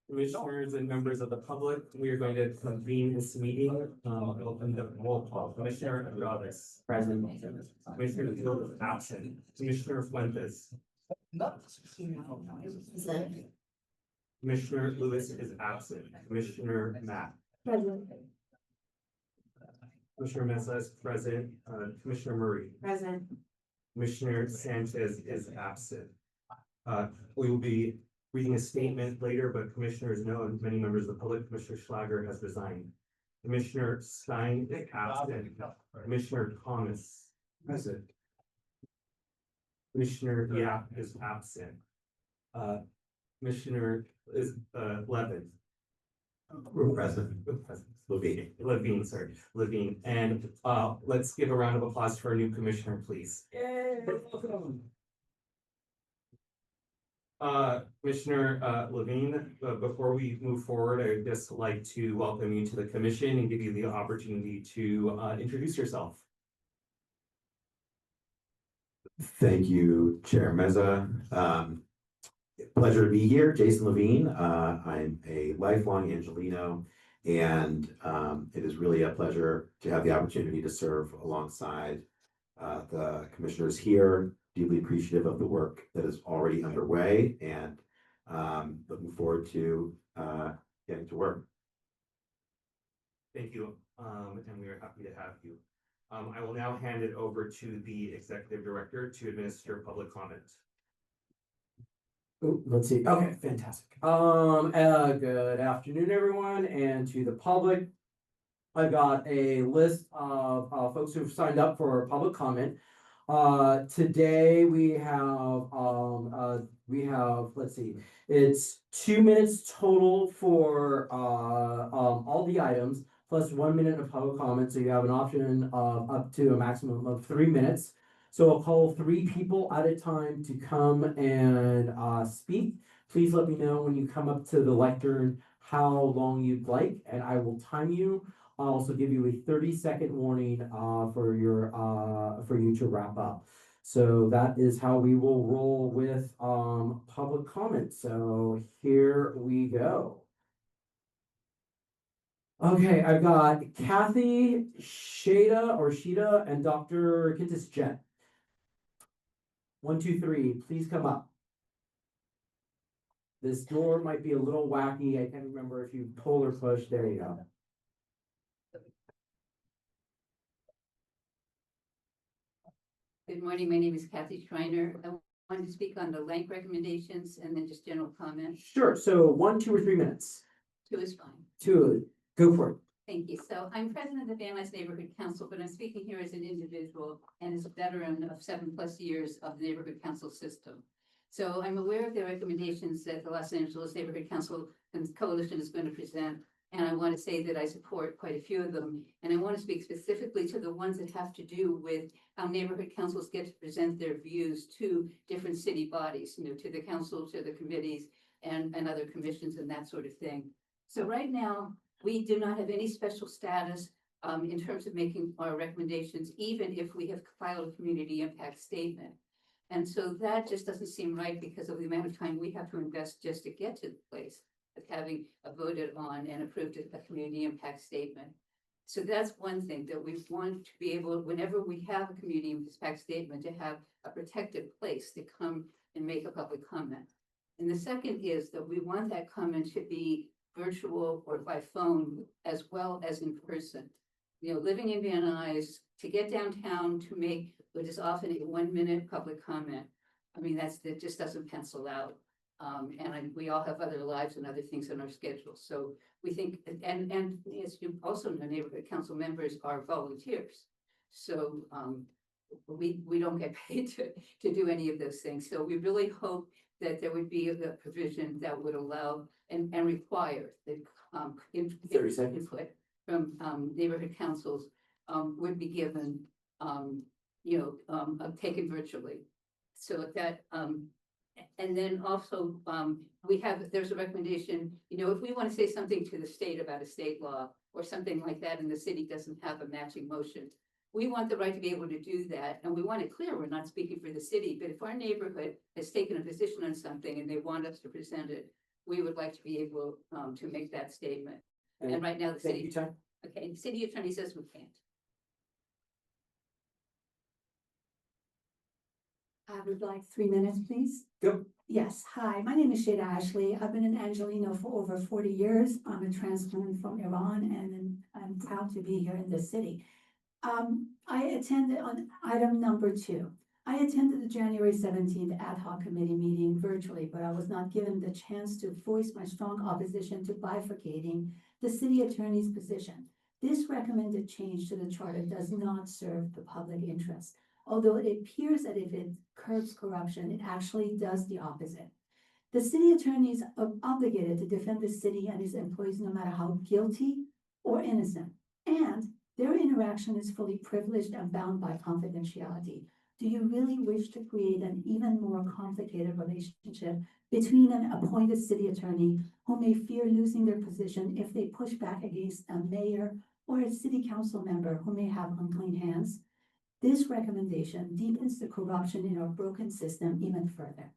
Commissioners and members of the public, we are going to convene this meeting. I'll open the roll call. Commissioner Rodriguez. Present. Commissioner Field absent. Commissioner Fuentes. Commissioner Lewis is absent. Commissioner Matt. Present. Commissioner Mesa is present. Commissioner Murray. Present. Commissioner Sanchez is absent. We will be reading a statement later, but commissioners know, and many members of the public, Commissioner Schlager has resigned. Commissioner Stein is absent. Commissioner Thomas present. Commissioner Yap is absent. Commissioner is Levin. We're present. Levine, sorry, Levine. And let's give a round of applause for our new commissioner, please. Commissioner Levine, before we move forward, I'd just like to welcome you to the commission and give you the opportunity to introduce yourself. Thank you, Chair Meza. Pleasure to be here. Jason Levine. I'm a lifelong Angelino, and it is really a pleasure to have the opportunity to serve alongside the commissioners here. Deeply appreciative of the work that is already underway, and looking forward to getting to work. Thank you, and we are happy to have you. I will now hand it over to the executive director to administer public comment. Oh, let's see. Okay, fantastic. Good afternoon, everyone, and to the public. I've got a list of folks who've signed up for public comment. Today we have, let's see, it's 2 minutes total for all the items, plus 1 minute of public comment. So you have an option of up to a maximum of 3 minutes. So I'll call 3 people at a time to come and speak. Please let me know when you come up to the lectern how long you'd like, and I will time you. I'll also give you a 30-second warning for you to wrap up. So that is how we will roll with public comment. So here we go. Okay, I've got Kathy, Shada, and Dr. Kintis Jet. 1, 2, 3, please come up. This door might be a little wacky. I can't remember if you pull or push. There you go. Good morning, my name is Kathy Schreiner. I wanted to speak on the length recommendations and then just general comment. Sure, so 1, 2, or 3 minutes. 2 is fine. 2, go for it. Thank you. So I'm president of the Van Nuys Neighborhood Council, but I'm speaking here as an individual and as a veteran of 7+ years of the Neighborhood Council system. So I'm aware of the recommendations that the Los Angeles Neighborhood Council and Coalition is going to present. And I want to say that I support quite a few of them. And I want to speak specifically to the ones that have to do with how neighborhood councils get to present their views to different city bodies, you know, to the council, to the committees and other commissions and that sort of thing. So right now, we do not have any special status in terms of making our recommendations, even if we have filed a community impact statement. And so that just doesn't seem right because of the amount of time we have to invest just to get to the place of having voted on and approved a community impact statement. So that's one thing that we want to be able, whenever we have a community impact statement, to have a protected place to come and make a public comment. And the second is that we want that comment to be virtual or by phone as well as in person. You know, living in Van Nuys, to get downtown to make what is often a 1 minute public comment, I mean, that just doesn't pencil out. We all have other lives and other things on our schedule. So we think, and as you also know, neighborhood council members are volunteers. So we don't get paid to do any of those things. So we really hope that there would be a provision that would allow and require that 30 seconds. input from neighborhood councils would be given, taken virtually. So that, and then also there's a recommendation, you know, if we want to say something to the state about a state law or something like that, and the city doesn't have a matching motion, we want the right to be able to do that. And we want it clear, we're not speaking for the city, but if our neighborhood has taken a position on something and they want us to present it, we would like to be able to make that statement. And And right now, the thank you, city, Ty. okay, the city attorney says we can't. I would like 3 minutes, please. Go. Yes, hi, my name is Shada Ashley. I've been in Angelino for over 40 years. I'm a transplant from Iran and I'm proud to be here in this city. I attended on item number 2. I attended the January 17th ad hoc committee meeting virtually, but I was not given the chance to voice my strong opposition to bifurcating the city attorney's position. This recommended change to the charter does not serve the public interest. Although it appears that if it curbs corruption, it actually does the opposite. The city attorney is obligated to defend the city and its employees no matter how guilty or innocent. And their interaction is fully privileged and bound by confidentiality. Do you really wish to create an even more complicated relationship between an appointed city attorney who may fear losing their position if they push back against a mayor or a city council member who may have unclean hands? This recommendation deepens the corruption in our broken system even further.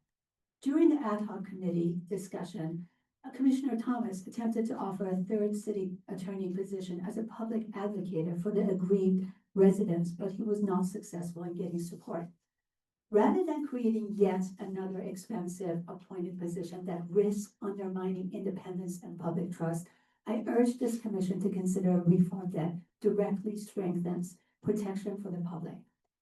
During the ad hoc committee discussion, Commissioner Thomas attempted to offer a third city attorney position as a public advocate for the aggrieved residents, but he was not successful in getting support. Rather than creating yet another expensive appointed position that risks undermining independence and public trust, I urge this commission to consider a reform that directly strengthens protection for the public.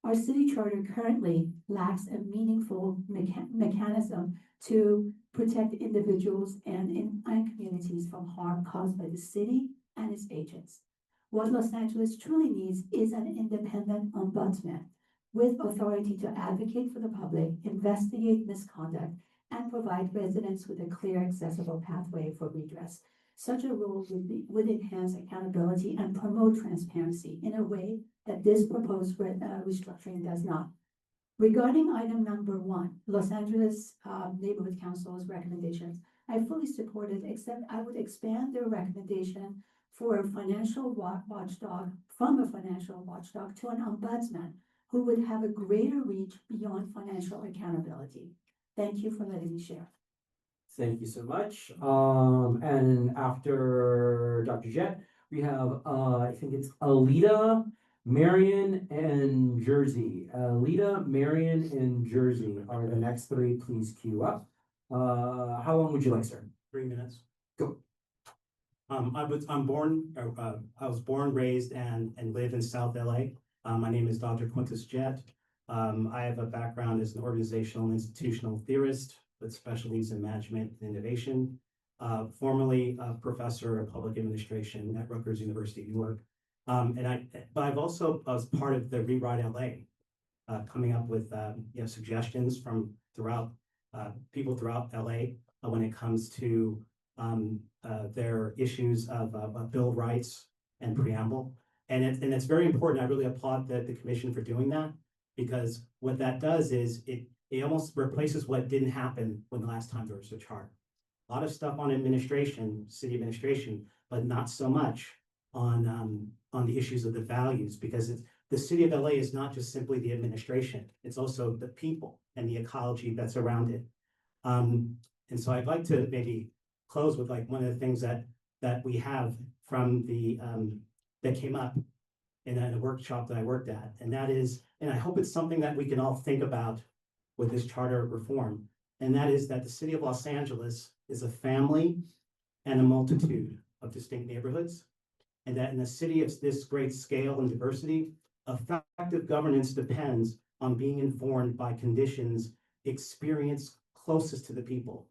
Our city charter currently lacks a meaningful mechanism to protect individuals and communities from harm caused by the city and its agents. What Los Angeles truly needs is an independent ombudsman with authority to advocate for the public, investigate misconduct, and provide residents with a clear, accessible pathway for redress. Such a role would enhance accountability and promote transparency in a way that this proposed restructuring does not. Regarding item number 1, Los Angeles Neighborhood Council's recommendations, I fully support it, except I would expand their recommendation for a financial watchdog, from a financial watchdog to an ombudsman who would have a greater reach beyond financial accountability. Thank you for letting me share. Thank you so much. And after Dr. Jett, we have, I think it's Alita, Marion, and Jersey. Alita, Marion, and Jersey are the next 3. Please queue up. How long would you like, sir? 3 minutes. Go. I was born, raised, and live in South LA. My name is Dr. Quintus Jett. I have a background as an organizational and institutional theorist with specialties in management and innovation. Formerly a professor of public administration at Rutgers University, New York. But I've also was part of the Rewrite LA, coming up with suggestions from people throughout LA when it comes to their issues of bill of rights and preamble. And it's very important. I really applaud the commission for doing that, because what that does is it almost replaces what didn't happen when the last time there was a charter. A lot of stuff on administration, city administration, but not so much on the issues of the values, because the city of LA is not just simply the administration, it's also the people and the ecology that's around it. And so I'd like to maybe close with like one of the things that we have from the that came up in a workshop that I worked at, and that is, and I hope it's something that we can all think about with this charter reform, and that is that the city of Los Angeles is a family and a multitude of distinct neighborhoods, and that in a city of this great scale and diversity, effective governance depends on being informed by conditions experienced closest to the people.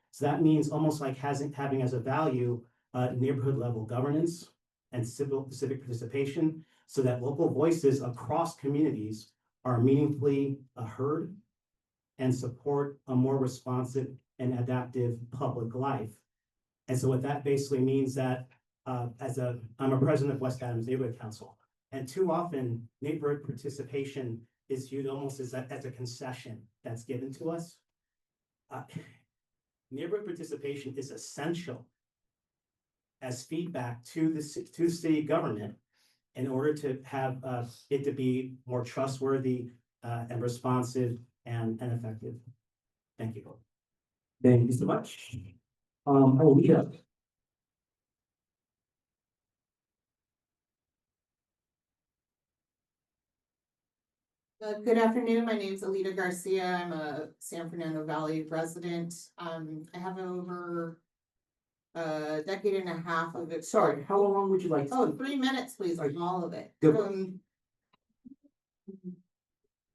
So that means almost like having as a value neighborhood level governance and civic participation, so that local voices across communities are meaningfully heard and support a more responsive and adaptive public life. And so what that basically means that I'm a president of West Adams Neighborhood Council, and too often neighborhood participation is viewed almost as a concession that's given to us. Neighborhood participation is essential as feedback to the city government in order to have it to be more trustworthy and responsive and effective. Thank you. Thank you so much. Alita. Good afternoon, my name is Alita Garcia, I'm a San Fernando Valley resident, I have over a decade and a half of it. Sorry, how long would you like? to Oh, speak? 3 minutes, please, on all of it. Go.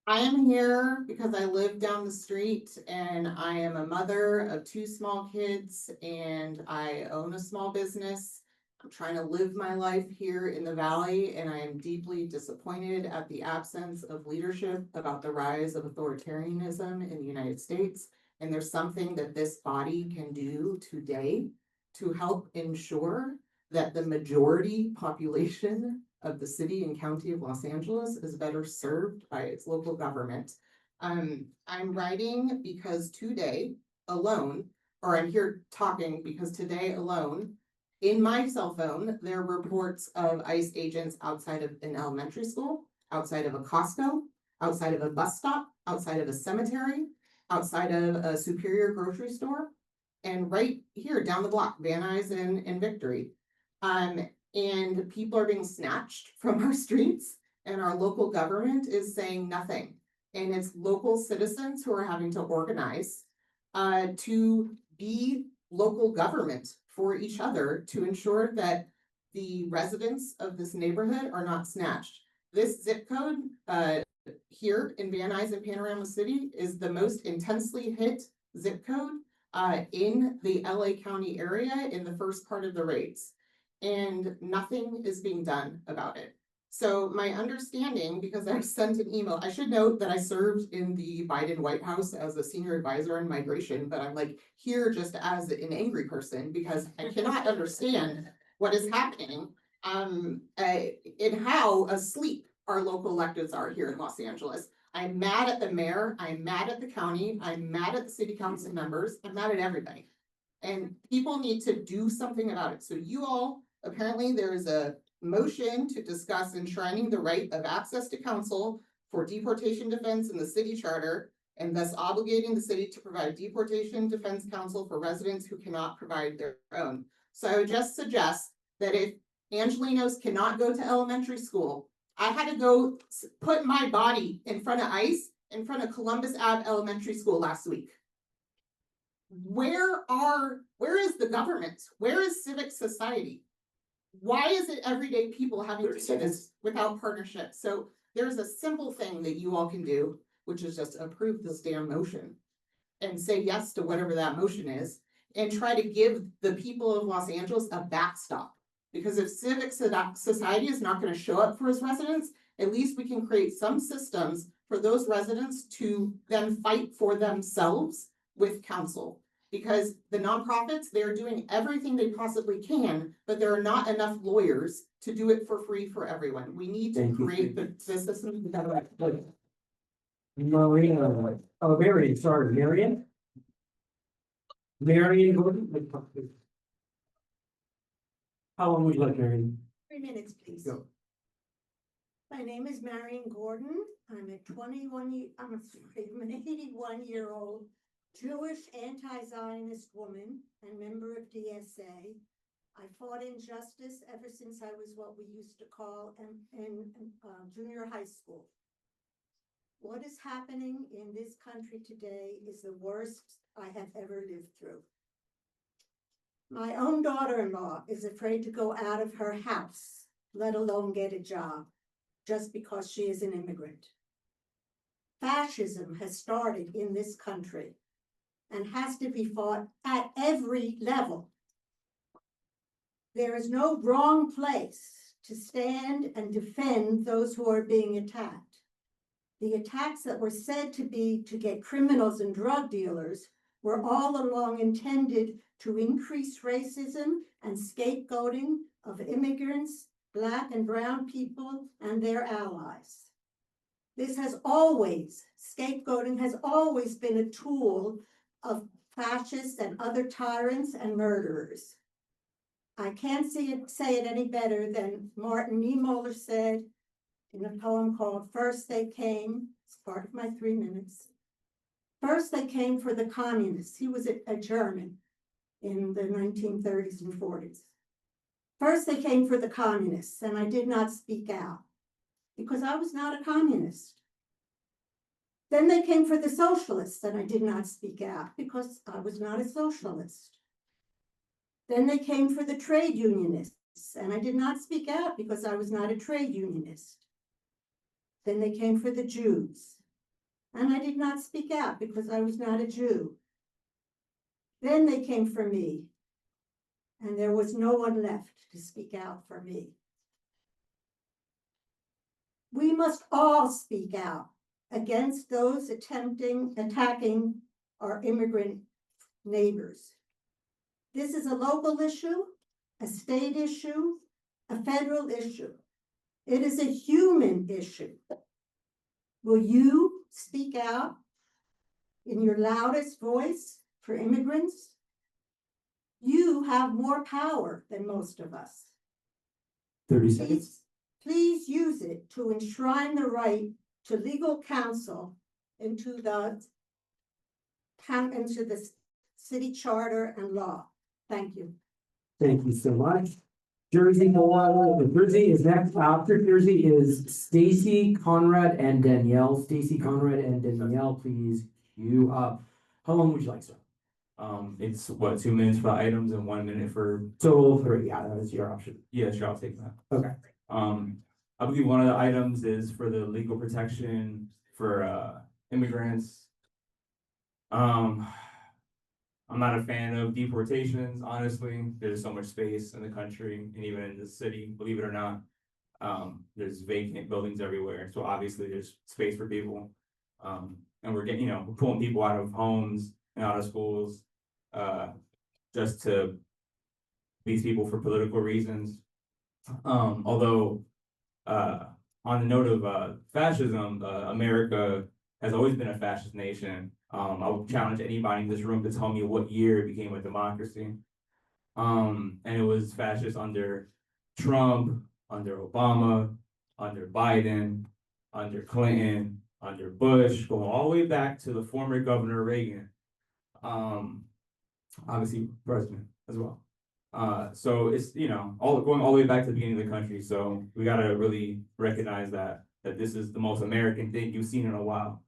I am here because I live down the street and I am a mother of 2 small kids and I own a small business. I'm trying to live my life here in the valley and I am deeply disappointed at the absence of leadership about the rise of authoritarianism in the United States. And there's something that this body can do today to help ensure that the majority population of the city and county of Los Angeles is better served by its local government. I'm writing because today alone, or I'm here talking because today alone, in my cell phone, there are reports of ICE agents outside of an elementary school, outside of a Costco, outside of a bus stop, outside of a cemetery, outside of a Superior grocery store, and right here down the block, Van Nuys and Victory. And people are being snatched from our streets and our local government is saying nothing. And it's local citizens who are having to organize to be local government for each other to ensure that the residents of this neighborhood are not snatched. This zip code here in Van Nuys and Panorama City is the most intensely hit zip code in the LA County area in the first part of the raids. And nothing is being done about it. So my understanding, because I sent an email, I should note that I served in the Biden White House as a senior advisor on migration, but I'm like here just as an angry person because I cannot understand what is happening. And how asleep our local electeds are here in Los Angeles. I'm mad at the mayor, I'm mad at the county, I'm mad at the city council members, I'm mad at everybody. And people need to do something about it. So you all, apparently there is a motion to discuss enshrining the right of access to counsel for deportation defense in the city charter and thus obligating the city to provide deportation defense counsel for residents who cannot provide their own. So I would just suggest that if Angelinos cannot go to elementary school, I had to go put my body in front of ICE in front of Columbus Ave Elementary School last week. Where is the government? Where is civic society? Why is it everyday people having to do this without partnership? So there's a simple thing that you all can do, which is just approve this damn motion and say yes to whatever that motion is and try to give the people of Los Angeles a backstop. Because if civic society is not going to show up for its residents, at least we can create some systems for those residents to then fight for themselves with counsel. Because the nonprofits, they're doing everything they possibly can, but there are not enough lawyers to do it for free for everyone. We need to Thank you. create the system. Marina, oh, Marion, sorry, Marion? Marion Gordon? How long would you like, Marion? 3 minutes, please. Go. My name is Marion Gordon. I'm an 81-year-old Jewish anti-Zionist woman and member of DSA. I fought injustice ever since I was what we used to call in junior high school. What is happening in this country today is the worst I have ever lived through. My own daughter-in-law is afraid to go out of her house, let alone get a job, just because she is an immigrant. Fascism has started in this country and has to be fought at every level. There is no wrong place to stand and defend those who are being attacked. The attacks that were said to be to get criminals and drug dealers were all along intended to increase racism and scapegoating of immigrants, Black and brown people, and their allies. Scapegoating has always been a tool of fascists and other tyrants and murderers. I can't say it any better than Martin Niemöller said in a poem called First They Came. It's part of my 3 minutes. First they came for the communists. He was a German. in the 1930s and 40s. First, they came for the communists, and I did not speak out because I was not a communist. Then they came for the socialists, and I did not speak out because I was not a socialist. Then they came for the trade unionists, and I did not speak out because I was not a trade unionist. Then they came for the Jews, and I did not speak out because I was not a Jew. Then they came for me, and there was no one left to speak out for me. We must all speak out against those attacking our immigrant neighbors. This is a local issue, a state issue, a federal issue. It is a human issue. Will you speak out in your loudest voice for immigrants? You have more power than most of us. 30 seconds. Please use it to enshrine the right to legal counsel into the city charter and law. Thank you. Thank you so much. Jersey, Jersey is next. After Jersey is Stacy, Conrad, and Danielle. Stacy, Conrad, and Danielle, please queue up. How long would you like, sir? It's what, 2 minutes for the items and 1 minute for, Total of 3. Yeah, that is your option. yeah, sure, I'll take that. Okay. I believe one of the items is for the legal protection for immigrants. I'm not a fan of deportations, honestly. There's so much space in the country and even in the city, believe it or not. There's vacant buildings everywhere, so obviously there's space for people. And we're getting, we're pulling people out of homes and out of schools, just to these people for political reasons. Although, on the note of fascism, America has always been a fascist nation. I would challenge anybody in this room to tell me what year it became a democracy. And it was fascist under Trump, under Obama, under Biden, under Clinton, under Bush, going all the way back to the former Governor Reagan. Obviously president as well. So it's, going all the way back to the beginning of the country. So we gotta really recognize that this is the most American thing you've seen in a while.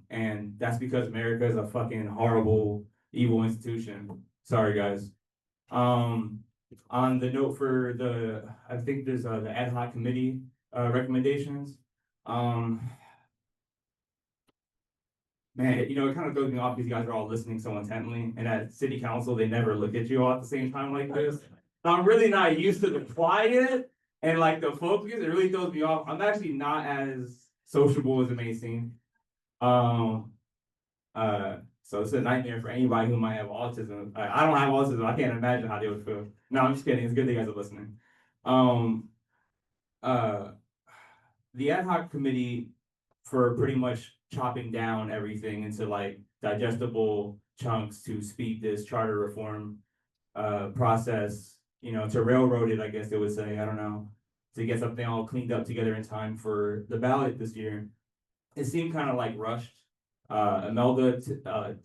And that's because America is a fucking horrible, evil institution. Sorry, guys. On the note for I think there's the ad hoc committee recommendations. Man, it kind of throws me off because you guys are all listening so intently, and at city council, they never look at you all at the same time like this. So I'm really not used to the quiet and like the focus. It really throws me off. I'm actually not as sociable as it may seem. So it's a nightmare for anybody who might have autism. I don't have autism. I can't imagine how they would feel. No, I'm just kidding. It's good that you guys are listening. The ad hoc committee for pretty much chopping down everything into like digestible chunks to speed this charter reform process, to railroad it, I guess they would say, I don't know, to get something all cleaned up together in time for the ballot this year. It seemed kind of like rushed. Imelda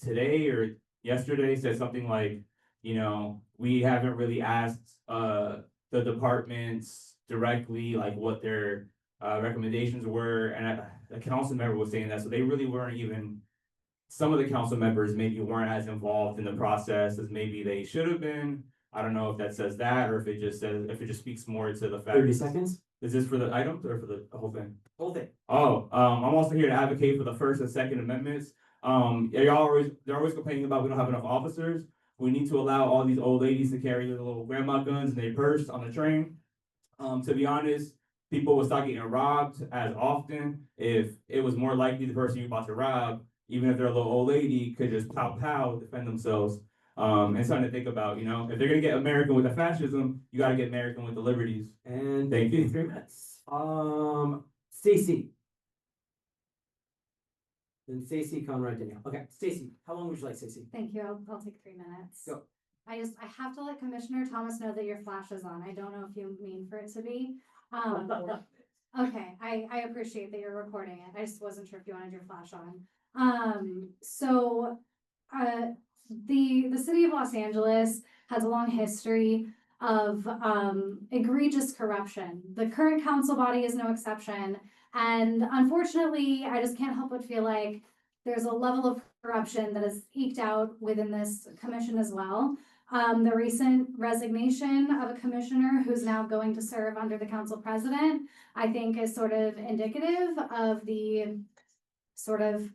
today or yesterday said something like, we haven't really asked the departments directly, like what their recommendations were, and the council member was saying that, so they really weren't even, some of the council members maybe weren't as involved in the process as maybe they should have been. I don't know if that says that, or if it just speaks more to the fact. 30 seconds. Is this for the items or for the whole thing? Whole thing. Oh, I'm also here to advocate for the First and Second Amendments. They're always complaining about we don't have enough officers. We need to allow all these old ladies to carry their little grandma guns in their purse on the train. To be honest, people would start getting robbed as often if it was more likely the person you're about to rob, even if they're a little old lady, could just pow, defend themselves. And something to think about, if they're gonna get American with the fascism, you gotta get American with the liberties. And Thank you. 3 minutes. Stacy. Then Stacy, Conrad, Danielle. Okay, Stacy, how long would you like, Stacy? Thank you. I'll take 3 minutes. Go. I have to let Commissioner Thomas know that your flash is on. I don't know if you mean for it to be. Okay, I appreciate that you're recording it. I just wasn't sure if you wanted your flash on. the city of Los Angeles has a long history of egregious corruption. The current council body is no exception. And unfortunately, I just can't help but feel like there's a level of corruption that is eked out within this commission as well. The recent resignation of a commissioner who's now going to serve under the council president, I think is sort of indicative of the sort of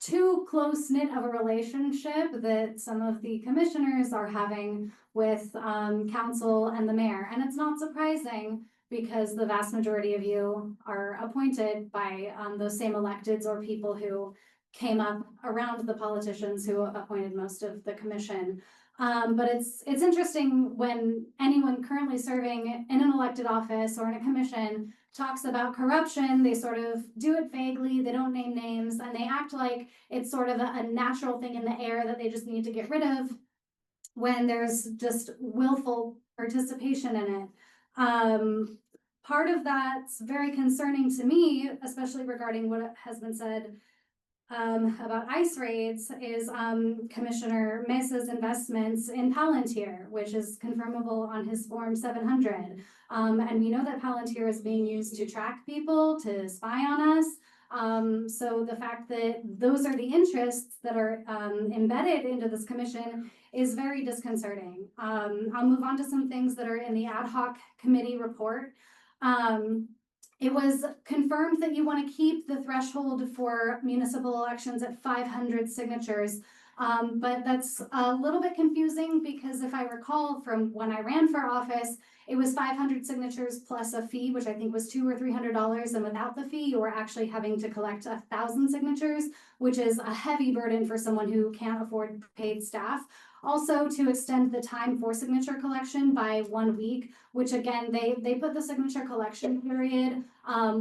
too close-knit of a relationship that some of the commissioners are having with council and the mayor. And it's not surprising because the vast majority of you are appointed by those same electeds or people who came up around the politicians who appointed most of the commission. But it's interesting when anyone currently serving in an elected office or in a commission talks about corruption, they sort of do it vaguely, they don't name names, and they act like it's sort of a natural thing in the air that they just need to get rid of when there's just willful participation in it. Part of that's very concerning to me, especially regarding what has been said about ICE raids, is Commissioner Mesa's investments in Palantir, which is confirmable on his Form 700. And we know that Palantir is being used to track people, to spy on us. So the fact that those are the interests that are embedded into this commission is very disconcerting. I'll move on to some things that are in the ad hoc committee report. It was confirmed that you want to keep the threshold for municipal elections at 500 signatures. But that's a little bit confusing because if I recall from when I ran for office, it was 500 signatures plus a fee, which I think was $200 or $300. And without the fee, you were actually having to collect 1,000 signatures, which is a heavy burden for someone who can't afford paid staff. Also, to extend the time for signature collection by 1 week, which again, they put the signature collection period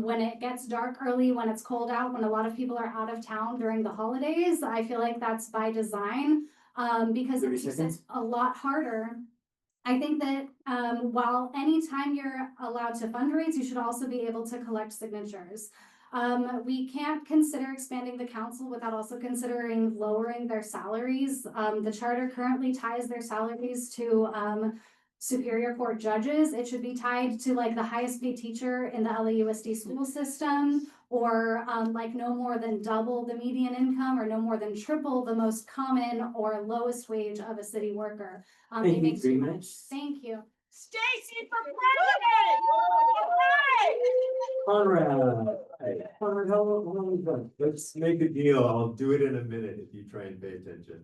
when it gets dark early, when it's cold out, when a lot of people are out of town during the holidays. I feel like that's by design because it makes it a lot harder. I think that while anytime you're allowed to fundraise, you should also be able to collect signatures. We can't consider expanding the council without also considering lowering their salaries. The charter currently ties their salaries to Superior Court judges. It should be tied to like the highest paid teacher in the LAUSD school system, or like no more than double the median income, or no more than triple the most common or lowest wage of a city worker. Thank They you, make too 3 much. minutes. Thank you. Stacy for president! Conrad, how long is that? Let's make a deal. I'll do it in a minute if you try and pay attention.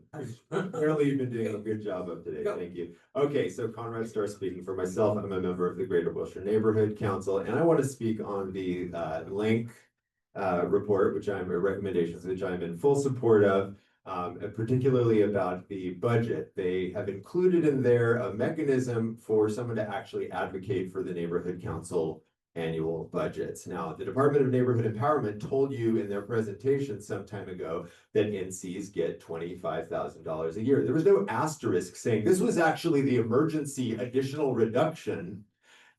Apparently you've been doing a good job of today. Go. Thank you. Okay, so Conrad Starr speaking for myself. I'm a member of the Greater Wilshire Neighborhood Council, and I want to speak on the link report, recommendations, which I'm in full support of. Particularly about the budget. They have included in there a mechanism for someone to actually advocate for the neighborhood council annual budgets. Now, the Department of Neighborhood Empowerment told you in their presentation some time ago that NCs get $25,000 a year. There was no asterisk saying this was actually the emergency additional reduction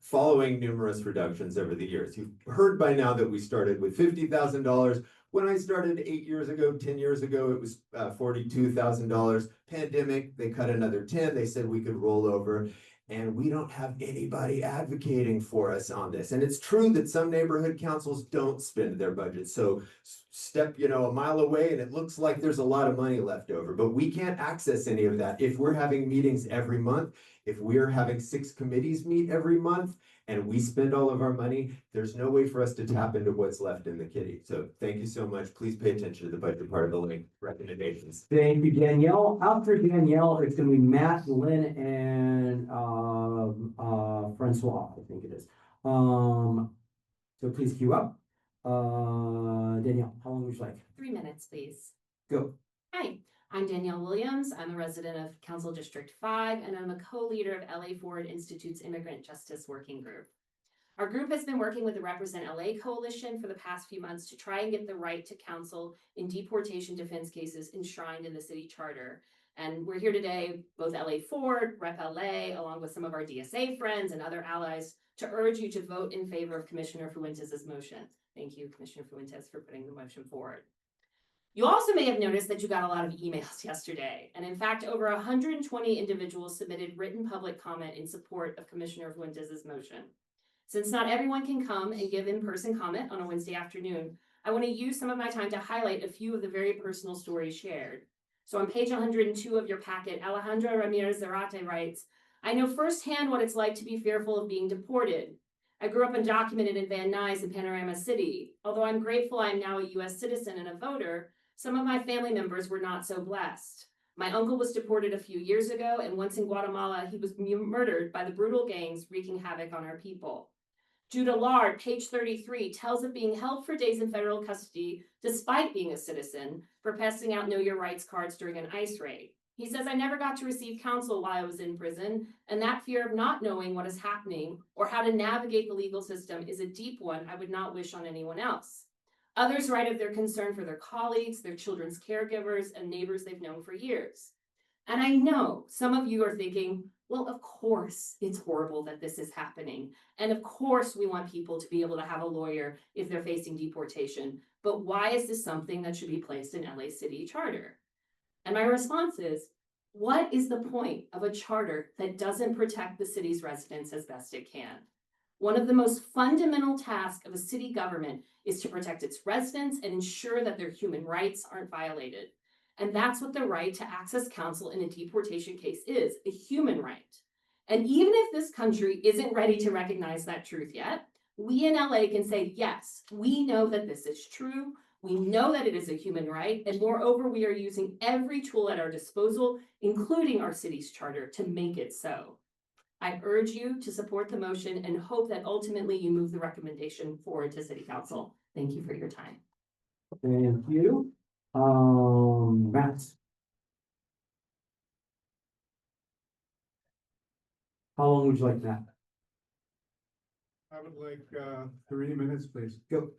following numerous reductions over the years. You've heard by now that we started with $50,000. When I started 8 years ago, 10 years ago, it was $42,000. Pandemic, they cut another 10. They said we could roll over, and we don't have anybody advocating for us on this. And it's true that some neighborhood councils don't spend their budget. So step, a mile away and it looks like there's a lot of money left over, but we can't access any of that. If we're having meetings every month, if we're having 6 committees meet every month, and we spend all of our money, there's no way for us to tap into what's left in the kitty. So thank you so much. Please pay attention to the budget part of the link recommendations. Thank you, Danielle. After Danielle, it's gonna be Matt, Lynn, and Francois, I think it is. So please queue up. Danielle, how long would you like? 3 minutes, please. Go. Hi, I'm Danielle Williams. I'm a resident of Council District 5, and I'm a co-leader of LA Forward Institute's Immigrant Justice Working Group. Our group has been working with the Represent LA Coalition for the past few months to try and get the right to counsel in deportation defense cases enshrined in the city charter. And we're here today, both LA Forward, Rep LA, along with some of our DSA friends and other allies, to urge you to vote in favor of Commissioner Fuentes' motion. Thank you, Commissioner Fuentes, for putting the motion forward. You also may have noticed that you got a lot of emails yesterday, and in fact, over 120 individuals submitted written public comment in support of Commissioner Fuentes' motion. Since not everyone can come and give in-person comment on a Wednesday afternoon, I want to use some of my time to highlight a few of the very personal stories shared. So on page 102 of your packet, Alejandra Ramirez Zarate writes, "I know firsthand what it's like to be fearful of being deported. I grew up undocumented in Van Nuys in Panorama City. Although I'm grateful I am now a US citizen and a voter, some of my family members were not so blessed. My uncle was deported a few years ago, and once in Guatemala, he was murdered by the brutal gangs wreaking havoc on our people." Judah Lard, page 33, tells of being held for days in federal custody despite being a citizen for passing out Know Your Rights cards during an ICE raid. He says, "I never got to receive counsel while I was in prison, and that fear of not knowing what is happening or how to navigate the legal system is a deep one I would not wish on anyone else." Others write of their concern for their colleagues, their children's caregivers, and neighbors they've known for years. And I know some of you are thinking, well, of course it's horrible that this is happening. And of course we want people to be able to have a lawyer if they're facing deportation. But why is this something that should be placed in LA City Charter? And my response is, what is the point of a charter that doesn't protect the city's residents as best it can? One of the most fundamental tasks of a city government is to protect its residents and ensure that their human rights aren't violated. And that's what the right to access counsel in a deportation case is, a human right. And even if this country isn't ready to recognize that truth yet, we in LA can say, yes, we know that this is true. We know that it is a human right. And moreover, we are using every tool at our disposal, including our city's charter, to make it so. I urge you to support the motion and hope that ultimately you move the recommendation forward to City Council. Thank you for your time. Thank you. Matt. How long would you like that? I would like 3 minutes, please. Go.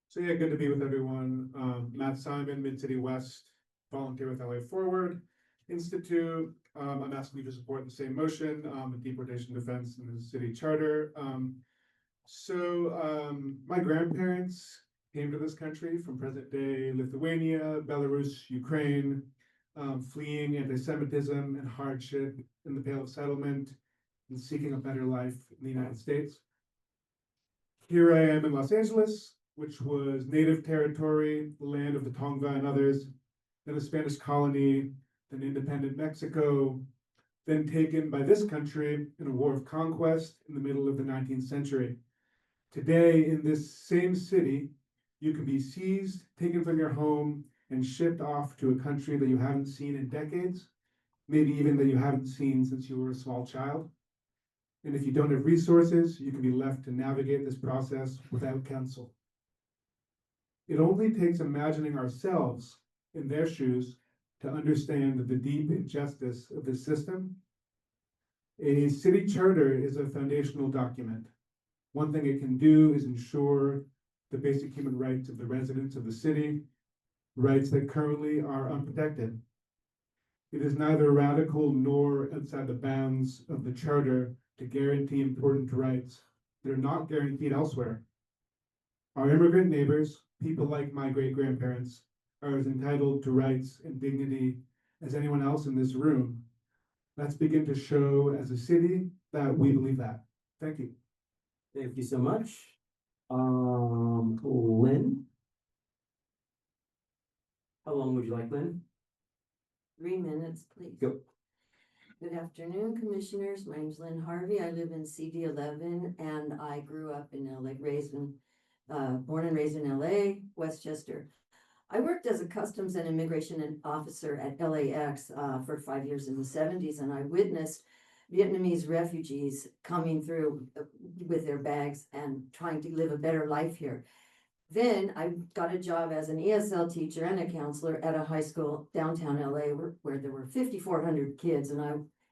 So yeah, good to be with everyone. Matt Simon, Mid-City West, volunteer with LA Forward Institute. I'm asking you to support the same motion, the deportation defense and the city charter. My grandparents came to this country from present-day Lithuania, Belarus, Ukraine, fleeing anti-Semitism and hardship in the Pale of Settlement and seeking a better life in the United States. Here I am in Los Angeles, which was native territory, the land of the Tongva and others, then a Spanish colony, then independent Mexico, then taken by this country in a war of conquest in the middle of the 19th century. Today, in this same city, you can be seized, taken from your home, and shipped off to a country that you haven't seen in decades, maybe even that you haven't seen since you were a small child. And if you don't have resources, you can be left to navigate this process without counsel. It only takes imagining ourselves in their shoes to understand the deep injustice of this system. A city charter is a foundational document. One thing it can do is ensure the basic human rights of the residents of the city, rights that currently are unprotected. It is neither radical nor outside the bounds of the charter to guarantee important rights that are not guaranteed elsewhere. Our immigrant neighbors, people like my great-grandparents, are as entitled to rights and dignity as anyone else in this room. Let's begin to show as a city that we believe that. Thank you. Thank you so much. Lynn? How long would you like, Lynn? 3 minutes, please. Go. Good afternoon, commissioners. My name's Lynn Harvey. I live in CD 11 and I grew up in LA, born and raised in LA, Westchester. I worked as a customs and immigration officer at LAX for 5 years in the 70s, and I witnessed Vietnamese refugees coming through with their bags and trying to live a better life here. Then I got a job as an ESL teacher and a counselor at a high school downtown LA where there were 5,400 kids, and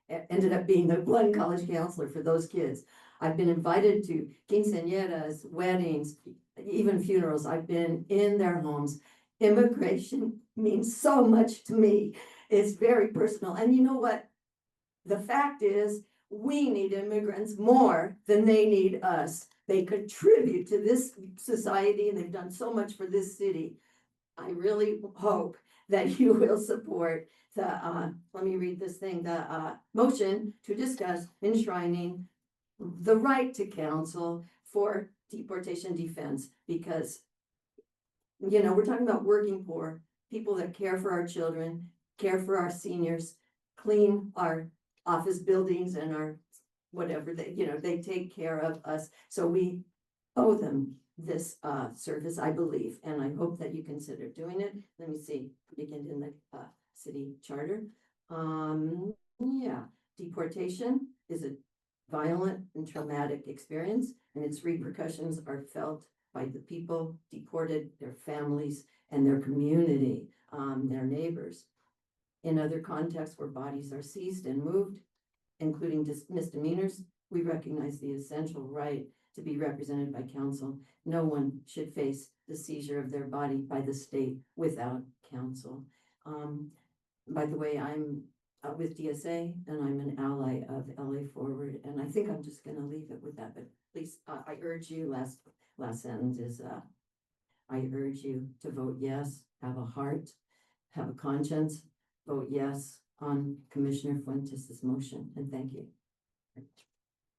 I ended up being the one college counselor for those kids. I've been invited to quinceañeras, weddings, even funerals. I've been in their homes. Immigration means so much to me. It's very personal. And you know what? The fact is, we need immigrants more than they need us. They contribute to this society and they've done so much for this city. I really hope that you will support the, let me read this thing, the, motion to discuss enshrining the right to counsel for deportation defense, because, you know, we're talking about working poor, people that care for our children, care for our seniors, clean our office buildings and our whatever, they, you know, they take care of us. So we owe them this service, I believe, and I hope that you consider doing it. Let me see, begin in the city charter. Yeah, deportation is a violent and traumatic experience, and its repercussions are felt by the people deported, their families, and their community, their neighbors. In other contexts where bodies are seized and moved, including misdemeanors, we recognize the essential right to be represented by counsel. No one should face the seizure of their body by the state without counsel. By the way, I'm with DSA and I'm an ally of LA Forward, and I think I'm just gonna leave it with that, but please, I urge you, last sentence is, I urge you to vote yes, have a heart, have a conscience, vote yes on Commissioner Fuentes' motion, and thank you.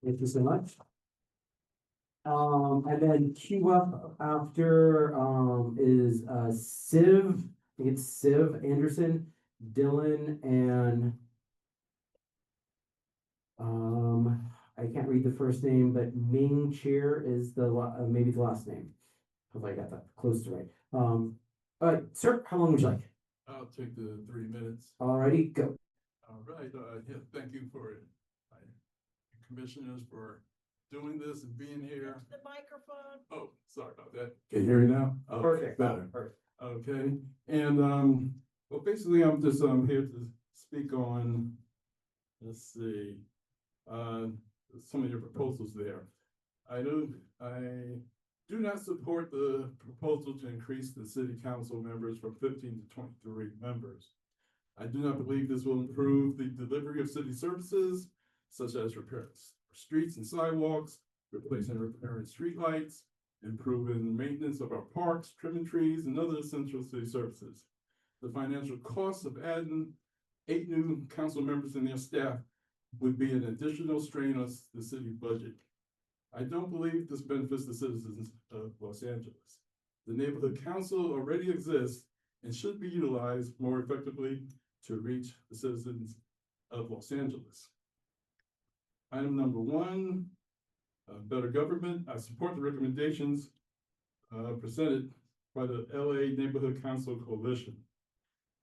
Thank you so much. And then queue up after, is, Civ, I think it's Civ Anderson, Dylan, and I can't read the first name, but Ming Cheer is the, maybe the last name. Hopefully I got that close to right. Sir, how long would you like? I'll take the 3 minutes. Alrighty, go. All right, yeah, thank you for commissioners for doing this and being here. The microphone. Oh, sorry about that. Can you hear me now? Oh, Perfect. Better. Perfect. Okay, and well, basically, I'm just here to speak on, let's see, some of your proposals there. I do not support the proposal to increase the city council members from 15 to 23 members. I do not believe this will improve the delivery of city services, such as repairs streets and sidewalks, replacing and repairing streetlights, improving maintenance of our parks, trimming trees, and other essential city services. The financial cost of adding 8 new council members and their staff would be an additional strain on the city budget. I don't believe this benefits the citizens of Los Angeles. The neighborhood council already exists and should be utilized more effectively to reach the citizens of Los Angeles. Item number 1, better government. I support the recommendations presented by the LA Neighborhood Council Coalition.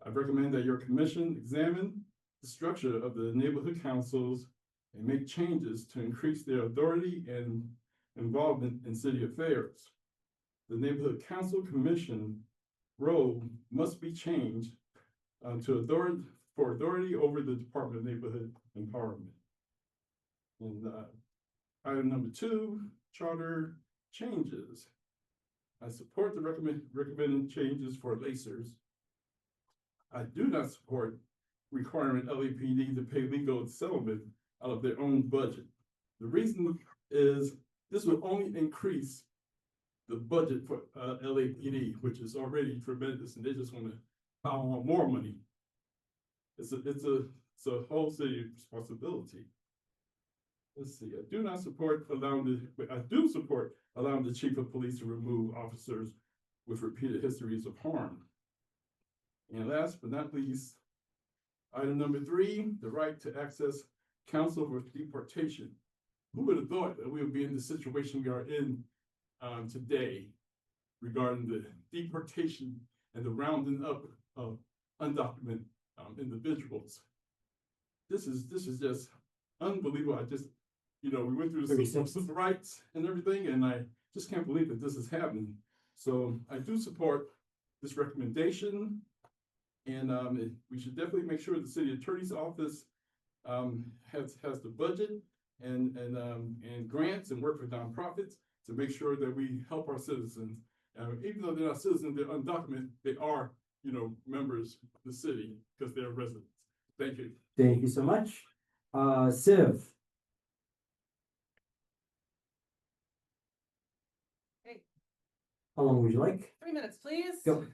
I recommend that your commission examine the structure of the neighborhood councils and make changes to increase their authority and involvement in city affairs. The Neighborhood Council Commission role must be changed to authority over the Department of Neighborhood Empowerment. And item number 2, charter changes. I support the recommended changes for LACERs. I do not support requiring LAPD to pay legal settlement out of their own budget. The reason is this will only increase the budget for LAPD, which is already tremendous, and they just want to pile on more money. It's a whole city responsibility. Let's see. I do support allowing the chief of police to remove officers with repeated histories of harm. And last but not least, item number 3, the right to access counsel for deportation. Who would have thought that we would be in the situation we are in today regarding the deportation and the rounding up of undocumented individuals? This is just unbelievable. We went through the civil rights and everything, and I just can't believe that this is happening. So I do support this recommendation, and we should definitely make sure the city attorney's office has the budget and grants and work with nonprofits to make sure that we help our citizens. Even though they're not citizens, they're undocumented, they are, members of the city because they're residents. Thank you. Thank you so much. Civ. Hey. How long would you like? 3 minutes, please. Go.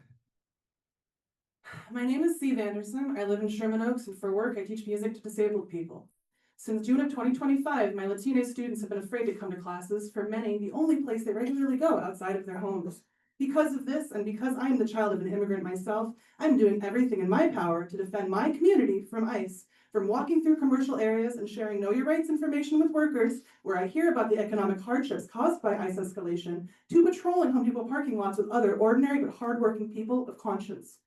My name is Steve Anderson. I live in Sherman Oaks, and for work, I teach music to disabled people. Since June of 2025, my Latino students have been afraid to come to classes, for many, the only place they regularly go outside of their homes. Because of this, and because I am the child of an immigrant myself, I'm doing everything in my power to defend my community from ICE, from walking through commercial areas and sharing Know Your Rights information with workers, where I hear about the economic hardships caused by ICE escalation, to patrolling Home Depot parking lots with other ordinary but hardworking people of conscience.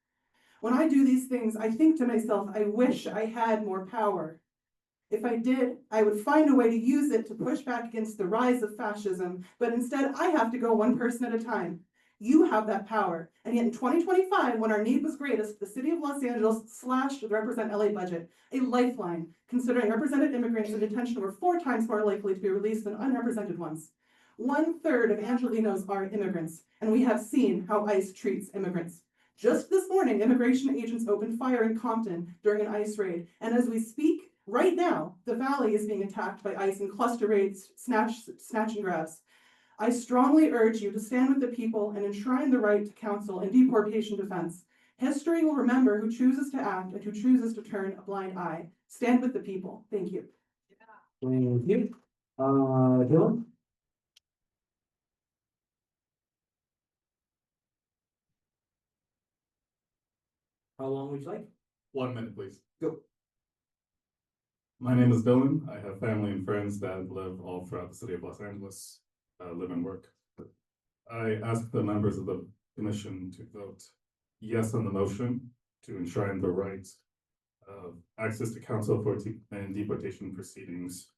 When I do these things, I think to myself, I wish I had more power. If I did, I would find a way to use it to push back against the rise of fascism, but instead I have to go one person at a time. You have that power, and yet in 2025, when our need was greatest, the city of Los Angeles slashed the Represent LA budget, a lifeline, considering represented immigrants in detention were 4 times more likely to be released than unrepresented ones. 1/3 of Angelenos are immigrants, and we have seen how ICE treats immigrants. Just this morning, immigration agents opened fire in Compton during an ICE raid, and as we speak, right now, the Valley is being attacked by ICE in cluster raids, snatch and grabs. I strongly urge you to stand with the people and enshrine the right to counsel and deportation defense. History will remember who chooses to act and who chooses to turn a blind eye. Stand with the people. Thank you. Thank you. Dylan? How long would you like? 1 minute, please. Go. My name is Dylan. I have family and friends that live all throughout the city of Los Angeles, live and work. I ask the members of the commission to vote yes on the motion to enshrine the right of access to counsel for and deportation proceedings.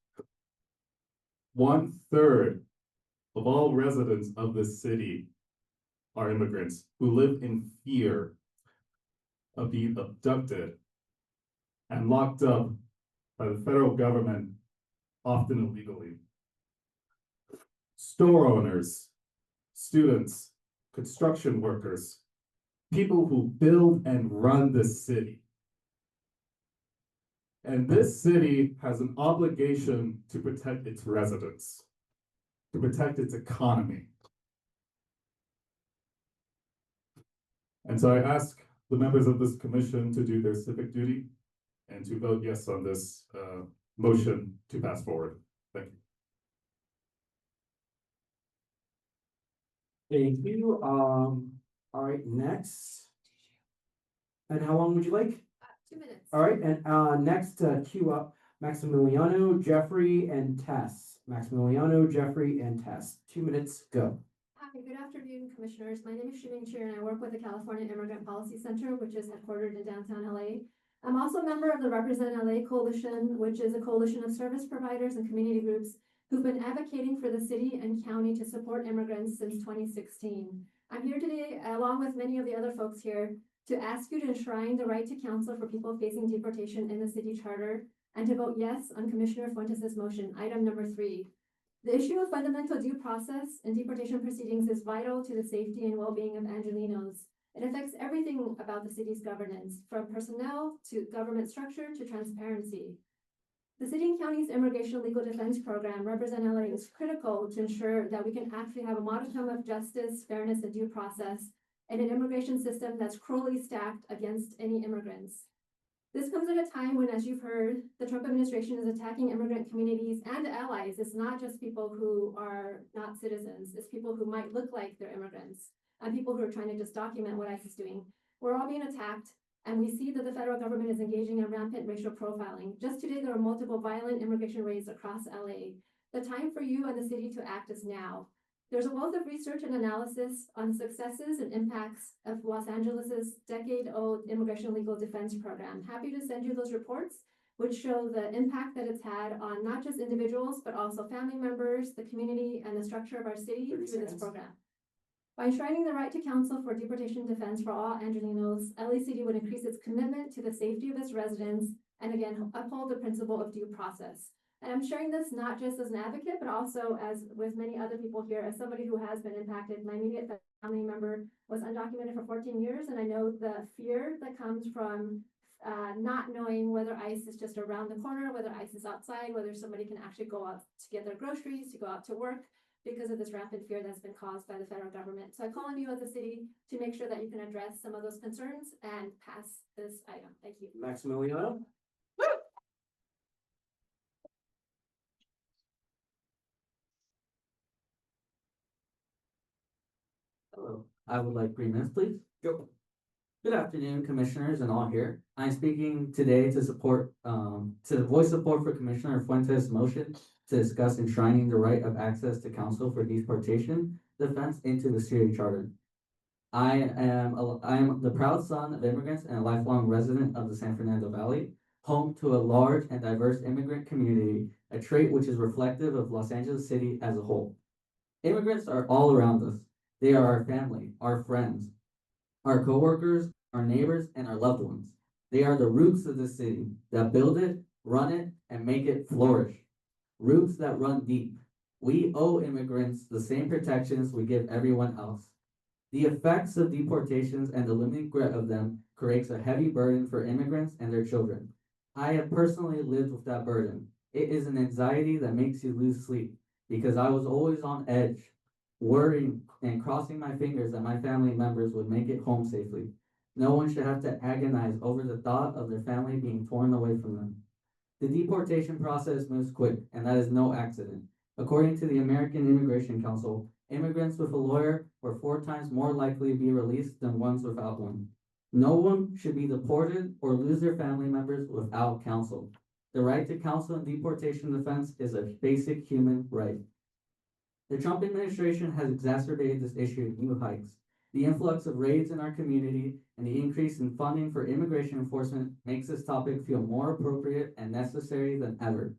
1/3 of all residents of this city are immigrants who live in fear of being abducted and locked up by the federal government, often illegally. Store owners, students, construction workers, people who build and run this city. And this city has an obligation to protect its residents, to protect its economy. And so I ask the members of this commission to do their civic duty and to vote yes on this motion to pass forward. Thank you. Thank you. All right, next. And how long would you like? 2 minutes. All right, and next, queue up Maximiliano, Jeffrey, and Tess. Maximiliano, Jeffrey, and Tess. 2 minutes, go. Hi, good afternoon, commissioners. My name is Shiming Cheer and I work with the California Immigrant Policy Center, which is headquartered in downtown LA. I'm also a member of the Represent LA Coalition, which is a coalition of service providers and community groups who've been advocating for the city and county to support immigrants since 2016. I'm here today, along with many of the other folks here, to ask you to enshrine the right to counsel for people facing deportation in the city charter and to vote yes on Commissioner Fuentes' motion, item number 3. The issue of fundamental due process in deportation proceedings is vital to the safety and well-being of Angelenos. It affects everything about the city's governance, from personnel to government structure to transparency. The city and county's immigration legal defense program, Represent LA, is critical to ensure that we can actually have a modicum of justice, fairness, and due process in an immigration system that's cruelly stacked against any immigrants. This comes at a time when, as you've heard, the Trump administration is attacking immigrant communities and allies. It's not just people who are not citizens. It's people who might look like they're immigrants and people who are trying to just document what ICE is doing. We're all being attacked, and we see that the federal government is engaging in rampant racial profiling. Just today, there are multiple violent immigration raids across LA. The time for you and the city to act is now. There's a wealth of research and analysis on successes and impacts of Los Angeles's decade-old immigration legal defense program. Happy to send you those reports, which show the impact that it's had on not just individuals, but also family members, the community, and the structure of our city through this program. By enshrining the right to counsel for deportation defense for all Angelenos, LACD would increase its commitment to the safety of its residents and again, uphold the principle of due process. And I'm sharing this not just as an advocate, but also as with many other people here, as somebody who has been impacted. My immediate family member was undocumented for 14 years, and I know the fear that comes from not knowing whether ICE is just around the corner, whether ICE is outside, whether somebody can actually go out to get their groceries, to go out to work. because of this rampant fear that's been caused by the federal government. So I call on you as a city to make sure that you can address some of those concerns and pass this item. Thank you. Maximiliano? Hello, I would like 3 minutes, please. Go. Good afternoon, commissioners and all here. I'm speaking today to support, to voice support for Commissioner Fuentes' motion to discuss enshrining the right of access to counsel for deportation defense into the city charter. I am the proud son of immigrants and a lifelong resident of the San Fernando Valley, home to a large and diverse immigrant community, a trait which is reflective of Los Angeles City as a whole. Immigrants are all around us. They are our family, our friends, our coworkers, our neighbors, and our loved ones. They are the roots of the city that build it, run it, and make it flourish. Roots that run deep. We owe immigrants the same protections we give everyone else. The effects of deportations and the limited grip of them creates a heavy burden for immigrants and their children. I have personally lived with that burden. It is an anxiety that makes you lose sleep because I was always on edge, worrying and crossing my fingers that my family members would make it home safely. No one should have to agonize over the thought of their family being torn away from them. The deportation process moves quick, and that is no accident. According to the American Immigration Council, immigrants with a lawyer were 4 times more likely to be released than ones without one. No one should be deported or lose their family members without counsel. The right to counsel in deportation defense is a basic human right. The Trump administration has exacerbated this issue in new heights. The influx of raids in our community and the increase in funding for immigration enforcement makes this topic feel more appropriate and necessary than ever.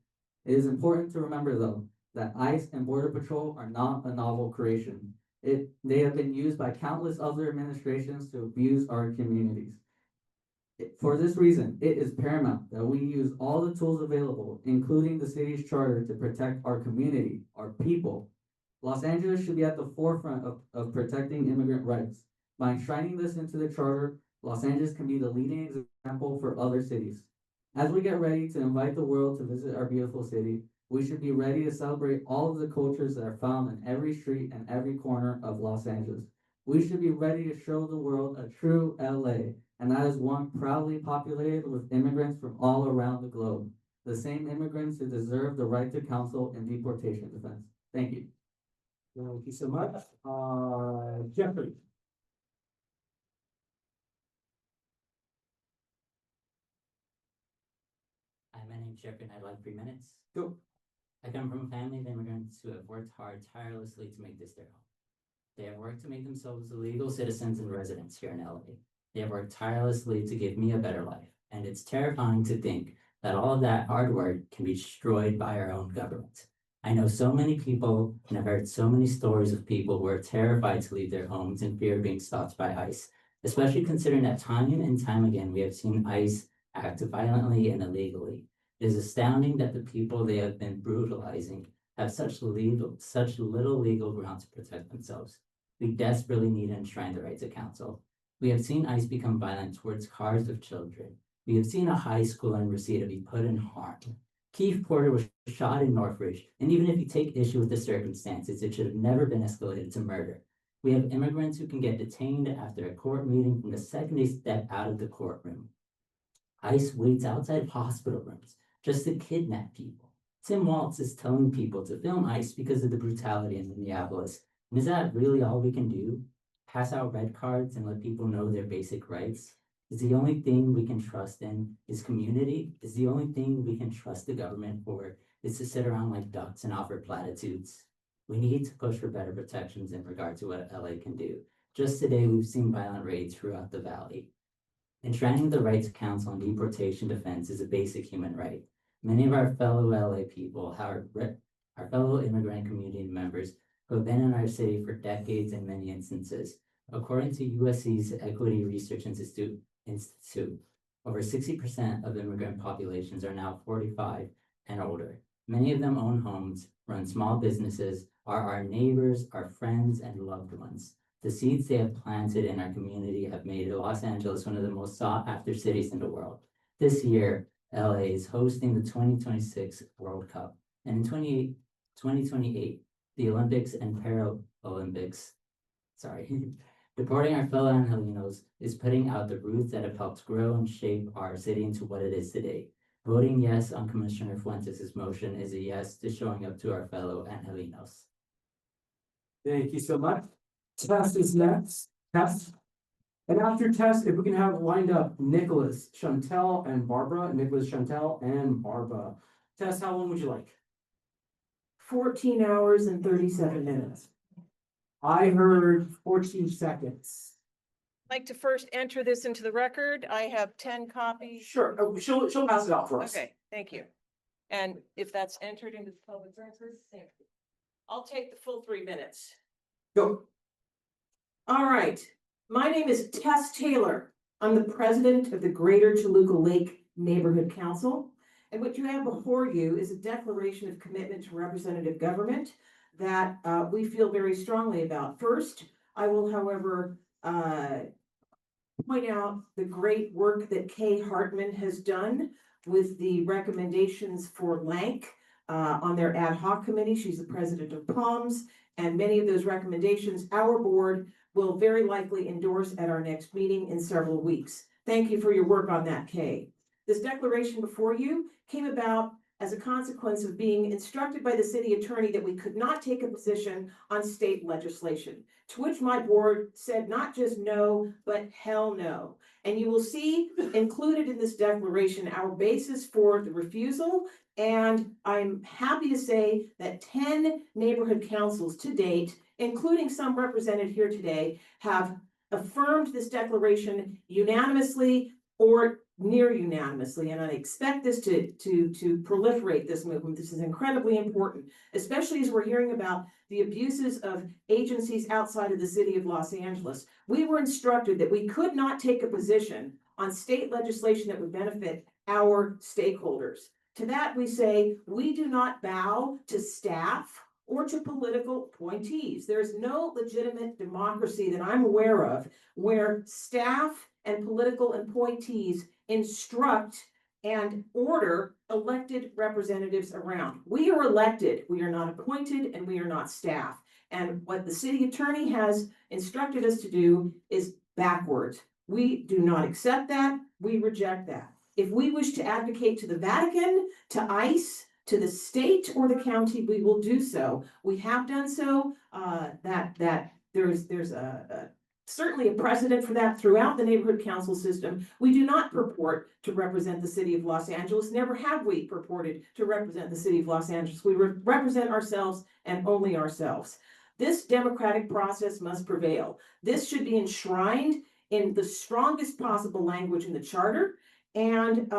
It is important to remember, though, that ICE and Border Patrol are not a novel creation. They have been used by countless other administrations to abuse our communities. For this reason, it is paramount that we use all the tools available, including the city's charter, to protect our community, our people. Los Angeles should be at the forefront of protecting immigrant rights. By enshrining this into the charter, Los Angeles can be the leading example for other cities. As we get ready to invite the world to visit our beautiful city, we should be ready to celebrate all of the cultures that are found in every street and every corner of Los Angeles. We should be ready to show the world a true LA, and that is one proudly populated with immigrants from all around the globe. The same immigrants who deserve the right to counsel in deportation defense. Thank you. Thank you so much. Jeffrey. Hi, my name's Jeffrey and I'd like 3 minutes. Go. I come from a family of immigrants who have worked hard tirelessly to make this their home. They have worked to make themselves legal citizens and residents here in LA. They have worked tirelessly to give me a better life, and it's terrifying to think that all of that hard work can be destroyed by our own government. I know so many people and I've heard so many stories of people who are terrified to leave their homes in fear of being stopped by ICE, especially considering that time and time again we have seen ICE act violently and illegally. It is astounding that the people they have been brutalizing have such little legal ground to protect themselves. We desperately need to enshrine the right to counsel. We have seen ICE become violent towards cars of children. We have seen a high schooler in Reseda be put in harm. Keith Porter was shot in Northridge, and even if you take issue with the circumstances, it should have never been escalated to murder. We have immigrants who can get detained after a court meeting from the second they step out of the courtroom. ICE waits outside hospital rooms just to kidnap people. Tim Waltz is telling people to film ICE because of the brutality in Minneapolis. And is that really all we can do? Pass out red cards and let people know their basic rights? Is the only thing we can trust in is community? Is the only thing we can trust the government for is to sit around like ducks and offer platitudes? We need to push for better protections in regard to what LA can do. Just today, we've seen violent raids throughout the valley. Enshrining the right to counsel on deportation defense is a basic human right. Many of our fellow LA people, our fellow immigrant community members who have been in our city for decades in many instances. According to USC's Equity Research Institute, over 60% of immigrant populations are now 45 and older. Many of them own homes, run small businesses, are our neighbors, our friends, and loved ones. The seeds they have planted in our community have made Los Angeles one of the most sought-after cities in the world. This year, LA is hosting the 2026 World Cup, and in 2028, the Olympics and Paralympics. Sorry. Supporting our fellow Angelinos is putting out the roots that have helped grow and shape our city into what it is today. Voting yes on Commissioner Fuentes' motion is a yes to showing up to our fellow Angelinos. Thank you so much. Tess is next. Tess. And after Tess, if we can have lined up Nicholas, Chantel, and Barbara. Nicholas, Chantel, and Barbara. Tess, how long would you like? 14 hours and 37 minutes. I heard 14 seconds. Like to first enter this into the record. I have 10 copies. Sure, she'll pass it out for us. Okay, thank you. And if that's entered into the public record, thank you. I'll take the full 3 minutes. Go. All right, my name is Tess Taylor. I'm the president of the Greater Toluca Lake Neighborhood Council. And what you have before you is a declaration of commitment to representative government that we feel very strongly about. First, I will, however, point out the great work that Kay Hartman has done with the recommendations for Lank on their ad hoc committee. She's the president of POMS, and many of those recommendations our board will very likely endorse at our next meeting in several weeks. Thank you for your work on that, Kay. This declaration before you came about as a consequence of being instructed by the city attorney that we could not take a position on state legislation, to which my board said not just no, but hell no. And you will see included in this declaration our basis for the refusal. And I'm happy to say that 10 neighborhood councils to date, including some represented here today, have affirmed this declaration unanimously or near unanimously, and I expect this to proliferate this movement. This is incredibly important, especially as we're hearing about the abuses of agencies outside of the city of Los Angeles. We were instructed that we could not take a position on state legislation that would benefit our stakeholders. To that we say, we do not bow to staff or to political appointees. There is no legitimate democracy that I'm aware of where staff and political appointees instruct and order elected representatives around. We are elected, we are not appointed, and we are not staff. And what the city attorney has instructed us to do is backwards. We do not accept that, we reject that. If we wish to advocate to the Vatican, to ICE, to the state or the county, we will do so. We have done so, there's certainly a precedent for that throughout the neighborhood council system. We do not purport to represent the city of Los Angeles. Never have we purported to represent the city of Los Angeles. We represent ourselves and only ourselves. This democratic process must prevail. This should be enshrined in the strongest possible language in the charter. And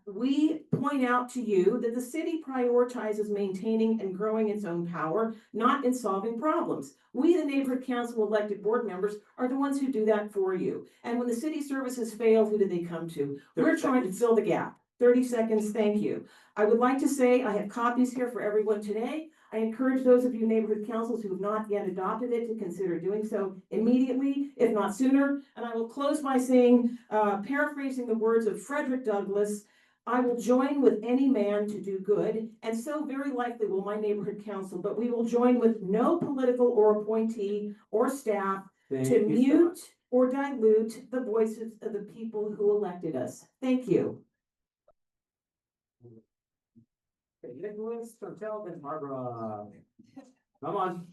we point out to you that the city prioritizes maintaining and growing its own power, not in solving problems. We, the neighborhood council elected board members, are the ones who do that for you. And when the city services fail, who do they come to? We're trying to fill the gap. 30 seconds, thank you. I would like to say I have copies here for everyone today. I encourage those of you neighborhood councils who have not yet adopted it to consider doing so immediately, if not sooner. And I will close by saying, paraphrasing the words of Frederick Douglass, I will join with any man to do good, and so very likely will my neighborhood council, but we will join with no political or appointee or staff to mute or dilute the voices of the people who elected us. Thank you. Nicholas, Chantel, and Barbara. Come on.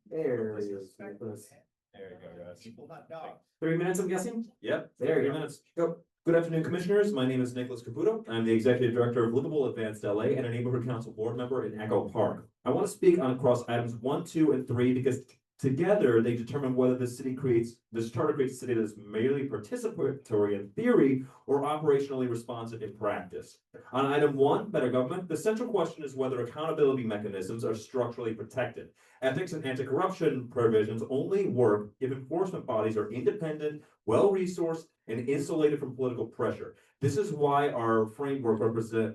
There he is, Nicholas. There you go, guys. 3 minutes, I'm guessing? Yep. There you 3 go. minutes. Go. Good afternoon, commissioners. My name is Nicholas Caputo. I'm the executive director of Livable Advanced LA and a neighborhood council board member in Echo Park. I want to speak on across items 1, 2, and 3 because together they determine whether this charter creates a city that is merely participatory in theory or operationally responsive in practice. On item 1, better government, the central question is whether accountability mechanisms are structurally protected. Ethics and anti-corruption provisions only work if enforcement bodies are independent, well-resourced, and insulated from political pressure. This is why our framework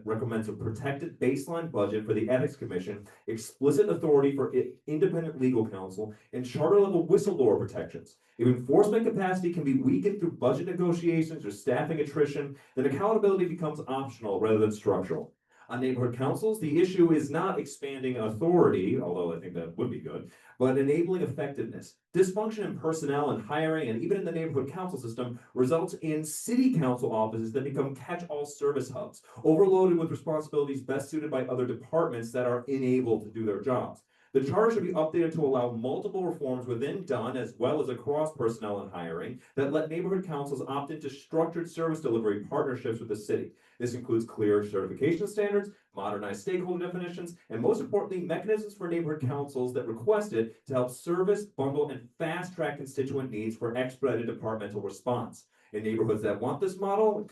recommends a protected baseline budget for the Ethics Commission, explicit authority for independent legal counsel, and charter-level whistleblower protections. If enforcement capacity can be weakened through budget negotiations or staffing attrition, then accountability becomes optional rather than structural. On neighborhood councils, the issue is not expanding authority, although I think that would be good, but enabling effectiveness. Dysfunction in personnel and hiring, and even in the neighborhood council system, results in city council offices that become catch-all service hubs, overloaded with responsibilities best suited by other departments that are unable to do their jobs. The charter should be updated to allow multiple reforms within Dunn as well as across personnel and hiring that let neighborhood councils opt into structured service delivery partnerships with the city. This includes clear certification standards, modernized stakeholder definitions, and most importantly, mechanisms for neighborhood councils that request it to help service, bundle, and fast-track constituent needs for expedited departmental response. In neighborhoods that want this model,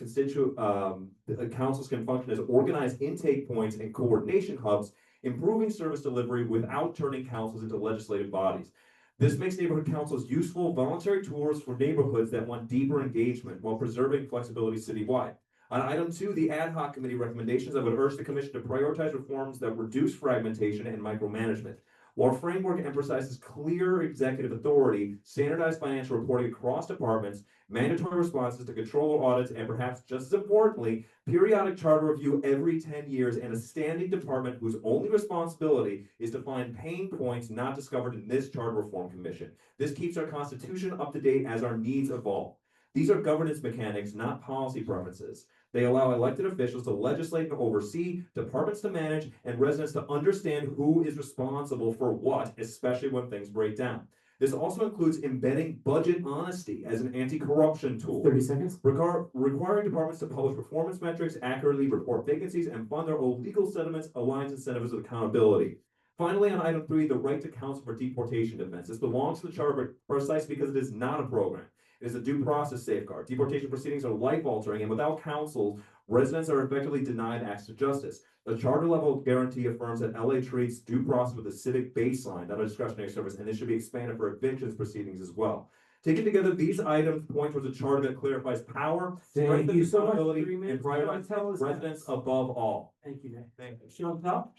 councils can function as organized intake points and coordination hubs, improving service delivery without turning councils into legislative bodies. This makes neighborhood councils useful voluntary tools for neighborhoods that want deeper engagement while preserving flexibility citywide. On item 2, the ad hoc committee recommendations, I would urge the commission to prioritize reforms that reduce fragmentation and micromanagement. While framework emphasizes clear executive authority, standardized financial reporting across departments, mandatory responses to controller audits, and perhaps just as importantly, periodic charter review every 10 years and a standing department whose only responsibility is to find pain points not discovered in this charter reform commission. This keeps our constitution up to date as our needs evolve. These are governance mechanics, not policy preferences. They allow elected officials to legislate and oversee, departments to manage, and residents to understand who is responsible for what, especially when things break down. This also includes embedding budget honesty as an anti-corruption tool. 30 seconds. Requiring departments to publish performance metrics, accurately report vacancies, and fund their own legal settlements aligns incentives with accountability. Finally, on item 3, the right to counsel for deportation defense. This belongs to the charter precisely because it is not a program. It is a due process safeguard. Deportation proceedings are life-altering, and without counsel, residents are effectively denied access to justice. The charter-level guarantee affirms that LA treats due process with a civic baseline, not a discretionary service, and this should be expanded for evictions proceedings as well. Taken together, these items point towards a charter that clarifies power, Thank you so much. accountability, 3 and minutes. prioritizes Chantel is residents next. above all. Thank you, Nick. Thank you. Chantel?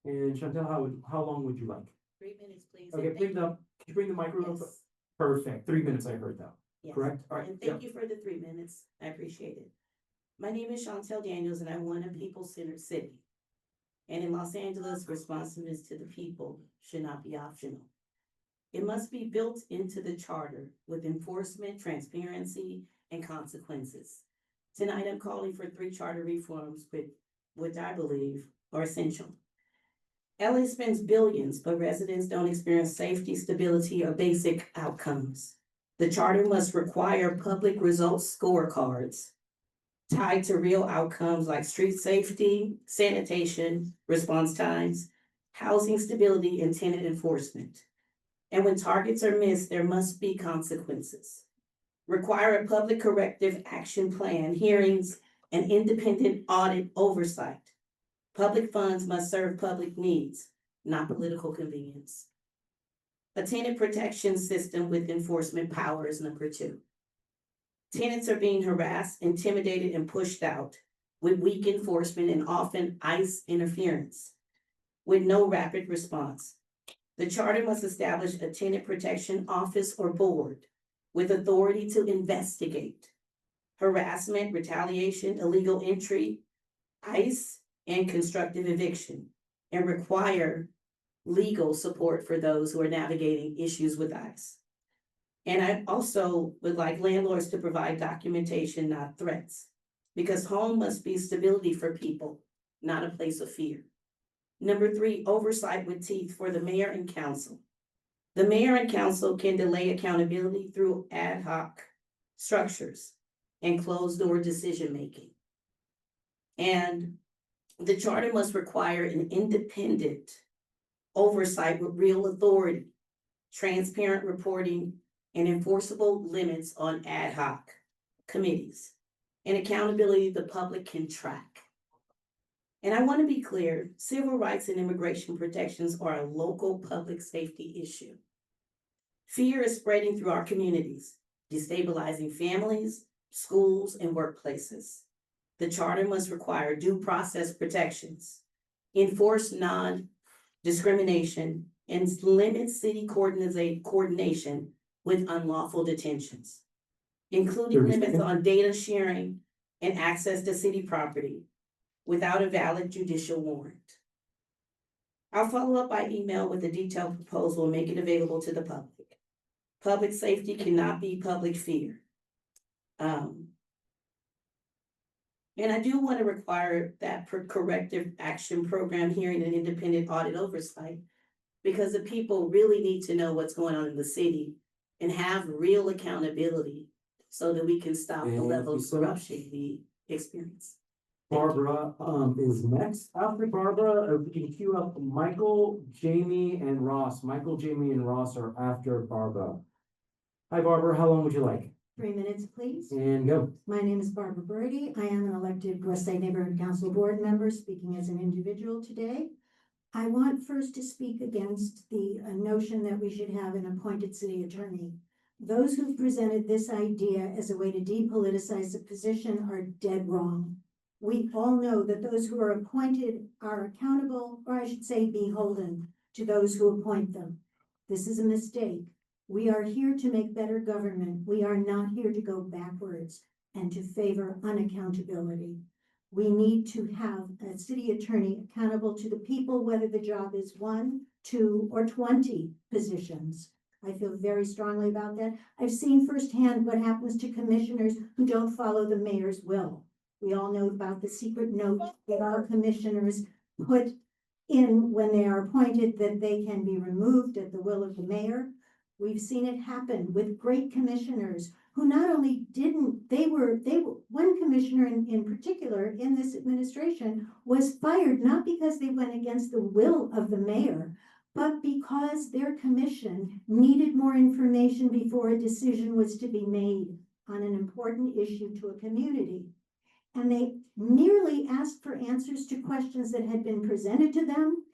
And Chantel, how long would you like? 3 minutes, please. Okay, And can thank you bring the microphone? Yes. Perfect. 3 minutes, I heard that. Yes. Correct? All right. And thank you for the 3 minutes. I appreciate it. My name is Chantel Daniels and I want a people-centered city. And in Los Angeles, responsiveness to the people should not be optional. It must be built into the charter with enforcement, transparency, and consequences. Tonight, I'm calling for 3 charter reforms, which I believe are essential. LA spends billions, but residents don't experience safety, stability, or basic outcomes. The charter must require public results scorecards tied to real outcomes like street safety, sanitation, response times, housing stability, and tenant enforcement. And when targets are missed, there must be consequences. Require a public corrective action plan, hearings, and independent audit oversight. Public funds must serve public needs, not political convenience. A tenant protection system with enforcement powers, number 2. Tenants are being harassed, intimidated, and pushed out with weak enforcement and often ICE interference with no rapid response. The charter must establish a tenant protection office or board with authority to investigate harassment, retaliation, illegal entry, ICE, and constructive eviction, and require legal support for those who are navigating issues with ICE. And I also would like landlords to provide documentation, not threats, because home must be stability for people, not a place of fear. Number 3, oversight with teeth for the mayor and council. The mayor and council can delay accountability through ad hoc structures and closed-door decision-making. And the charter must require an independent oversight with real authority, transparent reporting, and enforceable limits on ad hoc committees, and accountability the public can track. And I want to be clear, civil rights and immigration protections are a local public safety issue. Fear is spreading through our communities, destabilizing families, schools, and workplaces. The charter must require due process protections, enforce non-discrimination, and limit city coordination with unlawful detentions, including limits on data sharing and access to city property without a valid judicial warrant. I'll follow up by email with a detailed proposal and make it available to the public. Public safety cannot be public fear. And I do want to require that corrective action program hearing and independent audit oversight, because the people really need to know what's going on in the city and have real accountability so that we can stop the Thank level you of so much. corruption we experience. Barbara, is next. After Barbara, we can queue up Michael, Jamie, and Ross. Michael, Jamie, and Ross are after Barbara. Hi, Barbara, how long would you like? 3 minutes, please. And go. My name is Barbara Birdie. I am an elected West Side Neighborhood Council Board member, speaking as an individual today. I want first to speak against the notion that we should have an appointed city attorney. Those who've presented this idea as a way to depoliticize the position are dead wrong. We all know that those who are appointed are accountable, or I should say beholden, to those who appoint them. This is a mistake. We are here to make better government. We are not here to go backwards and to favor unaccountability. We need to have a city attorney accountable to the people, whether the job is 1, 2, or 20 positions. I feel very strongly about that. I've seen firsthand what happens to commissioners who don't follow the mayor's will. We all know about the secret note that our commissioners put in when they are appointed, that they can be removed at the will of the mayor. We've seen it happen with great commissioners who not only one commissioner in particular in this administration was fired, not because they went against the will of the mayor, but because their commission needed more information before a decision was to be made on an important issue to a community. And they merely asked for answers to questions that had been presented to them.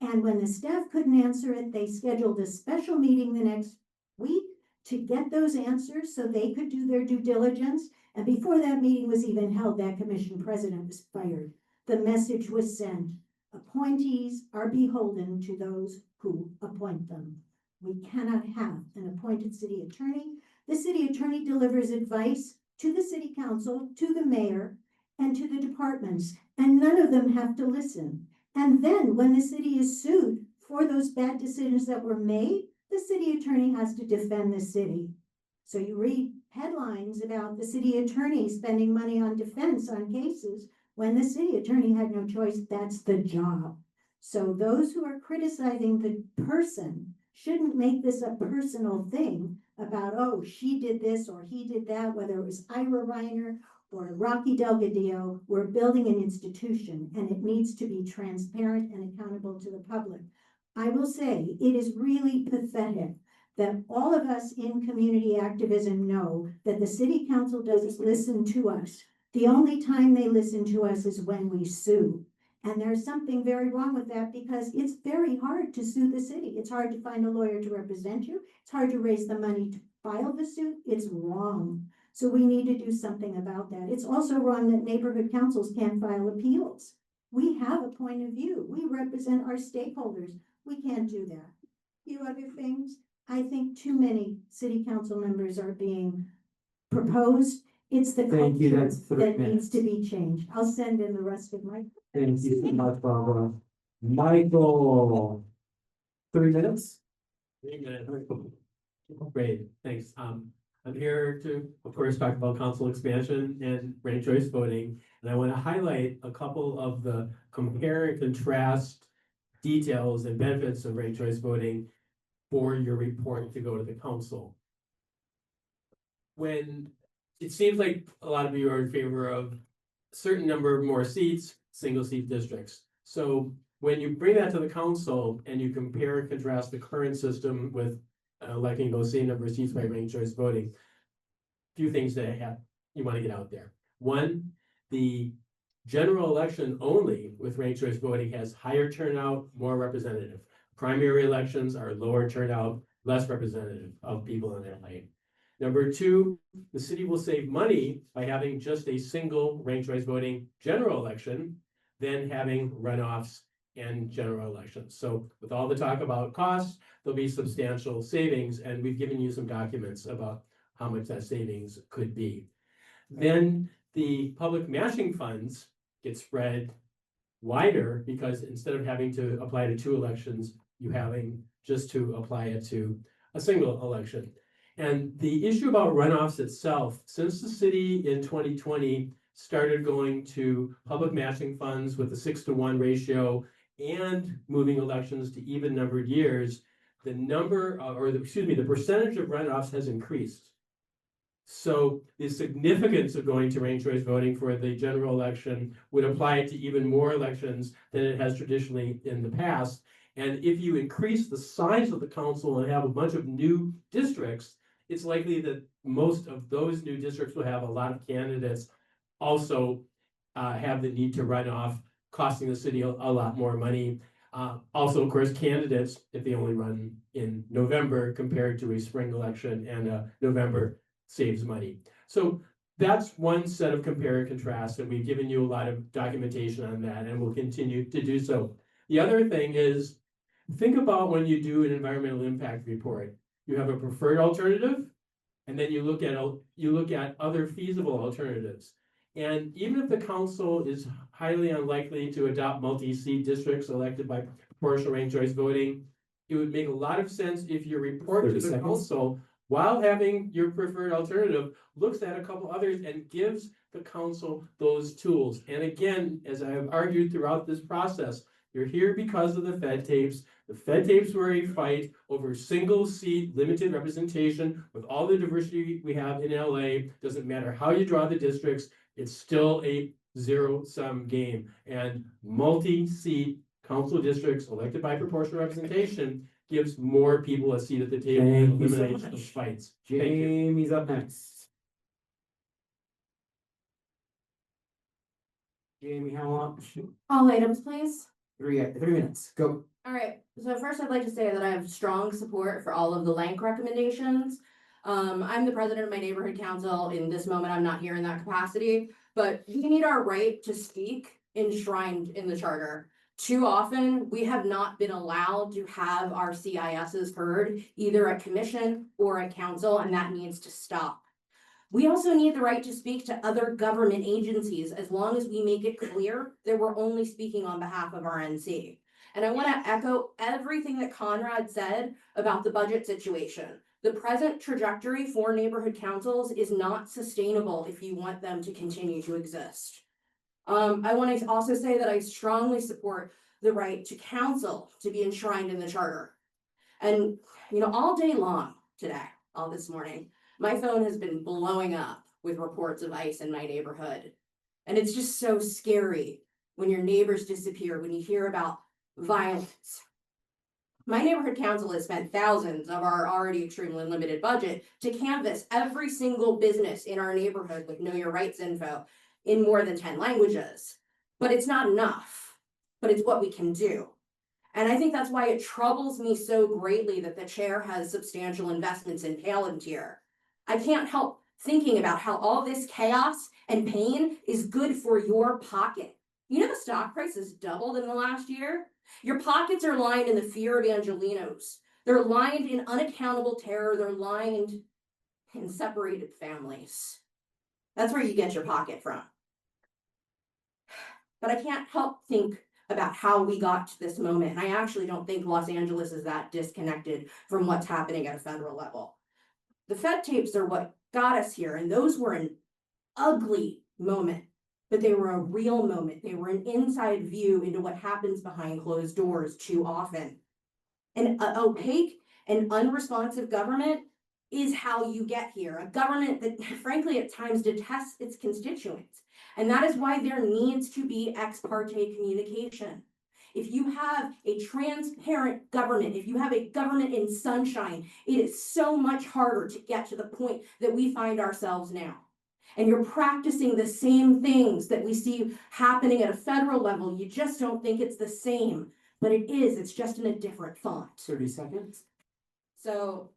And when the staff couldn't answer it, they scheduled a special meeting the next week to get those answers so they could do their due diligence. And before that meeting was even held, that commission president was fired. The message was sent: appointees are beholden to those who appoint them. We cannot have an appointed city attorney. The city attorney delivers advice to the city council, to the mayor, and to the departments, and none of them have to listen. And then when the city is sued for those bad decisions that were made, the city attorney has to defend the city. So you read headlines about the city attorney spending money on defense on cases when the city attorney had no choice. That's the job. So those who are criticizing the person shouldn't make this a personal thing about, oh, she did this or he did that, whether it was Ira Reiner or Rocky Delgadillo. We're building an institution and it needs to be transparent and accountable to the public. I will say it is really pathetic that all of us in community activism know that the city council doesn't listen to us. The only time they listen to us is when we sue. And there's something very wrong with that, because it's very hard to sue the city. It's hard to find a lawyer to represent you. It's hard to raise the money to file the suit. It's wrong. So we need to do something about that. It's also wrong that neighborhood councils can't file appeals. We have a point of view. We represent our stakeholders. We can't do that. Few other things. I think too many city council members are being proposed. It's the Thank you, culture that's 3 that minutes. needs to be changed. I'll send in the rest of my. Thank you so much, Barbara. Michael, 3 minutes? 3 minutes. Great, thanks. I'm here to, of course, talk about council expansion and ranked choice voting. And I want to highlight a couple of the compare and contrast details and benefits of ranked choice voting for your report to go to the council. When it seems like a lot of you are in favor of a certain number of more seats, single seat districts. So when you bring that to the council and you compare and contrast the current system with electing those same number of seats by ranked choice voting, few things that you want to get out there. One, the general election only with ranked choice voting has higher turnout, more representative. Primary elections are lower turnout, less representative of people in LA. Number two, the city will save money by having just a single ranked choice voting general election than having runoffs and general elections. So with all the talk about costs, there'll be substantial savings, and we've given you some documents about how much that savings could be. Then the public matching funds get spread wider because instead of having to apply to 2 elections, you having just to apply it to a single election. And the issue about runoffs itself, since the city in 2020 started going to public matching funds with a 6-to-1 ratio and moving elections to even numbered years, the number, the percentage of runoffs has increased. So the significance of going to ranked choice voting for the general election would apply to even more elections than it has traditionally in the past. And if you increase the size of the council and have a bunch of new districts, it's likely that most of those new districts will have a lot of candidates also have the need to run off, costing the city a lot more money. Also, of course, candidates, if they only run in November compared to a spring election and November saves money. So that's one set of compare and contrast, and we've given you a lot of documentation on that, and we'll continue to do so. The other thing is, think about when you do an environmental impact report. You have a preferred alternative, and then you look at other feasible alternatives. And even if the council is highly unlikely to adopt multi-seat districts elected by proportional ranked choice voting, it would make a lot of sense if your report to 30 the seconds. council, while having your preferred alternative, looks at a couple others and gives the council those tools. And again, as I have argued throughout this process, you're here because of the Fed tapes. The Fed tapes were a fight over single seat, limited representation. With all the diversity we have in LA, doesn't matter how you draw the districts, it's still a zero-sum game. And multi-seat council districts elected by proportional representation gives more people a seat at the table and Thank you so eliminates much. those fights. Thank you. Jamie's up next. Jamie, how long? All items, please. 3 minutes, go. All right, so first I'd like to say that I have strong support for all of the Lank recommendations. I'm the president of my neighborhood council. In this moment, I'm not here in that capacity, but we need our right to speak enshrined in the charter. Too often, we have not been allowed to have our CISs heard, either at commission or at council, and that needs to stop. We also need the right to speak to other government agencies as long as we make it clear that we're only speaking on behalf of our NC. And I want to echo everything that Conrad said about the budget situation. The present trajectory for neighborhood councils is not sustainable if you want them to continue to exist. I want to also say that I strongly support the right to council to be enshrined in the charter. And, all day long today, all this morning, my phone has been blowing up with reports of ICE in my neighborhood. And it's just so scary when your neighbors disappear, when you hear about violence. My neighborhood council has spent thousands of our already extremely limited budget to canvass every single business in our neighborhood with Know Your Rights info in more than 10 languages. But it's not enough, but it's what we can do. And I think that's why it troubles me so greatly that the chair has substantial investments in Palantir. I can't help thinking about how all this chaos and pain is good for your pocket. The stock price has doubled in the last year. Your pockets are lined in the fear of Angelinos. They're lined in unaccountable terror. They're lined in separated families. That's where you get your pocket from. But I can't help think about how we got to this moment. And I actually don't think Los Angeles is that disconnected from what's happening at a federal level. The Fed tapes are what got us here, and those were an ugly moment, but they were a real moment. They were an inside view into what happens behind closed doors too often. An opaque and unresponsive government is how you get here. A government that, frankly, at times detests its constituents. And that is why there needs to be ex parte communication. If you have a transparent government, if you have a government in sunshine, it is so much harder to get to the point that we find ourselves now. And you're practicing the same things that we see happening at a federal level. You just don't think it's the same, but it is. It's just in a different font. 30 seconds. So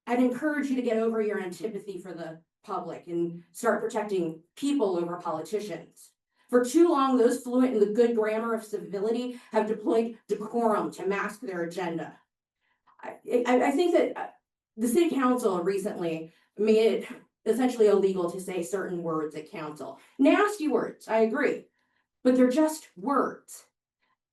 I'd encourage you to get over your antipathy for the public and start protecting people over politicians. For too long, those fluent in the good grammar of civility have deployed decorum to mask their agenda. I think that the city council recently made it essentially illegal to say certain words at council. Nasty words, I agree, but they're just words.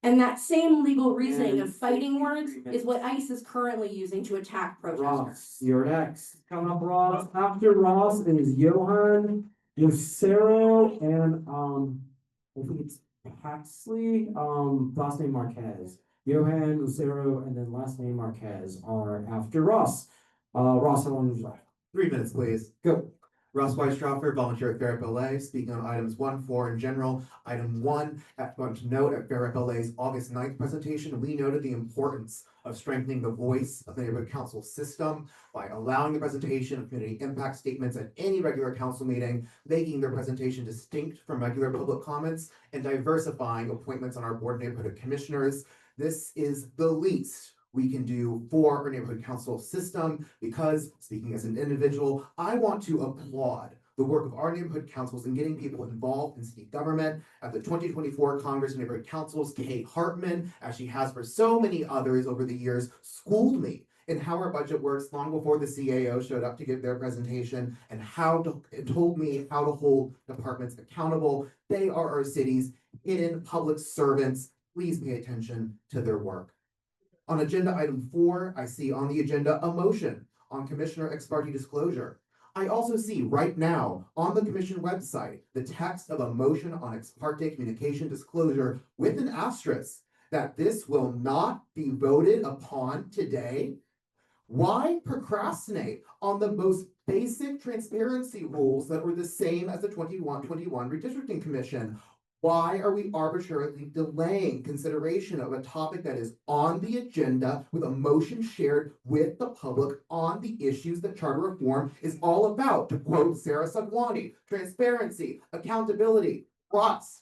And that same legal reasoning of fighting words is what ICE is currently using to attack protesters. Ross, you're next. Come up, Ross. After Ross is Johan, Lucero, and, I think it's Paxley, last name Marquez. Johan, Lucero, and then last name Marquez are after Ross. Ross, how long would you like? 3 minutes, please. Go. Ross Weistroffer, volunteer at Fair LA, speaking on items 1, 4 in general. Item 1, I want to note at Fair LA's August 9th presentation, we noted the importance of strengthening the voice of the neighborhood council system by allowing the presentation of community impact statements at any regular council meeting, making their presentation distinct from regular public comments, and diversifying appointments on our board of neighborhood commissioners. This is the least we can do for our neighborhood council system because, speaking as an individual, I want to applaud the work of our neighborhood councils in getting people involved in city government. At the 2024 Congress of Neighborhood Councils, Kate Hartman, as she has for so many others over the years, schooled me in how our budget works long before the CAO showed up to give their presentation and told me how to hold departments accountable. They are our city's hidden public servants. Please pay attention to their work. On agenda item 4, I see on the agenda a motion on Commissioner ex parte disclosure. I also see right now on the commission website, the text of a motion on ex parte communication disclosure with an asterisk that this will not be voted upon today. Why procrastinate on the most basic transparency rules that were the same as the 21 redistricting commission? Why are we arbitrarily delaying consideration of a topic that is on the agenda with a motion shared with the public on the issues that charter reform is all about? To quote Sarah Sagwani, transparency, accountability. Ross,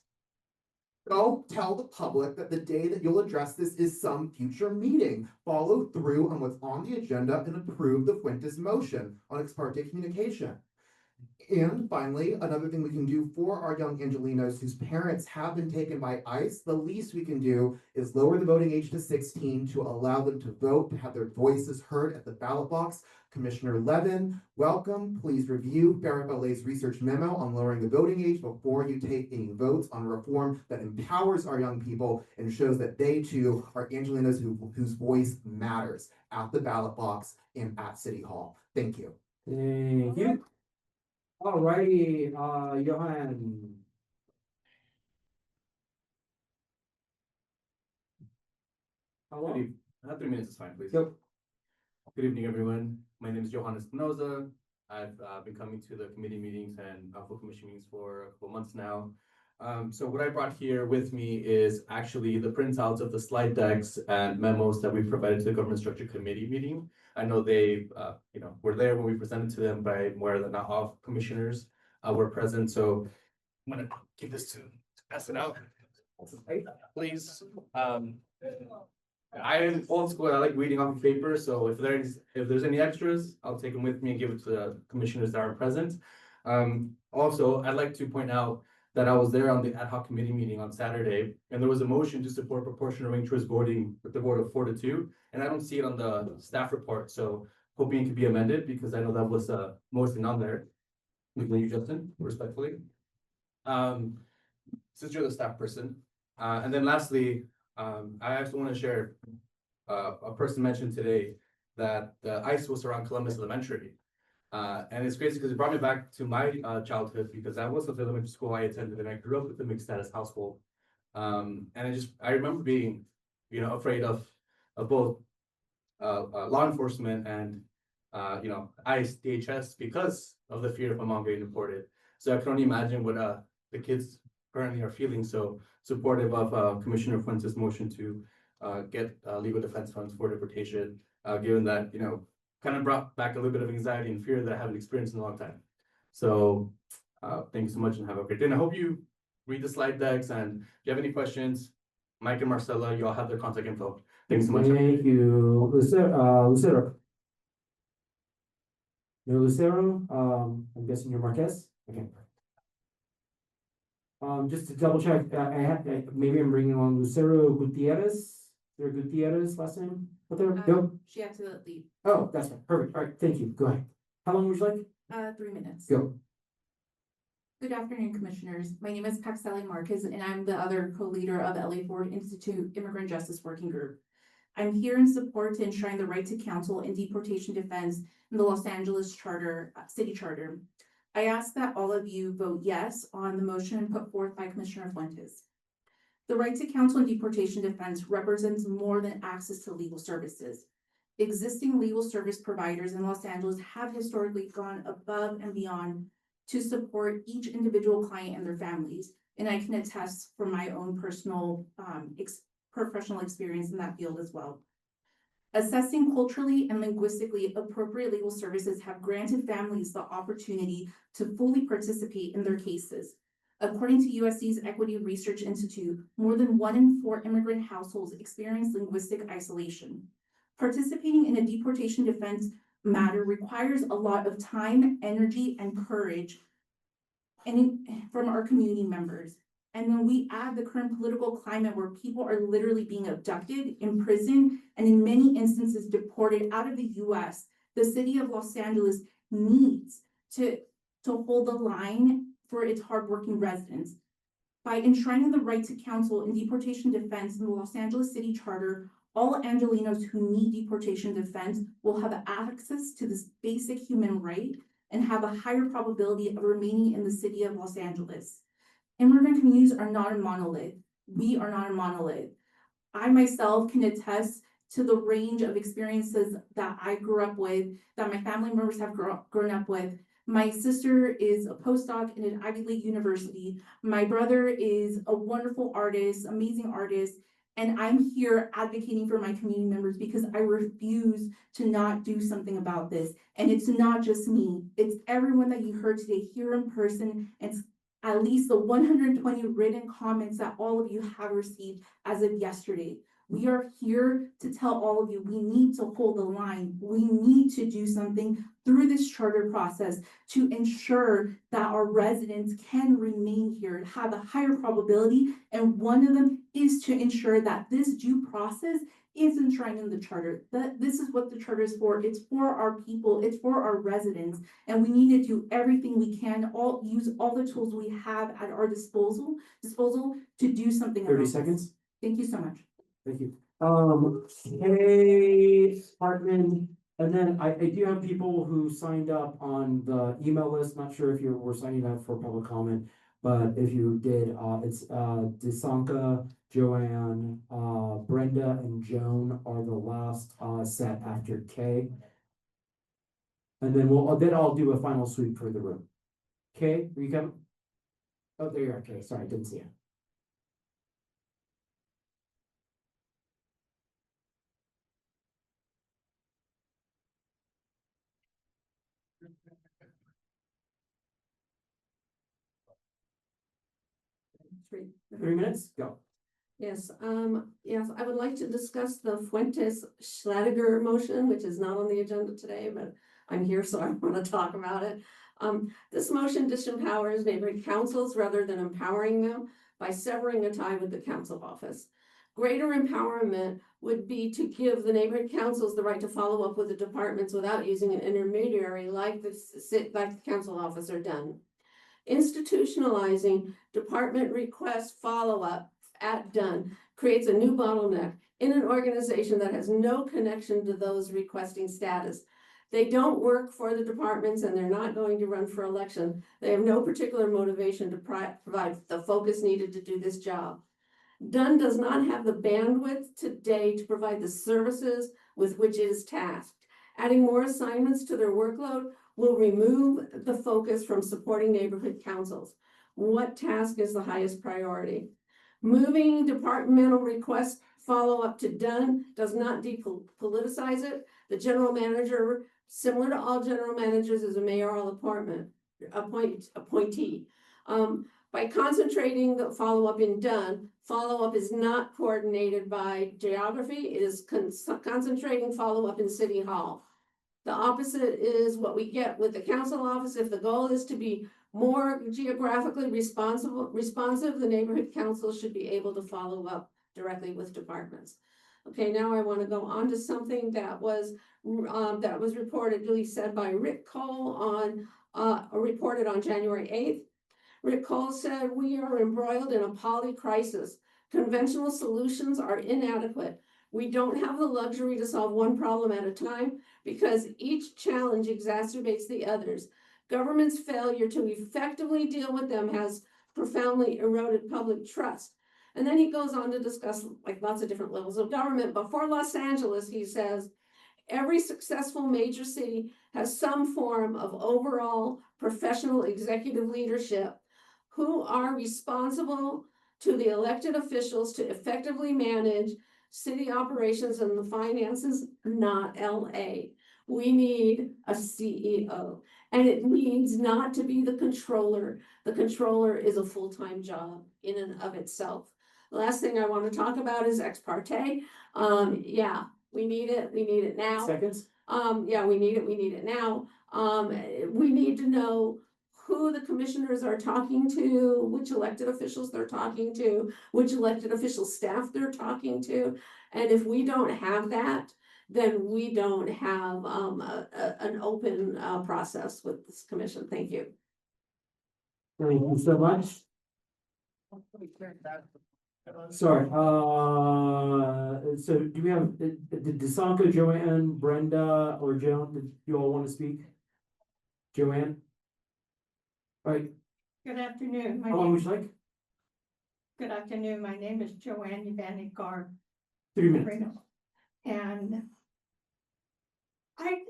go tell the public that the day that you'll address this is some future meeting. Follow through on what's on the agenda and approve the Fuentes motion on ex parte communication. And finally, another thing we can do for our young Angelinos whose parents have been taken by ICE, the least we can do is lower the voting age to 16 to allow them to vote, to have their voices heard at the ballot box. Commissioner Levin, welcome. Please review Fair LA's research memo on lowering the voting age before you take any votes on reform that empowers our young people and shows that they too are Angelinos whose voice matters at the ballot box and at City Hall. Thank you. Thank you. Alrighty, Johan. How long? 3 minutes is fine, please. Yep. Good evening, everyone. My name is Johan Espinoza. I've been coming to the committee meetings and full commission meetings for a couple months now. So what I brought here with me is actually the printouts of the slide decks and memos that we provided to the government structure committee meeting. I know they, were there when we presented to them, but I'm aware that not all commissioners were present. So I'm gonna give this to pass it out. Please. I am old school. I like reading off of paper. So if there's any extras, I'll take them with me and give it to the commissioners that are present. Also, I'd like to point out that I was there on the ad hoc committee meeting on Saturday, and there was a motion to support proportional ranked choice voting with the vote of 4-2, and I don't see it on the staff report, so hoping it could be amended, because I know that was mostly on there. With you, Justin, respectfully. Since you're the staff person. And then lastly, I also want to share, a person mentioned today that the ICE was around Columbus Elementary. And it's crazy because it brought me back to my childhood, because that was the elementary school I attended and I grew up with a mixed status household. And I remember being, afraid of both law enforcement and, ICE, DHS, because of the fear of my mom getting deported. So I can only imagine what the kids currently are feeling. So supportive of Commissioner Fuentes' motion to get legal defense funds for deportation, given that, kind of brought back a little bit of anxiety and fear that I haven't experienced in a long time. So thank you so much and have a great day. And I hope you read the slide decks, and if you have any questions, Mike and Marcella, you all have their contact info. Thanks so much. Thank you. Lucero. You're Lucero, I'm guessing you're Marquez? Okay. Just to double check, maybe I'm bringing on Lucero Gutierrez. Is there Gutierrez last name? What there? Go. She had to leave. Oh, that's right. Perfect. All right. Thank you. Go ahead. How long would you like? 3 minutes. Go. Good afternoon, Commissioners. My name is Paxelli Marquez, and I'm the other co-leader of LA Ford Institute Immigrant Justice Working Group. I'm here in support to enshrine the right to counsel and deportation defense in the Los Angeles City Charter. I ask that all of you vote yes on the motion put forth by Commissioner Fuentes. The right to counsel and deportation defense represents more than access to legal services. Existing legal service providers in Los Angeles have historically gone above and beyond to support each individual client and their families. And I can attest from my own personal professional experience in that field as well. Assessing culturally and linguistically appropriate legal services have granted families the opportunity to fully participate in their cases. According to USC's Equity Research Institute, more than 1 in 4 immigrant households experience linguistic isolation. Participating in a deportation defense matter requires a lot of time, energy, and courage from our community members. And when we add the current political climate where people are literally being abducted, imprisoned, and in many instances deported out of the US, the city of Los Angeles needs to hold the line for its hardworking residents. By enshrining the right to counsel in deportation defense in the Los Angeles City Charter, all Angelenos who need deportation defense will have access to this basic human right and have a higher probability of remaining in the city of Los Angeles. Immigrant communities are not a monolith. We are not a monolith. I myself can attest to the range of experiences that I grew up with, that my family members have grown up with. My sister is a postdoc in an Ivy League university. My brother is a wonderful artist, amazing artist. And I'm here advocating for my community members because I refuse to not do something about this. And it's not just me, it's everyone that you heard today here in person. It's at least the 120 written comments that all of you have received as of yesterday. We are here to tell all of you, we need to hold the line. We need to do something through this charter process to ensure that our residents can remain here and have a higher probability. And one of them is to ensure that this due process is enshrined in the charter. That this is what the charter is for. It's for our people, it's for our residents. And we need to do everything we can, use all the tools we have at our disposal to do something about 30 this. seconds. Thank you so much. Thank you. Kay Hartman, and then I do have people who signed up on the email list. Not sure if you were signing up for public comment, but if you did, it's Desanka, Joanne, Brenda, and Joan are the last set after Kay. And then I'll do a final sweep for the room. Kay, are you coming? Oh, there you are, Kay. Sorry, I didn't see you. Three minutes, go. Yes, I would like to discuss the Fuentes-Schlesinger motion, which is not on the agenda today, but I'm here, so I want to talk about it. This motion disempowers neighborhood councils rather than empowering them by severing a tie with the council office. Greater empowerment would be to give the neighborhood councils the right to follow up with the departments without using an intermediary like the council office are done. Institutionalizing department request follow-up at done creates a new bottleneck in an organization that has no connection to those requesting status. They don't work for the departments and they're not going to run for election. They have no particular motivation to provide the focus needed to do this job. Done does not have the bandwidth today to provide the services with which it is tasked. Adding more assignments to their workload will remove the focus from supporting neighborhood councils. What task is the highest priority? Moving departmental request follow-up to done does not depoliticize it. The general manager, similar to all general managers, is a mayoral appointee. By concentrating the follow-up in done, follow-up is not coordinated by geography. It is concentrating follow-up in City Hall. The opposite is what we get with the council office. If the goal is to be more geographically responsive, the neighborhood council should be able to follow up directly with departments. Okay, now I want to go on to something that was reportedly said by Rick Cole reported on January 8th. Rick Cole said, "We are embroiled in a poly crisis. Conventional solutions are inadequate. We don't have the luxury to solve one problem at a time because each challenge exacerbates the others. Government's failure to effectively deal with them has profoundly eroded public trust." And then he goes on to discuss like lots of different levels of government. But for Los Angeles, he says, "Every successful major city has some form of overall professional executive leadership who are responsible to the elected officials to effectively manage city operations and the finances, not LA. We need a CEO, and it needs not to be the controller. The controller is a full-time job in and of itself." The last thing I want to talk about is ex parte. Yeah, we need it now. Seconds? Yeah, we need it now. We need to know who the commissioners are talking to, which elected officials they're talking to, which elected official staff they're talking to. And if we don't have that, then we don't have an open process with this commission. Thank you. Thank you so much. Sorry, so do we have, did DeSanco, Joanne, Brenda, or Joan, did you all want to speak? Joanne? All right, Good afternoon. how long would you like? Good afternoon. My name is Joanne Yvonne Gar. 3 minutes. And I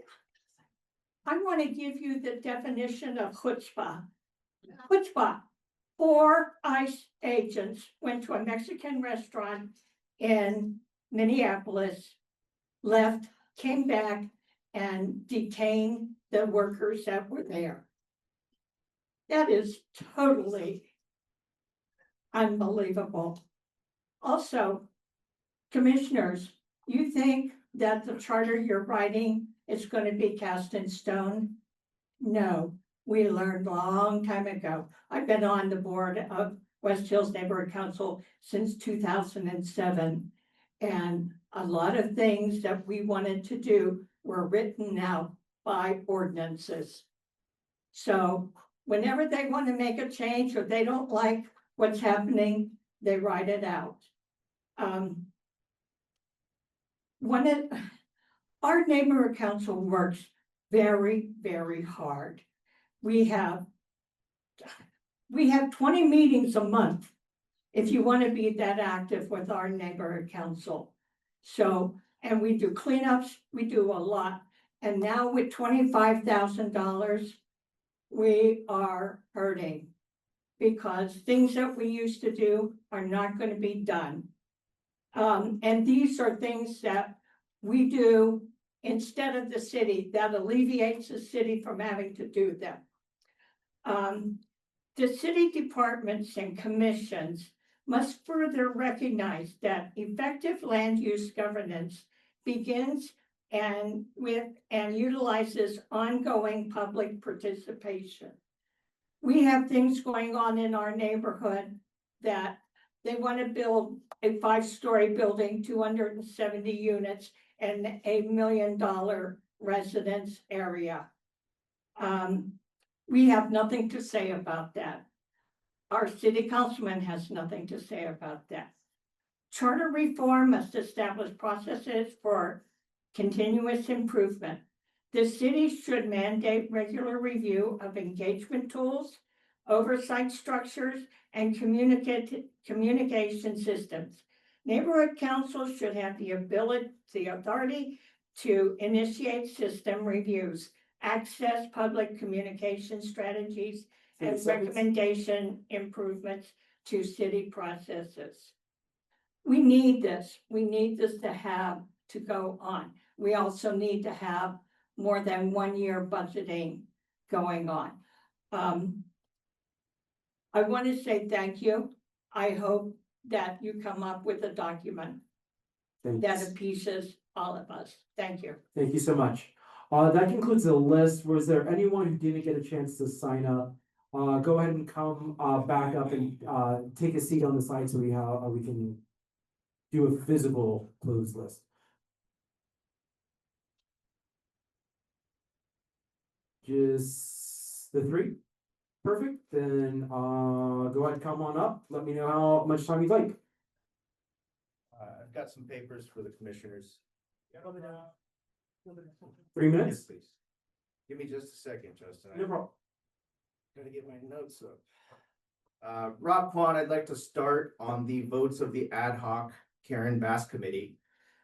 want to give you the definition of chutzpah. Chutzpah. 4 ICE agents went to a Mexican restaurant in Minneapolis, left, came back, and detained the workers that were there. That is totally unbelievable. Also, commissioners, you think that the charter you're writing is going to be cast in stone? No, we learned a long time ago. I've been on the board of West Hills Neighborhood Council since 2007. And a lot of things that we wanted to do were written out by ordinances. So whenever they want to make a change or they don't like what's happening, they write it out. Our neighborhood council works very, very hard. We have 20 meetings a month if you want to be that active with our neighborhood council. So, and we do cleanups, we do a lot. And now with $25,000, we are hurting because things that we used to do are not going to be done. And these are things that we do instead of the city that alleviates the city from having to do them. The city departments and commissions must further recognize that effective land use governance begins and utilizes ongoing public participation. We have things going on in our neighborhood that they want to build a 5-story building, 270 units, and $1 million residence area. We have nothing to say about that. Our city councilman has nothing to say about that. Charter reform must establish processes for continuous improvement. The city should mandate regular review of engagement tools, oversight structures, and communication systems. Neighborhood councils should have the authority to initiate system reviews, access public communication strategies, and recommendation improvements to city processes. We need this. We need this to go on. We also need to have more than 1 year budgeting going on. I want to say thank you. I hope that you come up with a document that appeases all of us. Thank you. Thank you so much. That concludes the list. Was there anyone who didn't get a chance to sign up? Go ahead and come back up and take a seat on the side so we can do a physical closed list. Just the three? Perfect, then, go ahead, come on up, let me know how much time you'd like. I've got some papers for the commissioners. 3 minutes? Yes, please. Give me just a second, Justin. No problem. Gotta get my notes up. Rob Quan, I'd like to start on the votes of the ad hoc Karen Bass Committee.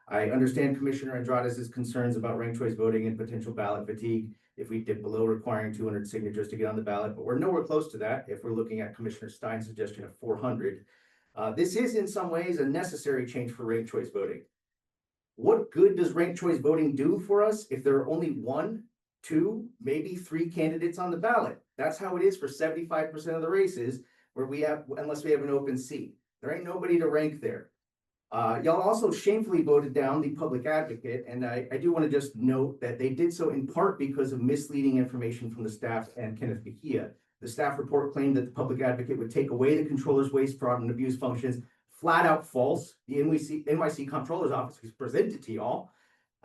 I understand Commissioner Andrades' concerns about ranked choice voting and potential ballot fatigue if we dip below requiring 200 signatures to get on the ballot, but we're nowhere close to that if we're looking at Commissioner Stein's suggestion of 400. This is in some ways a necessary change for ranked choice voting. What good does ranked choice voting do for us if there are only 1, 2, maybe 3 candidates on the ballot? That's how it is for 75% of the races where we have, unless we have an open seat. There ain't nobody to rank there. Y'all also shamefully voted down the public advocate, and I do want to just note that they did so in part because of misleading information from the staff and Kenneth Mejia. The staff report claimed that the public advocate would take away the controller's waste, fraud, and abuse functions. Flat out false. The NYC Comptroller's Office was presented to y'all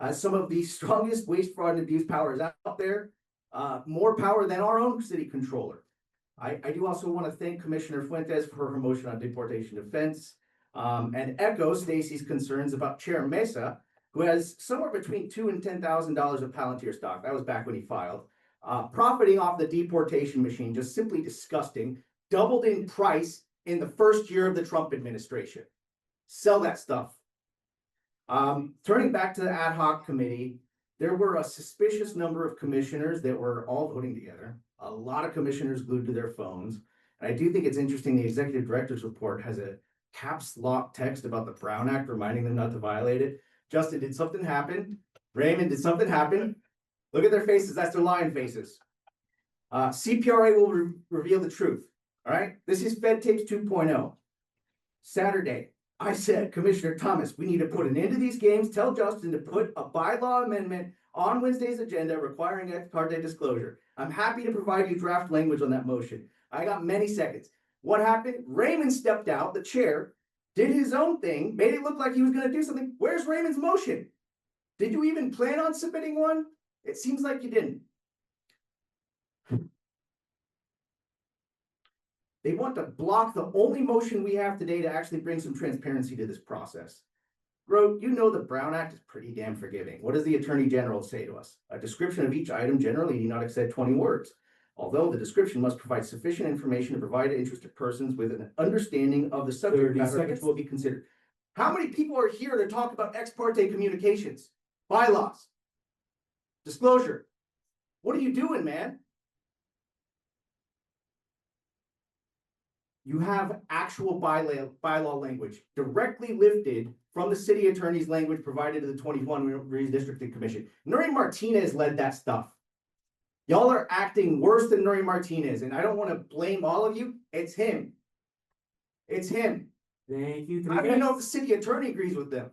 as some of the strongest waste, fraud, and abuse powers out there. More power than our own city controller. I do also want to thank Commissioner Fuentes for her motion on deportation defense. And echo Stacy's concerns about Chair Mesa, who has somewhere between $2,000 and $10,000 of Palantir stock. That was back when he filed. Profiting off the deportation machine, just simply disgusting. Doubled in price in the first year of the Trump administration. Sell that stuff. Turning back to the ad hoc committee, there were a suspicious number of commissioners that were all voting together. A lot of commissioners glued to their phones. And I do think it's interesting the executive director's report has a caps lock text about the Brown Act, reminding them not to violate it. Justin, did something happen? Raymond, did something happen? Look at their faces. That's their lion faces. CPRA will reveal the truth. All right. This is Fed Tapes 2.0. Saturday, I said, Commissioner Thomas, we need to put an end to these games. Tell Justin to put a bylaw amendment on Wednesday's agenda requiring ex parte disclosure. I'm happy to provide you draft language on that motion. I got many seconds. What happened? Raymond stepped out, the chair, did his own thing, made it look like he was going to do something. Where's Raymond's motion? Did you even plan on submitting one? It seems like you didn't. They want to block the only motion we have today to actually bring some transparency to this process. Bro, you know the Brown Act is pretty damn forgiving. What does the Attorney General say to us? A description of each item generally need not exceed 20 words. Although the description must provide sufficient information to provide interested persons with an understanding of the subject 30 matter which will be considered. How many people are here to talk about ex parte communications, bylaws, disclosure? What are you doing, man? You have actual bylaw language directly lifted from the city attorney's language provided to the 21 redistricting commission. Nuri Martinez led that stuff. Y'all are acting worse than Nuri Martinez, and I don't want to blame all of you. It's him. It's him. Thank you. I don't even know if the city attorney agrees with them.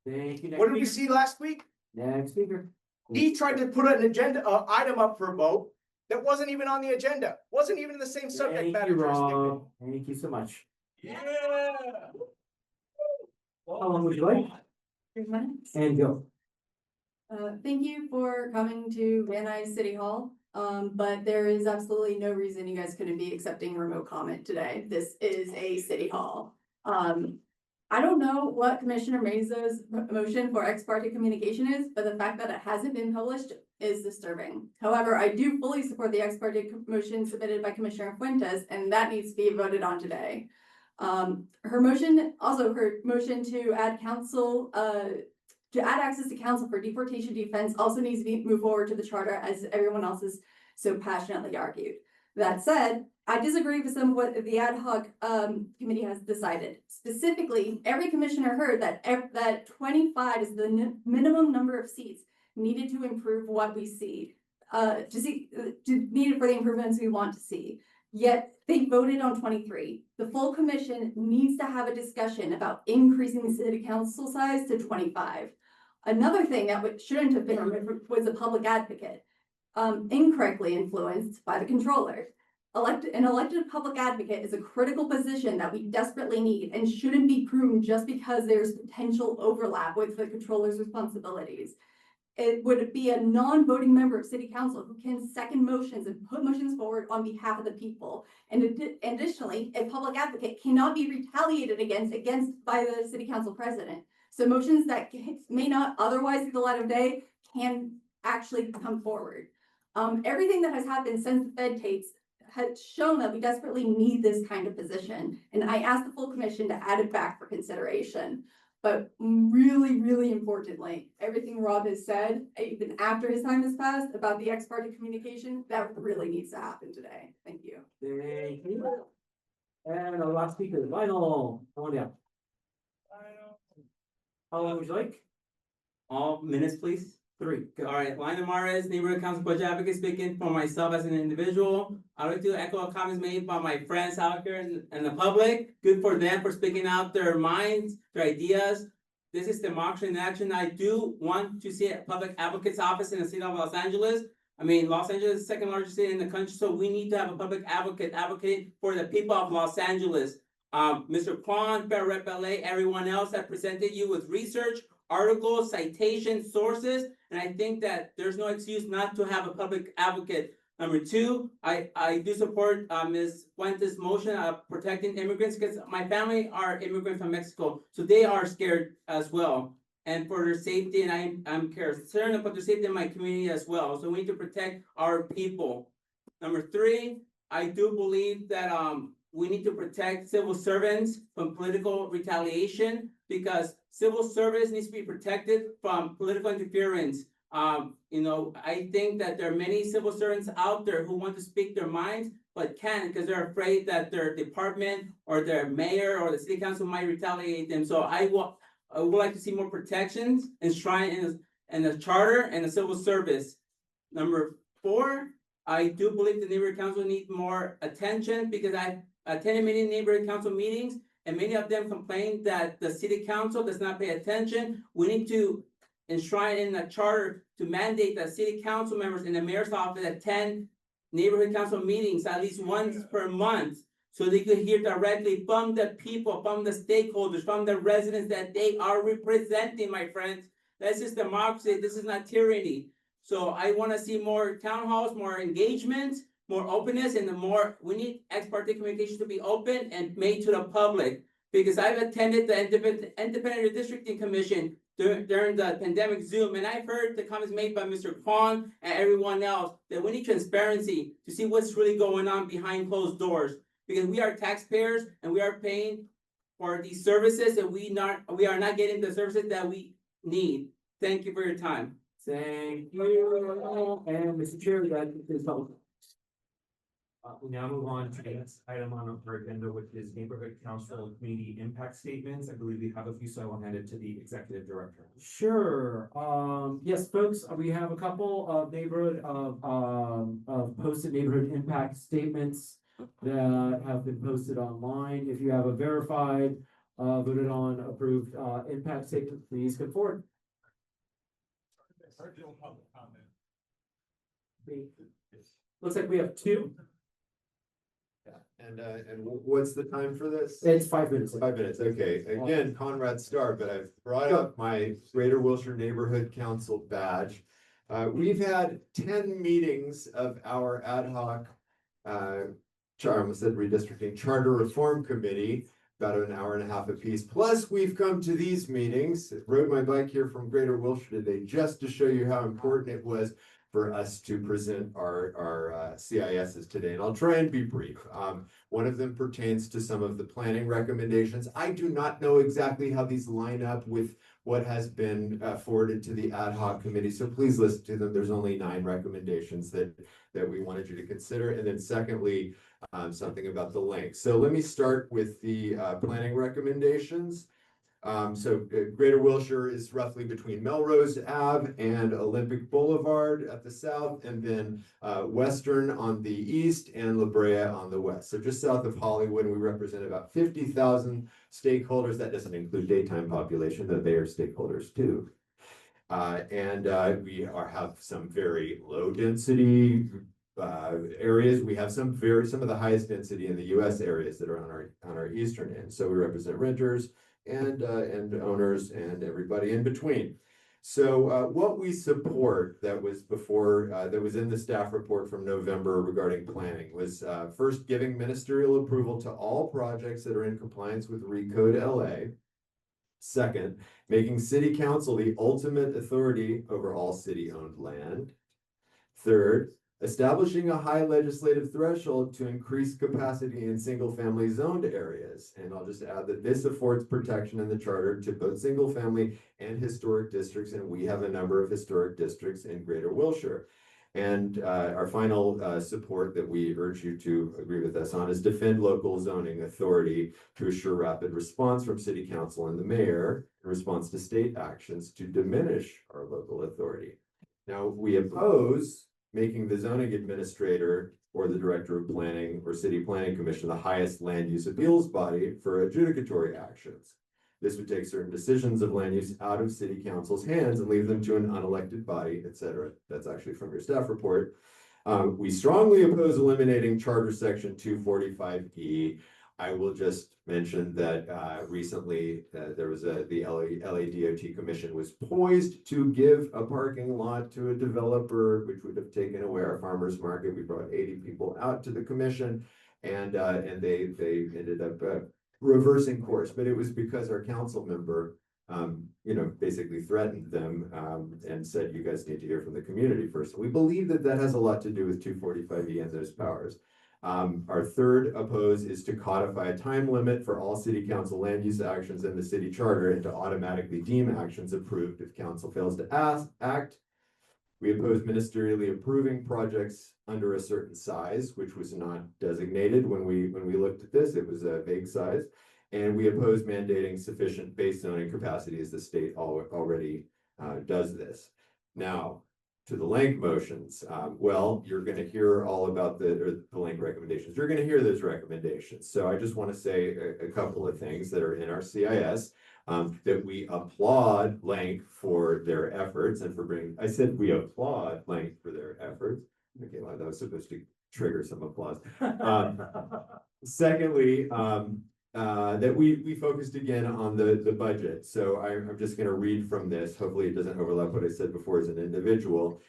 Thank you. What did we see last week? Next speaker. He tried to put an agenda item up for a vote that wasn't even on the agenda. Wasn't even in the same subject Thank matter. you, Rob. Thank you so much. Yeah. How long would you like? 3 minutes. And go. Thank you for coming to Van Nuys City Hall. But there is absolutely no reason you guys couldn't be accepting remote comment today. This is a city hall. I don't know what Commissioner Mesa's motion for ex parte communication is, but the fact that it hasn't been published is disturbing. However, I do fully support the ex parte motion submitted by Commissioner Fuentes, and that needs to be voted on today. Her motion to add council, to add access to counsel for deportation defense also needs to be moved forward to the charter, as everyone else has so passionately argued. That said, I disagree with some of what the ad hoc committee has decided. Specifically, every commissioner heard that 25 is the minimum number of seats needed to improve what we see, needed for the improvements we want to see. Yet they voted on 23. The full commission needs to have a discussion about increasing the city council size to 25. Another thing that shouldn't have been was a public advocate, incorrectly influenced by the controller. An elected public advocate is a critical position that we desperately need and shouldn't be pruned just because there's potential overlap with the controller's responsibilities. it would be a non-voting member of city council who can second motions and put motions forward on behalf of the people. And additionally, a public advocate cannot be retaliated against by the city council president. So motions that may not otherwise see the light of day can actually come forward. Everything that has happened since the Fed tapes has shown that we desperately need this kind of position. And I asked the full commission to add it back for consideration. But really, really importantly, everything Rob has said, even after his time has passed, about the ex parte communication, that really needs to happen today. Thank you. Thank you. And our last speaker, Lionel, come on down. How long would you like? All minutes, please. 3, go. All right, Lionel Mares, Neighborhood Council Budget Advocate, speaking for myself as an individual. I'd like to echo comments made by my friends out here and the public. Good for them for speaking out their minds, their ideas. This is democracy in action. I do want to see a public advocate's office in the city of Los Angeles. I mean, Los Angeles is the second largest city in the country, so we need to have a public advocate advocating for the people of Los Angeles. Mr. Kwan, Fair Rep LA, everyone else that presented you with research, articles, citations, sources, and I think that there's no excuse not to have a public advocate. Number 2, I do support Ms. Fuentes' motion of protecting immigrants because my family are immigrants from Mexico, so they are scared as well. And for their safety, and I'm concerned about the safety of my community as well. So we need to protect our people. Number 3, I do believe that we need to protect civil servants from political retaliation because civil service needs to be protected from political interference. I think that there are many civil servants out there who want to speak their minds, but can't because they're afraid that their department or their mayor or the city council might retaliate them. So I would like to see more protections enshrined in the charter and the civil service. Number 4, I do believe the neighborhood council needs more attention because I attended many neighborhood council meetings and many of them complain that the city council does not pay attention. We need to enshrine in the charter to mandate that city council members in the mayor's office attend neighborhood council meetings at least once per month. So they could hear directly from the people, from the stakeholders, from the residents that they are representing, my friends. This is democracy, this is not tyranny. So I wanna see more town halls, more engagement, more openness, and we need ex parte communication to be open and made to the public. Because I've attended the Independent Redistricting Commission during the pandemic Zoom, and I've heard the comments made by Mr. Kwan and everyone else that we need transparency to see what's really going on behind closed doors. Because we are taxpayers and we are paying for these services and we are not getting the services that we need. Thank you for your time. Thank you. And Mr. Chair, that is public. We now move on to the next item on our agenda, which is neighborhood council community impact statements. I believe we have a few, so I will hand it to the executive director. Sure. Yes, folks, we have a couple of posted neighborhood impact statements that have been posted online. If you have a verified, voted on, approved, impact statement, please come forward. Looks like we have 2. And what's the time for this? It's 5 minutes. 5 minutes, okay. Again, Conrad Starr, but I've brought up my Greater Wilshire Neighborhood Council badge. We've had 10 meetings of our ad hoc, I almost said redistricting, Charter Reform Committee, about an hour and a half apiece. Plus, we've come to these meetings, rode my bike here from Greater Wilshire today, just to show you how important it was for us to present our CISs today, and I'll try and be brief. One of them pertains to some of the planning recommendations. I do not know exactly how these line up with what has been forwarded to the ad hoc committee, so please listen to them. There's only 9 recommendations that we wanted you to consider. And then secondly, something about the length. So let me start with the planning recommendations. Greater Wilshire is roughly between Melrose Ave and Olympic Boulevard at the south, and then Western on the east and La Brea on the west. So just south of Hollywood, we represent about 50,000 stakeholders. That doesn't include daytime population, though they are stakeholders too. We have some very low density areas. We have some of the highest density in the US areas that are on our eastern end. So we represent renters and owners and everybody in between. So what we support that was before, that was in the staff report from November regarding planning was first giving ministerial approval to all projects that are in compliance with Recode LA. Second, making city council the ultimate authority over all city-owned land. Third, establishing a high legislative threshold to increase capacity in single-family zoned areas. And I'll just add that this affords protection in the charter to both single-family and historic districts, and we have a number of historic districts in Greater Wilshire. And our final support that we urge you to agree with us on is defend local zoning authority to assure rapid response from city council and the mayor in response to state actions to diminish our local authority. Now, we oppose making the zoning administrator or the director of planning or city planning commission the highest land use appeals body for adjudicatory actions. This would take certain decisions of land use out of city council's hands and leave them to an unelected body, etc. That's actually from your staff report. We strongly oppose eliminating Charter Section 245E. I will just mention that recently there was the LA DOT Commission was poised to give a parking lot to a developer, which would have taken away our farmers market. We brought 80 people out to the commission, and they ended up reversing course. But it was because our council member, basically threatened them and said, "You guys need to hear from the community first." We believe that that has a lot to do with 245E and those powers. Our third oppose is to codify a time limit for all city council land use actions in the city charter and to automatically deem actions approved if council fails to act. We oppose ministerially approving projects under a certain size, which was not designated when we looked at this. It was a vague size. And we oppose mandating sufficient base zoning capacity as the state already does this. Now, to the Lank motions, well, you're going to hear all about the Lank recommendations. You're going to hear those recommendations. So I just want to say a couple of things that are in our CIS, that we applaud Lank for their efforts and for bringing, I said we applaud Lank for their efforts. Okay, well, that was supposed to trigger some applause. Secondly, that we focused again on the budget. So I'm just going to read from this. Hopefully it doesn't overlap what I said before as an individual.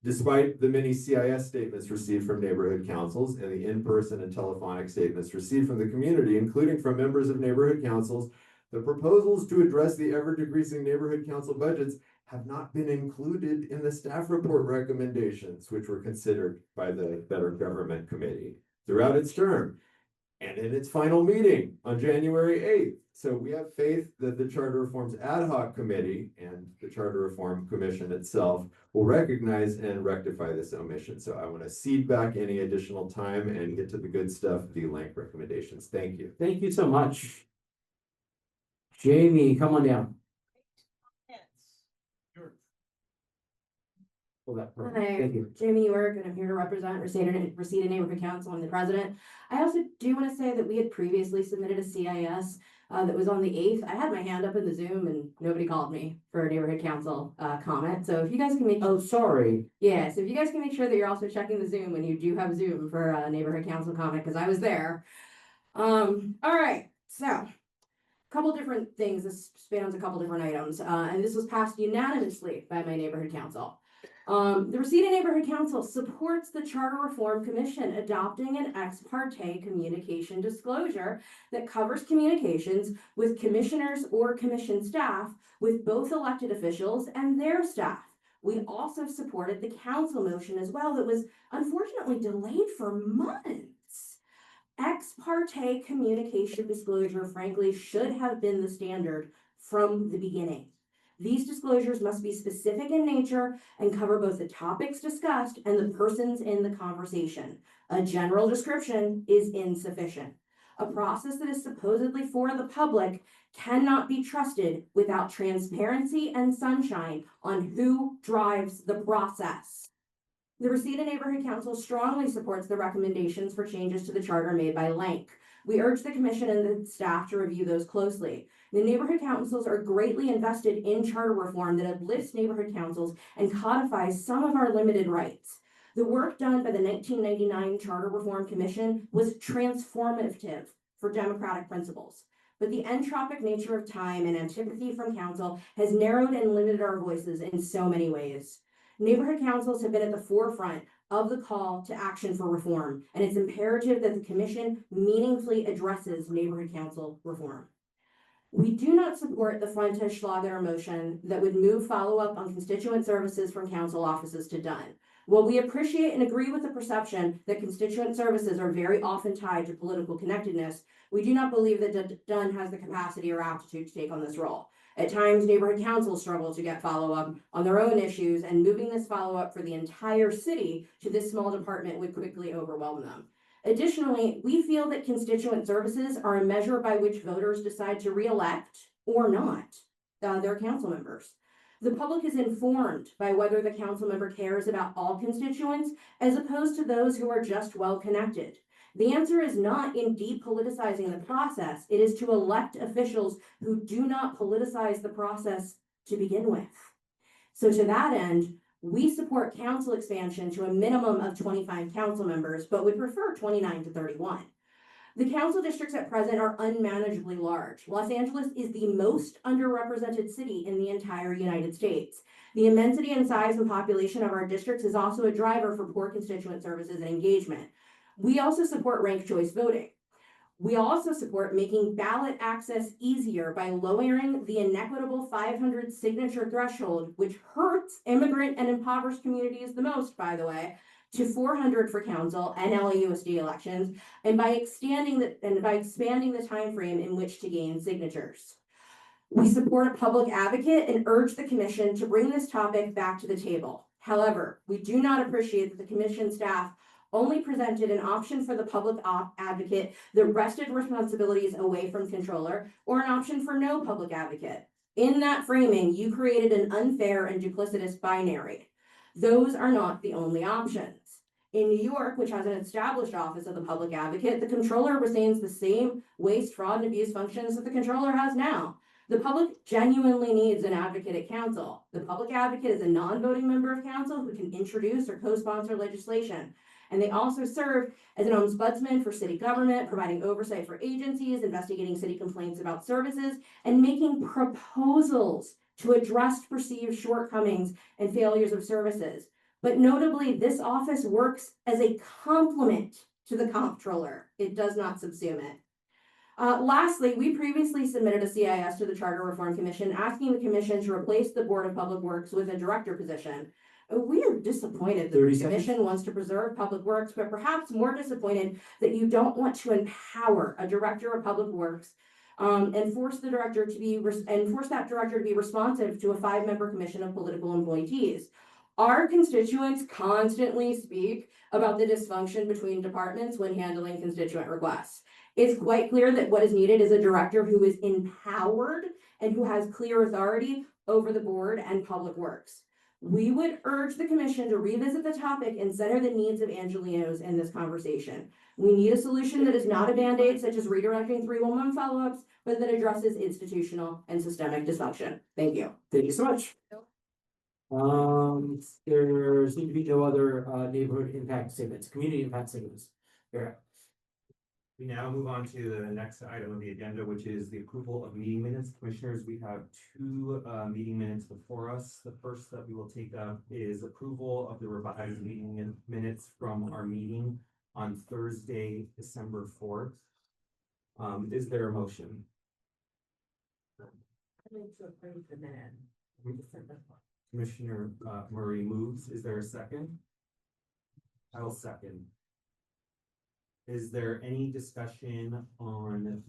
Despite the many CIS statements received from neighborhood councils and the in-person and telephonic statements received from the community, including from members of neighborhood councils, the proposals to address the ever-decreasing neighborhood council budgets have not been included in the staff report recommendations, which were considered by the Better Government Committee throughout its term and in its final meeting on January 8th. So we have faith that the Charter Reforms Ad Hoc Committee and the Charter Reform Commission itself will recognize and rectify this omission. So I want to cede back any additional time and get to the good stuff, the Lank recommendations. Thank you. Thank you so much. Jamie, come on down. Pull that first. Hi, Thank you. Jamie York, and I'm here to represent Reseda Neighborhood Council. I'm the president. I also do want to say that we had previously submitted a CIS that was on the 8th. I had my hand up in the Zoom and nobody called me for a neighborhood council comment. So if you guys can make. Oh, sorry. Yeah, so if you guys can make sure that you're also checking the Zoom when you do have Zoom for a neighborhood council comment, because I was there. All right, so. Couple different things. This spans a couple different items, and this was passed unanimously by my neighborhood council. The Reseda Neighborhood Council supports the Charter Reform Commission adopting an ex parte communication disclosure that covers communications with commissioners or commission staff with both elected officials and their staff. We also supported the council motion as well that was unfortunately delayed for months. Ex parte communication disclosure, frankly, should have been the standard from the beginning. These disclosures must be specific in nature and cover both the topics discussed and the persons in the conversation. A general description is insufficient. A process that is supposedly for the public cannot be trusted without transparency and sunshine on who drives the process. The Reseda Neighborhood Council strongly supports the recommendations for changes to the charter made by Lank. We urge the commission and the staff to review those closely. The neighborhood councils are greatly invested in charter reform that uplifts neighborhood councils and codifies some of our limited rights. The work done by the 1999 Charter Reform Commission was transformative for democratic principles. but the entropic nature of time and antipathy from council has narrowed and limited our voices in so many ways. Neighborhood councils have been at the forefront of the call to action for reform, and it's imperative that the commission meaningfully addresses neighborhood council reform. We do not support the Fuentes Schlager motion that would move follow-up on constituent services from council offices to Dunn. While we appreciate and agree with the perception that constituent services are very often tied to political connectedness, we do not believe that Dunn has the capacity or aptitude to take on this role. At times, neighborhood councils struggle to get follow-up on their own issues, and moving this follow-up for the entire city to this small department would quickly overwhelm them. Additionally, we feel that constituent services are a measure by which voters decide to re-elect or not their council members. The public is informed by whether the council member cares about all constituents as opposed to those who are just well connected. The answer is not in depoliticizing the process. It is to elect officials who do not politicize the process to begin with. So to that end, we support council expansion to a minimum of 25 council members, but would prefer 29 to 31. The council districts at present are unmanageably large. Los Angeles is the most underrepresented city in the entire United States. The immensity and size and population of our districts is also a driver for poor constituent services and engagement. We also support ranked choice voting. We also support making ballot access easier by lowering the inequitable 500 signature threshold, which hurts immigrant and impoverished communities the most, by the way, to 400 for council and LAUSD elections, and by expanding the time frame in which to gain signatures. We support a public advocate and urge the commission to bring this topic back to the table. However, we do not appreciate that the commission staff only presented an option for the public advocate that rested responsibilities away from controller, or an option for no public advocate. In that framing, you created an unfair and duplicitous binary. Those are not the only options. In New York, which has an established office of the public advocate, the controller retains the same waste, fraud, and abuse functions that the controller has now. The public genuinely needs an advocate at council. The public advocate is a non-voting member of council who can introduce or co-sponsor legislation. And they also serve as an ombudsman for city government, providing oversight for agencies, investigating city complaints about services, and making proposals to address perceived shortcomings and failures of services. But notably, this office works as a complement to the comptroller. It does not subsume it. Lastly, we previously submitted a CIS to the Charter Reform Commission asking the commission to replace the Board of Public Works with a director position. We are disappointed that the commission wants to preserve public works, but perhaps more disappointed that you don't want to empower a director of public works and force that director to be responsive to a 5-member commission of political appointees. Our constituents constantly speak about the dysfunction between departments when handling constituent requests. It's quite clear that what is needed is a director who is empowered and who has clear authority over the board and public works. We would urge the commission to revisit the topic and center the needs of Angelenos in this conversation. We need a solution that is not a Band-Aid, such as redirecting 311 follow-ups, but that addresses institutional and systemic dysfunction. Thank you. Thank you so much. There seem to be no other neighborhood impact statements, community impact statements. Yeah. We now move on to the next item of the agenda, which is the approval of meeting minutes. Commissioners, we have 2 meeting minutes before us. The first that we will take up is approval of the revised meeting minutes from our meeting on Thursday, December 4th. Is there a motion? Commissioner Murray moves. Is there a second? I will second. Is there any discussion on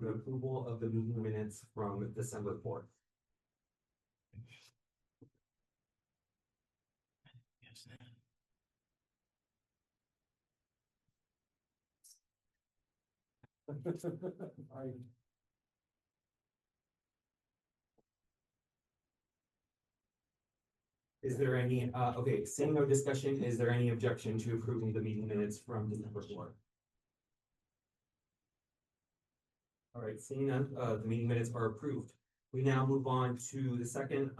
the approval of the meeting minutes from December 4th? Is there any, okay, seeing no discussion, is there any objection to approving the meeting minutes from December 4th? All right, seeing none, the meeting minutes are approved. We now move on to the second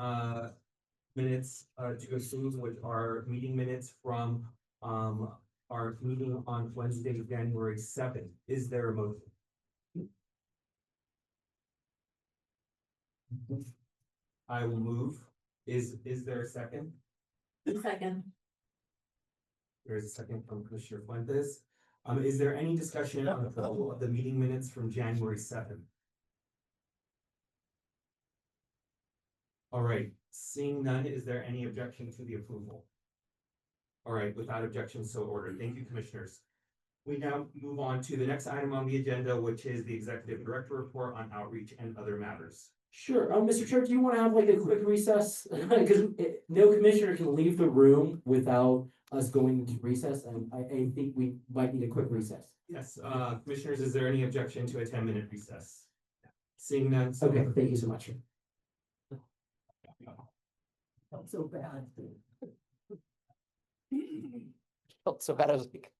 minutes to approve, which are meeting minutes from our meeting on Wednesday, January 7th. Is there a motion? I will move. Is there a second? Second. There's a second from Commissioner Fuentes. Is there any discussion on the approval of the meeting minutes from January 7th? All right, seeing none, is there any objection to the approval? All right, without objection, so ordered. Thank you, commissioners. We now move on to the next item on the agenda, which is the executive director report on outreach and other matters. Sure, Mr. Chair, do you wanna have like a quick recess? Cause no commissioner can leave the room without us going into recess, and I think we might need a quick recess. Yes, commissioners, is there any objection to a 10-minute recess? Seeing none. so Okay, ordered. thank you so much. Felt so bad. Felt so bad, I was like.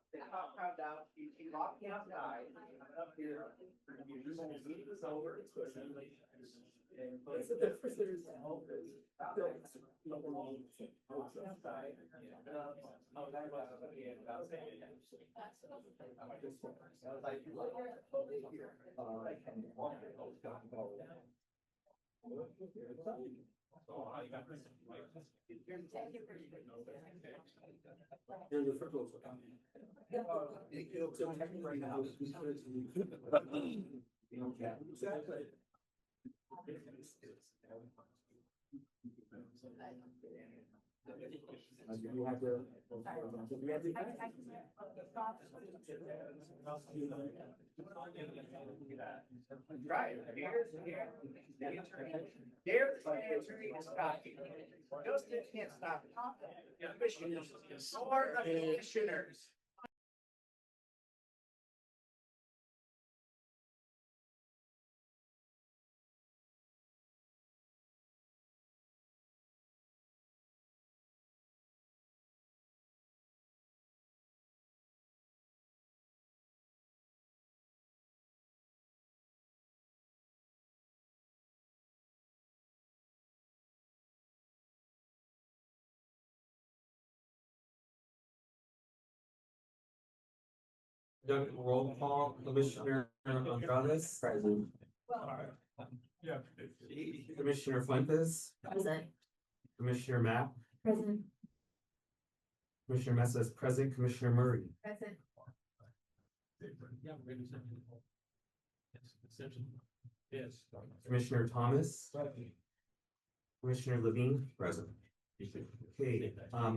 The cop found out, he locked me outside, and I'm up here, the meeting was over, it's Right, here's the attorney to stop you. Justin can't stop it. Commissioners, sword of commissioners. Conduct roll call, Commissioner Andrades. Present. Commissioner Fuentes, Present. Commissioner Mapp, Present. Commissioner Mesa is present, Commissioner Murray. Present. Yes. Commissioner Thomas. Commissioner Levine. Present. Okay,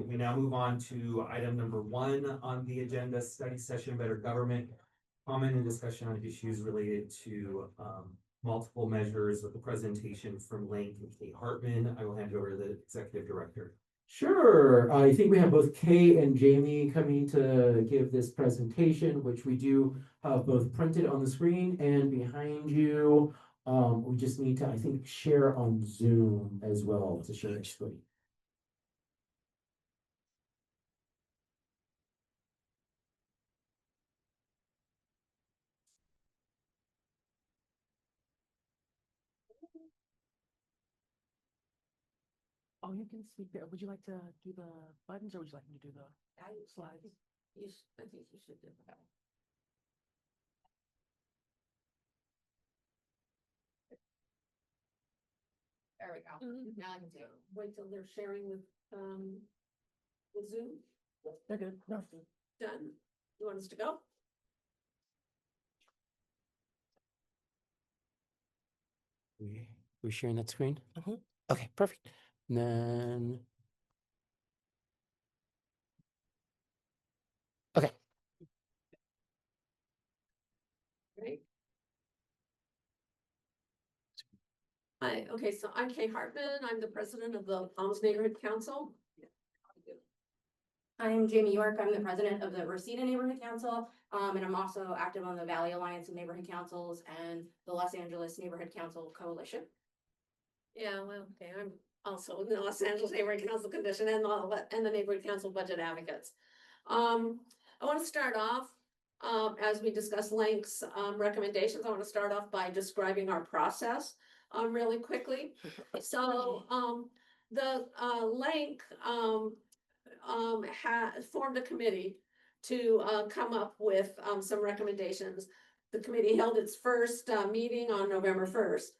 we now move on to item number 1 on the agenda, study session, better government. Comment and discussion on issues related to multiple measures with the presentation from Lane and Kate Hartman. I will hand it over to the executive director. Sure, I think we have both Kay and Jamie coming to give this presentation, which we do have both printed on the screen and behind you. We just need to, I think, share on Zoom as well to share the screen. Oh, you can speak there. Would you like to do the buttons or would you like me to do the slides? I think you should do that. There we go. Now I can do it. Wait till they're sharing with Zoom. They're good. No. Done. You want us to go? We sharing that screen? Okay, perfect. And then. Okay. Right. Hi, okay, so I'm Kay Hartman. I'm the president of the Palms Neighborhood Council. I'm Jamie York. I'm the president of the Reseda Neighborhood Council, and I'm also active on the Valley Alliance of Neighborhood Councils and the Los Angeles Neighborhood Council Coalition. Yeah, well, okay, I'm also in the Los Angeles Neighborhood Council Condition and the Neighborhood Council Budget Advocates. I want to start off as we discuss Lank's recommendations, I want to start off by describing our process really quickly. So the Lank has formed a committee to come up with some recommendations. The committee held its first meeting on November 1st.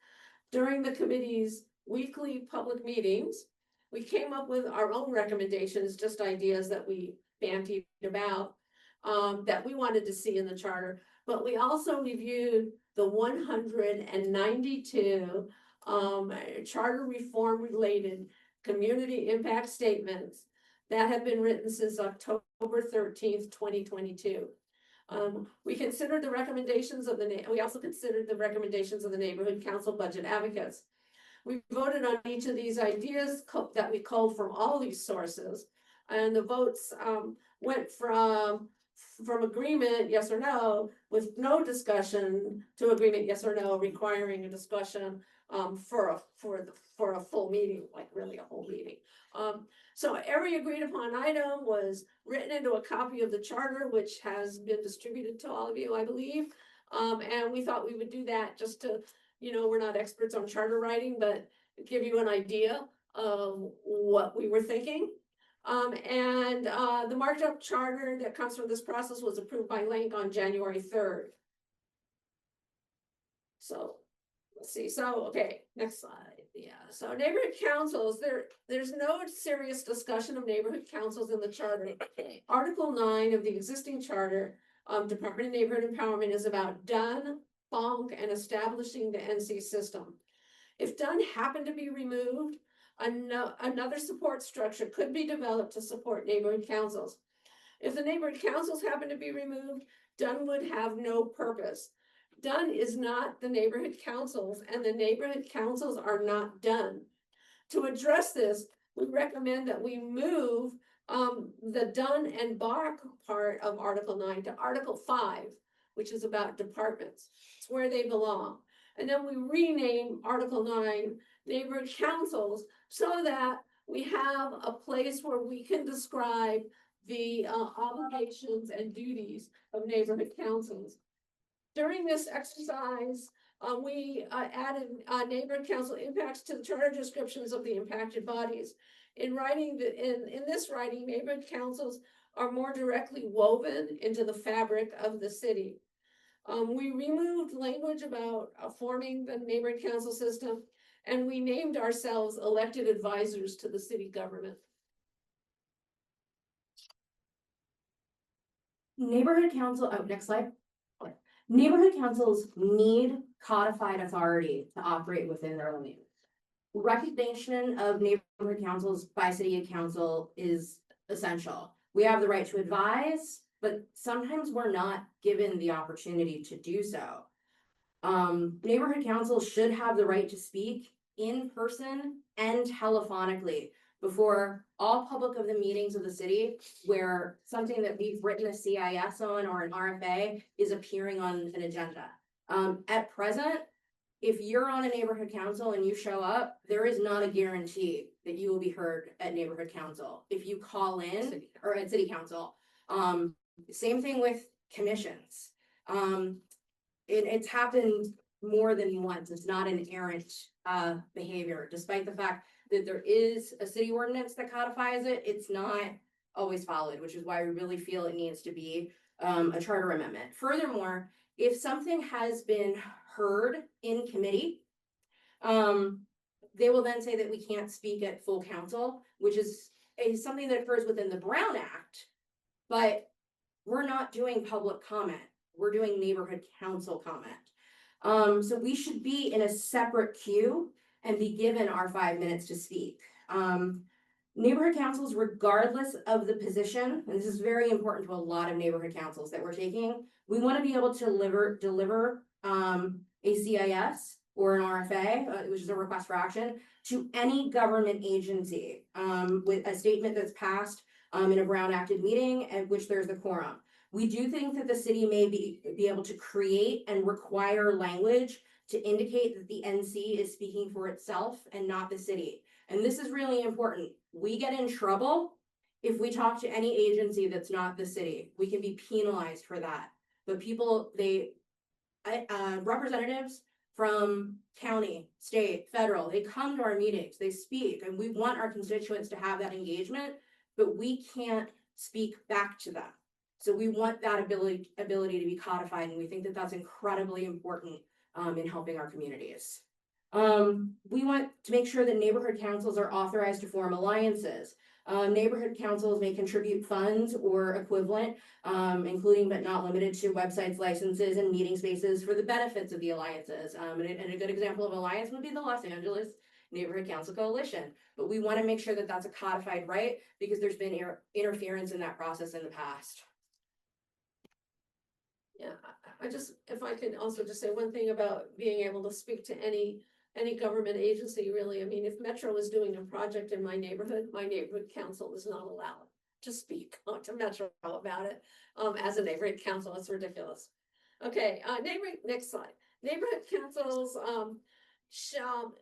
During the committee's weekly public meetings, we came up with our own recommendations, just ideas that we bandied about that we wanted to see in the charter. But we also reviewed the 192 charter reform related community impact statements that have been written since October 13th, 2022. We considered the recommendations of we also considered the recommendations of the Neighborhood Council Budget Advocates. We voted on each of these ideas that we culled from all these sources, and the votes went from agreement, yes or no, with no discussion, to agreement, yes or no, requiring a discussion for a full meeting, like really a whole meeting. So every agreed upon item was written into a copy of the charter, which has been distributed to all of you, I believe. And we thought we would do that just to, we're not experts on charter writing, but give you an idea of what we were thinking. The marked up charter that comes from this process was approved by Lank on January 3rd. So let's see. So, okay, next slide. Yeah. So neighborhood councils, there's no serious discussion of neighborhood councils in the charter. Article 9 of the existing charter, Department of Neighborhood Empowerment, is about Dunn, Bonk, and establishing the NC system. If Dunn happened to be removed, another support structure could be developed to support neighborhood councils. If the neighborhood councils happen to be removed, Dunn would have no purpose. Dunn is not the neighborhood councils, and the neighborhood councils are not Dunn. To address this, we recommend that we move the Dunn and Bark part of Article 9 to Article 5, which is about departments. It's where they belong. And then we rename Article 9 neighborhood councils so that we have a place where we can describe the obligations and duties of neighborhood councils. During this exercise, we added neighborhood council impacts to the charter descriptions of the impacted bodies. In this writing, neighborhood councils are more directly woven into the fabric of the city. We removed language about forming the neighborhood council system, and we named ourselves elected advisors to the city government. Neighborhood council, next slide. Neighborhood councils need codified authority to operate within their limits. Recognition of neighborhood councils by city council is essential. We have the right to advise, but sometimes we're not given the opportunity to do so. Neighborhood councils should have the right to speak in person and telephonically before all public of the meetings of the city where something that we've written a CIS on or an RFA is appearing on an agenda. At present, if you're on a neighborhood council and you show up, there is not a guarantee that you will be heard at neighborhood council. If you call in or at city council, same thing with commissions. It's happened more than once. It's not an errant behavior, despite the fact that there is a city ordinance that codifies it. It's not always followed, which is why we really feel it needs to be a charter amendment. Furthermore, if something has been heard in committee, they will then say that we can't speak at full council, which is something that occurs within the Brown Act, but we're not doing public comment. We're doing neighborhood council comment. So we should be in a separate queue and be given our 5 minutes to speak. Neighborhood councils, regardless of the position, and this is very important to a lot of neighborhood councils that we're taking, we want to be able to deliver a CIS or an RFA, which is a request for action, to any government agency with a statement that's passed in a Brown Acted meeting at which there's a quorum. We do think that the city may be able to create and require language to indicate that the NC is speaking for itself and not the city. And this is really important. We get in trouble if we talk to any agency that's not the city. We can be penalized for that. but people, representatives from county, state, federal, they come to our meetings, they speak, and we want our constituents to have that engagement, but we can't speak back to them. So we want that ability to be codified, and we think that that's incredibly important in helping our communities. We want to make sure that neighborhood councils are authorized to form alliances. Neighborhood councils may contribute funds or equivalent, including but not limited to websites, licenses, and meeting spaces for the benefits of the alliances. And a good example of alliance would be the Los Angeles Neighborhood Council Coalition. But we want to make sure that that's a codified right, because there's been interference in that process in the past. Yeah, I just, if I could also just say one thing about being able to speak to any government agency, really. I mean, if Metro is doing a project in my neighborhood council is not allowed to speak to Metro about it. As a neighborhood council, it's ridiculous. Okay, next slide. Neighborhood councils, shall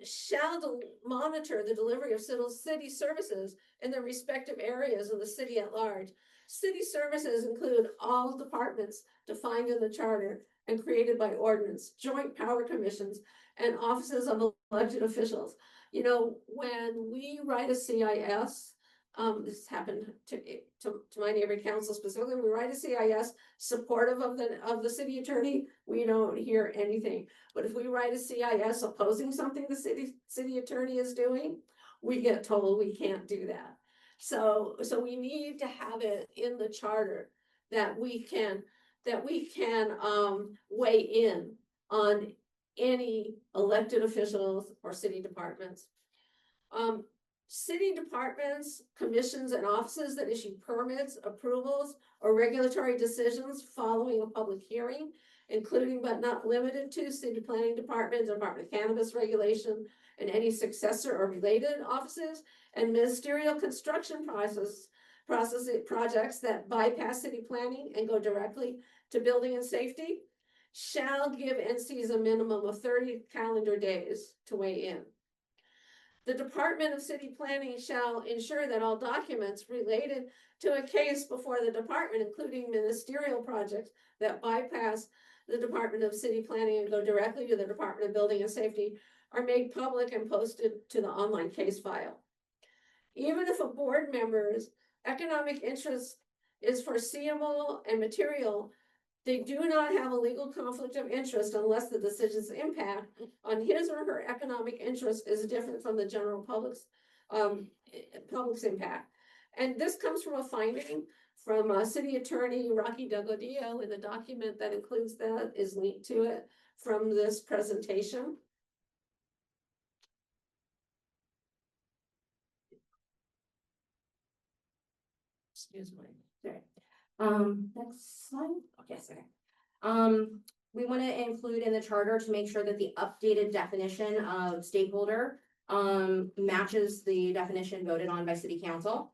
monitor the delivery of city services in their respective areas of the city at large. City services include all departments defined in the charter and created by ordinance, joint power commissions, and offices of elected officials. You know, when we write a CIS, this happened to my neighborhood council specifically, we write a CIS supportive of the city attorney, we don't hear anything. But if we write a CIS opposing something the city attorney is doing, we get told we can't do that. So we need to have it in the charter that we can weigh in on any elected officials or city departments. City departments, commissions, and offices that issue permits, approvals, or regulatory decisions following a public hearing, including but not limited to city planning department, Department of Cannabis Regulation, and any successor or related offices, and ministerial construction projects that bypass city planning and go directly to building and safety, shall give NCs a minimum of 30 calendar days to weigh in. The Department of City Planning shall ensure that all documents related to a case before the department, including ministerial projects that bypass the Department of City Planning and go directly to the Department of Building and Safety, are made public and posted to the online case file. Even if a board member's economic interest is foreseeable and material, they do not have a legal conflict of interest unless the decision's impact on his or her economic interest is different from the general public's impact. And this comes from a finding from City Attorney Rocky Delgadillo, and the document that includes that is linked to it from this presentation. Excuse me. Sorry. Next slide. Okay, sorry. We want to include in the charter to make sure that the updated definition of stakeholder matches the definition voted on by City Council.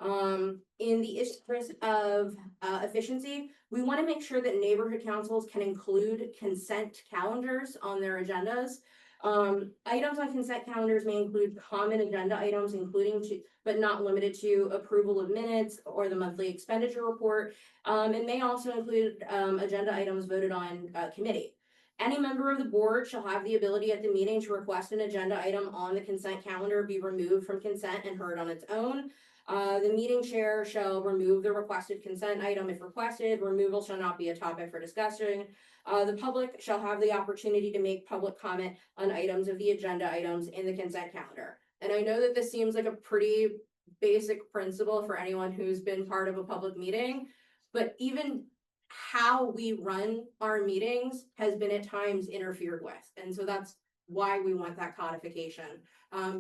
In the interest of efficiency, we want to make sure that neighborhood councils can include consent calendars on their agendas. Items on consent calendars may include common agenda items, including but not limited to approval of minutes or the monthly expenditure report, and may also include agenda items voted on committee. Any member of the board shall have the ability at the meeting to request an agenda item on the consent calendar be removed from consent and heard on its own. The meeting chair shall remove the requested consent item if requested. Removal shall not be a topic for discussion. The public shall have the opportunity to make public comment on items of the agenda items in the consent calendar. And I know that this seems like a pretty basic principle for anyone who's been part of a public meeting, but even how we run our meetings has been at times interfered with. And so that's why we want that codification,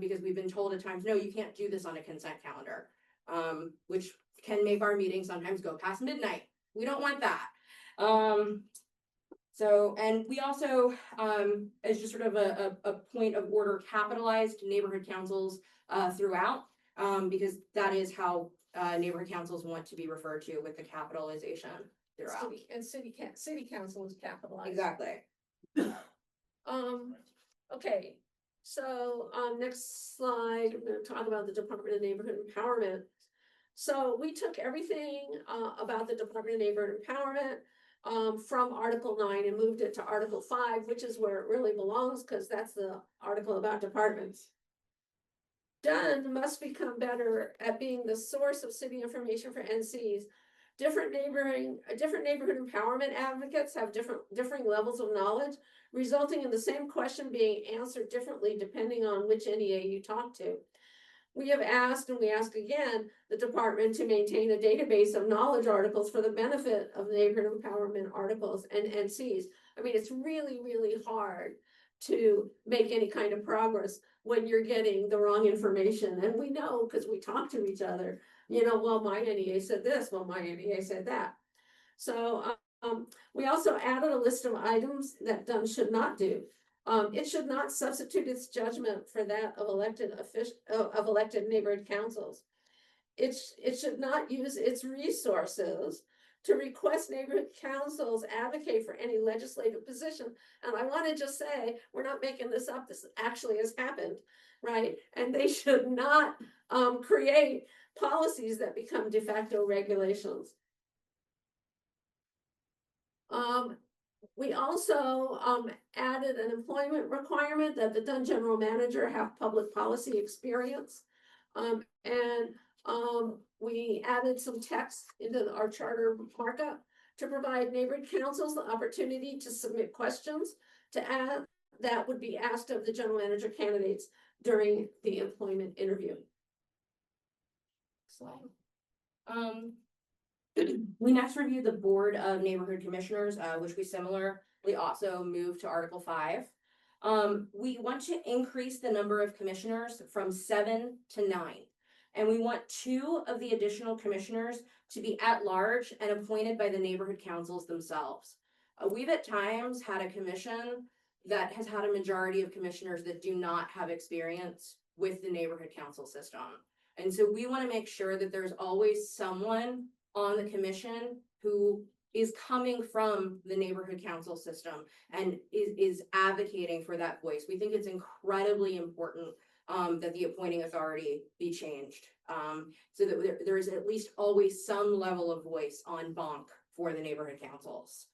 because we've been told at times, no, you can't do this on a consent calendar, which can make our meetings sometimes go past midnight. We don't want that. And we also, as just sort of a point of order, capitalized neighborhood councils throughout, because that is how neighborhood councils want to be referred to, with the capitalization throughout. City council is capitalized. Exactly. Okay, so next slide, I'm going to talk about the Department of Neighborhood Empowerment. So we took everything about the Department of Neighborhood Empowerment, from Article 9 and moved it to Article 5, which is where it really belongs, because that's the article about departments. Dunn must become better at being the source of city information for NCs. Different neighborhood empowerment advocates have differing levels of knowledge, resulting in the same question being answered differently depending on which NEA you talk to. We have asked, and we ask again, the department to maintain a database of knowledge articles for the benefit of neighborhood empowerment articles and NCs. I mean, it's really, really hard to make any kind of progress when you're getting the wrong information. And we know, because we talk to each other, well, my NEA said this, well, my NEA said that. So we also added a list of items that Dunn should not do. It should not substitute its judgment for that of elected neighborhood councils. It should not use its resources to request neighborhood councils advocate for any legislative position. And I want to just say, we're not making this up. This actually has happened, right? And they should not create policies that become de facto regulations. We also added an employment requirement that the Dunn general manager have public policy experience. We added some text into our charter markup to provide neighborhood councils the opportunity to submit questions to add that would be asked of the general manager candidates during the employment interview. Slide. We next reviewed the Board of Neighborhood Commissioners, which we similarly also moved to Article 5. We want to increase the number of commissioners from 7 to 9. And we want 2 of the additional commissioners to be at large and appointed by the neighborhood councils themselves. We've at times had a commission that has had a majority of commissioners that do not have experience with the neighborhood council system. And so we want to make sure that there's always someone on the commission who is coming from the neighborhood council system and is advocating for that voice. We think it's incredibly important that the appointing authority be changed, so that there is at least always some level of voice on bonk for the neighborhood councils.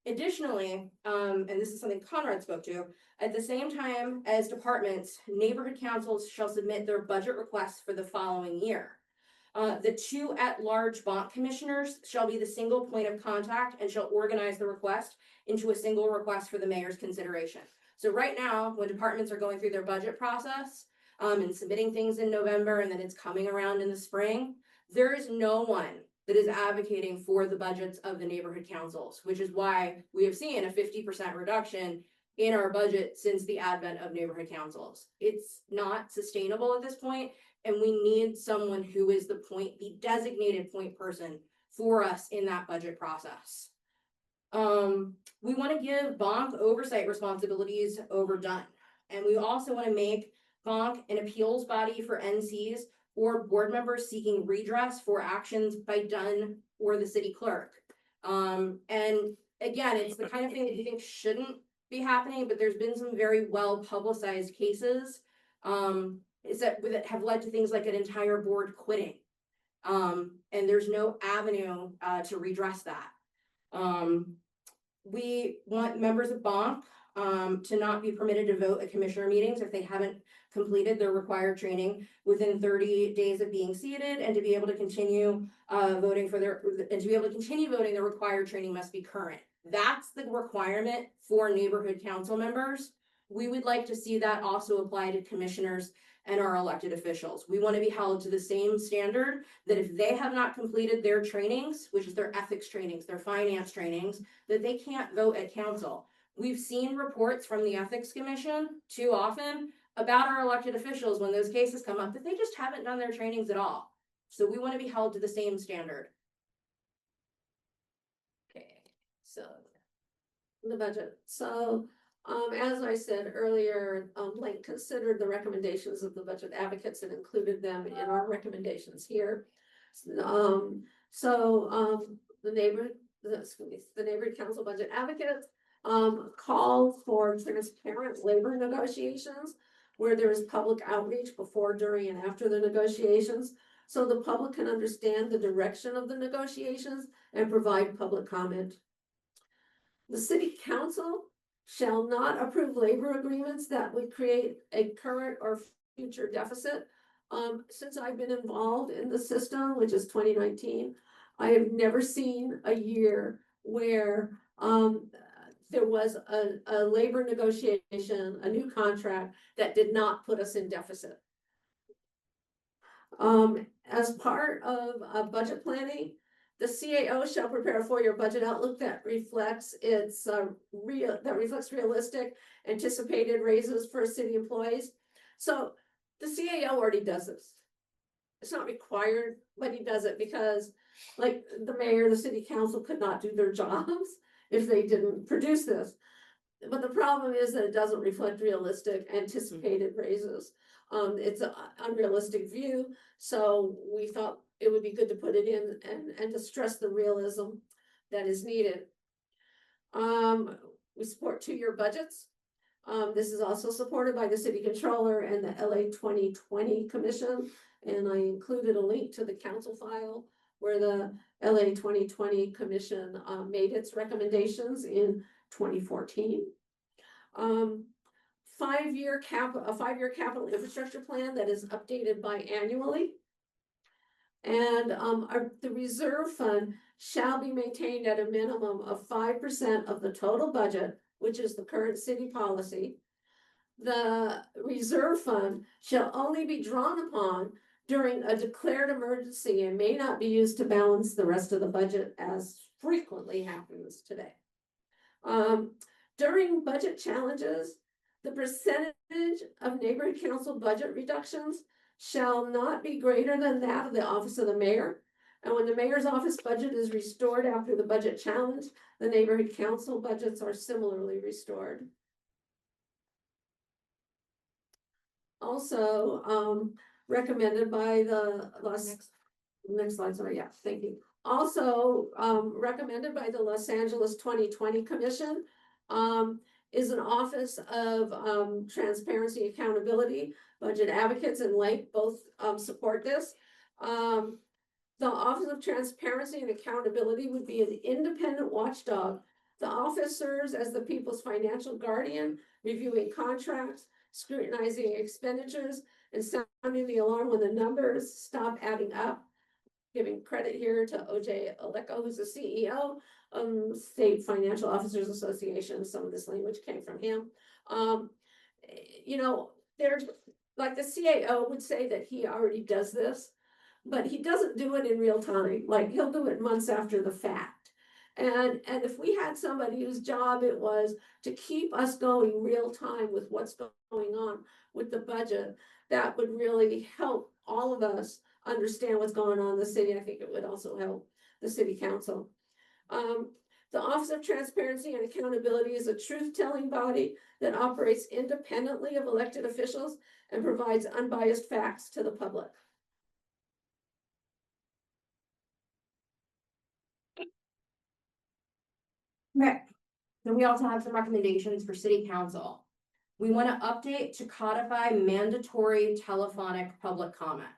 Additionally, and this is something Conrad spoke to, at the same time as departments, neighborhood councils shall submit their budget requests for the following year. The 2 at-large bonk commissioners shall be the single point of contact and shall organize the request into a single request for the mayor's consideration. So right now, when departments are going through their budget process and submitting things in November, and then it's coming around in the spring, there is no one that is advocating for the budgets of the neighborhood councils, which is why we have seen a 50% reduction in our budget since the advent of neighborhood councils. It's not sustainable at this point, and we need someone who is the designated point person for us in that budget process. We want to give bonk oversight responsibilities over Dunn, and we also want to make bonk an appeals body for NCs or board members seeking redress for actions by Dunn or the city clerk. And again, it's the kind of thing that you think shouldn't be happening, but there's been some very well publicized cases that have led to things like an entire board quitting. And there's no avenue to redress that. We want members of bonk to not be permitted to vote at commissioner meetings if they haven't completed their required training within 30 days of being seated, and to be able to continue voting, the required training must be current. That's the requirement for neighborhood council members. We would like to see that also apply to commissioners and our elected officials. We want to be held to the same standard that if they have not completed their trainings, which is their ethics trainings, their finance trainings, that they can't vote at council. We've seen reports from the Ethics Commission too often about our elected officials when those cases come up that they just haven't done their trainings at all. So we want to be held to the same standard. Okay, so the budget. So as I said earlier, Link considered the recommendations of the budget advocates and included them in our recommendations here. The neighborhood council budget advocates called for transparent labor negotiations where there is public outreach before, during, and after the negotiations. so the public can understand the direction of the negotiations and provide public comment. The city council shall not approve labor agreements that would create a current or future deficit. Since I've been involved in the system, which is 2019, I have never seen a year where there was a labor negotiation, a new contract that did not put us in deficit. As part of budget planning, the CAO shall prepare a 4-year budget outlook that reflects realistic anticipated raises for city employees. So the CAO already does this. It's not required, but he does it because, like, the mayor, the city council could not do their jobs if they didn't produce this. But the problem is that it doesn't reflect realistic anticipated raises. It's an unrealistic view, so we thought it would be good to put it in and to stress the realism that is needed. We support 2-year budgets. This is also supported by the city controller and the LA 2020 Commission, and I included a link to the council file where the LA 2020 Commission made its recommendations in 2014. A 5-year capital infrastructure plan that is updated biannually. And the reserve fund shall be maintained at a minimum of 5% of the total budget, which is the current city policy. The reserve fund shall only be drawn upon during a declared emergency and may not be used to balance the rest of the budget as frequently happens today. During budget challenges, the percentage of neighborhood council budget reductions shall not be greater than that of the office of the mayor. And when the mayor's office budget is restored after the budget challenge, the neighborhood council budgets are similarly restored. Also, recommended by the next slide, sorry, yeah, thank you. Also, recommended by the Los Angeles 2020 Commission, is an Office of Transparency, Accountability. Budget Advocates and Lake both support this. The Office of Transparency and Accountability would be an independent watchdog. The office serves as the people's financial guardian, reviewing contracts, scrutinizing expenditures, and sounding the alarm when the numbers stop adding up. Giving credit here to OJ Aleko, who's the CEO, State Financial Officers Association. Some of this language came from him. You know, there's like the CAO would say that he already does this, but he doesn't do it in real time. Like he'll do it months after the fact. And if we had somebody whose job it was to keep us going real time with what's going on with the budget, that would really help all of us understand what's going on in the city. I think it would also help the city council. The Office of Transparency and Accountability is a truth-telling body that operates independently of elected officials and provides unbiased facts to the public. Okay, then we also have some recommendations for city council. We want to update to codify mandatory telephonic public comment.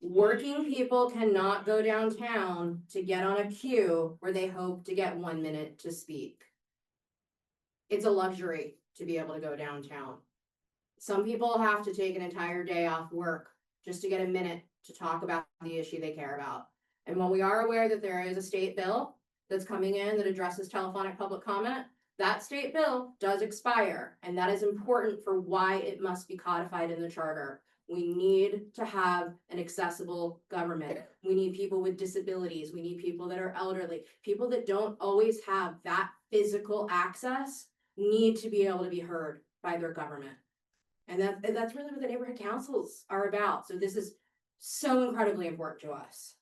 Working people cannot go downtown to get on a queue where they hope to get 1 minute to speak. It's a luxury to be able to go downtown. Some people have to take an entire day off work just to get a minute to talk about the issue they care about. And when we are aware that there is a state bill that's coming in that addresses telephonic public comment, that state bill does expire, and that is important for why it must be codified in the charter. We need to have an accessible government. We need people with disabilities. We need people that are elderly. People that don't always have that physical access need to be able to be heard by their government. And that's really what the neighborhood councils are about. So this is so incredibly important to us.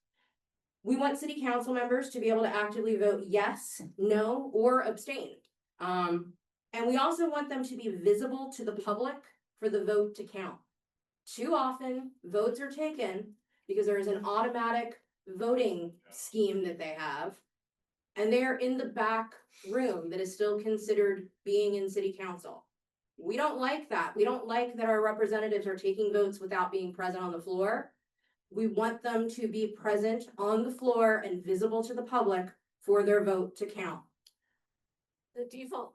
We want city council members to be able to actively vote yes, no, or abstain. And we also want them to be visible to the public for the vote to count. Too often, votes are taken because there is an automatic voting scheme that they have, and they are in the back room that is still considered being in city council. We don't like that. We don't like that our representatives are taking votes without being present on the floor. We want them to be present on the floor and visible to the public for their vote to count. The default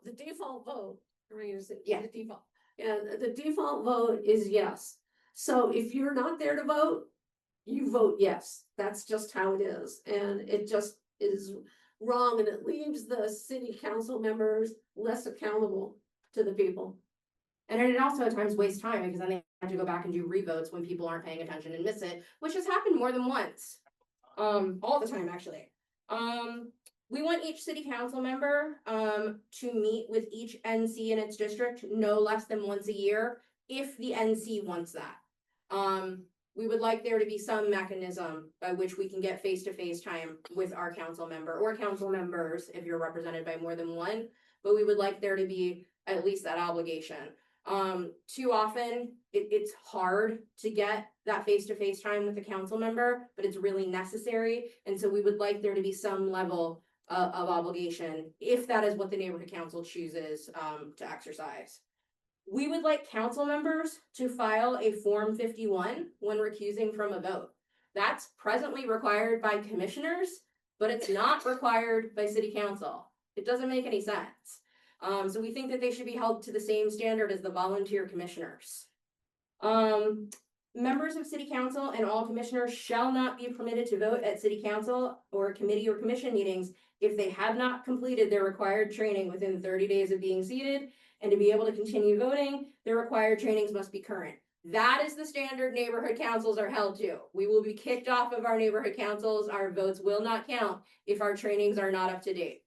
vote, or you say, Yeah. the default, yeah, the default vote is yes. So if you're not there to vote, you vote yes. That's just how it is, and it just is wrong, and it leaves the city council members less accountable to the people. And it also at times wastes time because then they have to go back and do revotes when people aren't paying attention and miss it, which has happened more than once. All the time, actually. We want each city council member, to meet with each NC in its district no less than once a year, if the NC wants that. We would like there to be some mechanism by which we can get face-to-face time with our council member or council members if you're represented by more than one, but we would like there to be at least that obligation. Too often, it's hard to get that face-to-face time with the council member, but it's really necessary. And so we would like there to be some level of obligation, if that is what the neighborhood council chooses, to exercise. We would like council members to file a Form 51 when recusing from a vote. That's presently required by commissioners, but it's not required by city council. It doesn't make any sense. So we think that they should be held to the same standard as the volunteer commissioners. Members of city council and all commissioners shall not be permitted to vote at city council or committee or commission meetings if they have not completed their required training within 30 days of being seated. And to be able to continue voting, their required trainings must be current. That is the standard neighborhood councils are held to. We will be kicked off of our neighborhood councils. Our votes will not count if our trainings are not up to date.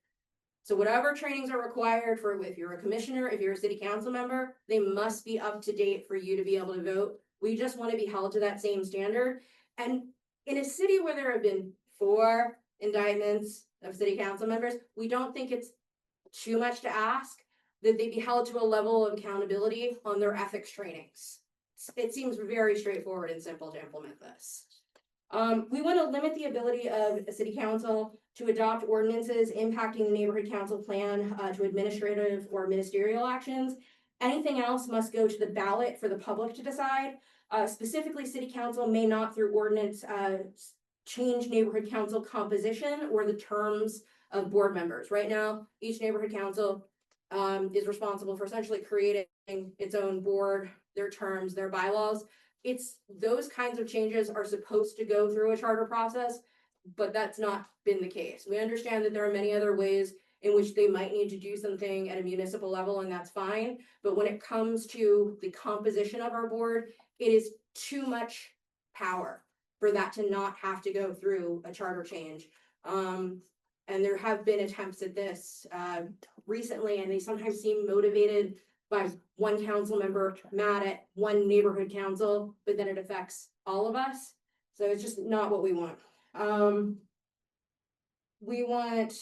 So whatever trainings are required for, if you're a commissioner, if you're a city council member, they must be up to date for you to be able to vote. We just want to be held to that same standard. And in a city where there have been 4 indictments of city council members, we don't think it's too much to ask that they be held to a level of accountability on their ethics trainings. It seems very straightforward and simple to implement this. We want to limit the ability of a city council to adopt ordinances impacting the neighborhood council plan to administrative or ministerial actions. Anything else must go to the ballot for the public to decide. Specifically, city council may not through ordinance change neighborhood council composition or the terms of board members. Right now, each neighborhood council is responsible for essentially creating its own board, their terms, their bylaws. It's those kinds of changes are supposed to go through a charter process, but that's not been the case. We understand that there are many other ways in which they might need to do something at a municipal level, and that's fine. But when it comes to the composition of our board, it is too much power for that to not have to go through a charter change. And there have been attempts at this recently, and they sometimes seem motivated by one council member mad at one neighborhood council, but then it affects all of us. So it's just not what we want. We want,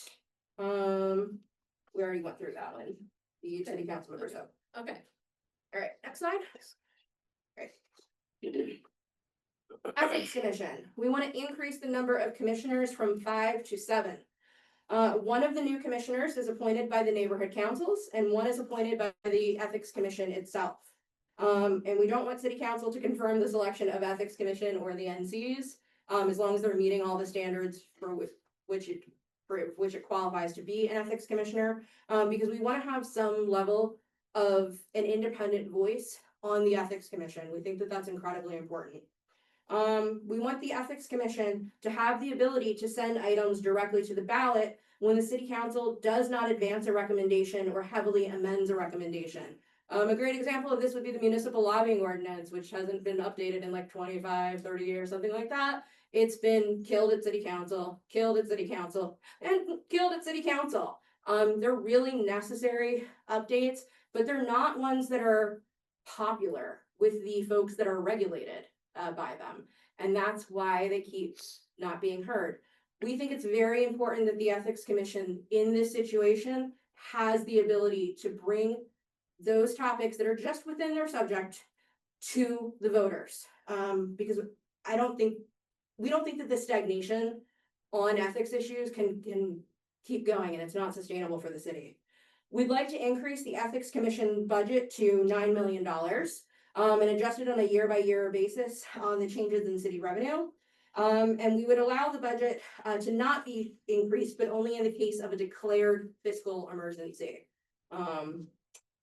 we already went through that one, the city council members. So, okay. All right, next slide. Great. Ethics Commission. We want to increase the number of commissioners from 5 to 7. One of the new commissioners is appointed by the neighborhood councils and one is appointed by the Ethics Commission itself. And we don't want city council to confirm the selection of Ethics Commission or the NCs, as long as they're meeting all the standards for which it qualifies to be an ethics commissioner, because we want to have some level of an independent voice on the Ethics Commission. We think that that's incredibly important. We want the Ethics Commission to have the ability to send items directly to the ballot when the city council does not advance a recommendation or heavily amends a recommendation. A great example of this would be the municipal lobbying ordinance, which hasn't been updated in like 25, 30 years, something like that. It's been killed at city council, killed at city council, and killed at city council. They're really necessary updates, but they're not ones that are popular with the folks that are regulated by them. And that's why they keep not being heard. We think it's very important that the Ethics Commission in this situation has the ability to bring those topics that are just within their subject to the voters. Because we don't think that the stagnation on ethics issues can keep going, and it's not sustainable for the city. We'd like to increase the Ethics Commission budget to $9 million and adjust it on a year-by-year basis on the changes in city revenue. And we would allow the budget to not be increased, but only in the case of a declared fiscal emergency.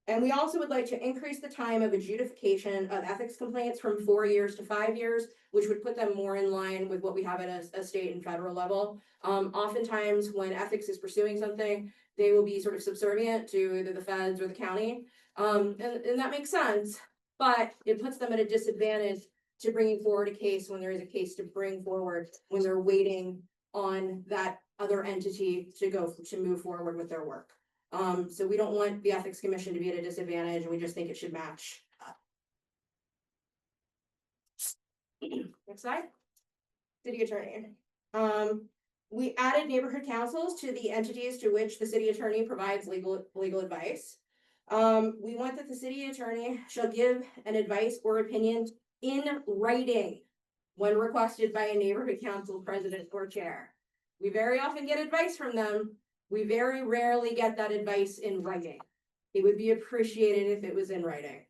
And we also would like to increase the time of adjudication of ethics complaints from 4 years to 5 years, which would put them more in line with what we have at a state and federal level. Oftentimes when ethics is pursuing something, they will be sort of subservient to either the feds or the county. And that makes sense, but it puts them at a disadvantage to bringing forward a case when there is a case to bring forward, when they're waiting on that other entity to move forward with their work. So we don't want the Ethics Commission to be at a disadvantage, and we just think it should match up. Next slide. City Attorney. We added neighborhood councils to the entities to which the city attorney provides legal advice. We want that the city attorney shall give an advice or opinion in writing when requested by a neighborhood council president or chair. We very often get advice from them. We very rarely get that advice in writing. It would be appreciated if it was in writing.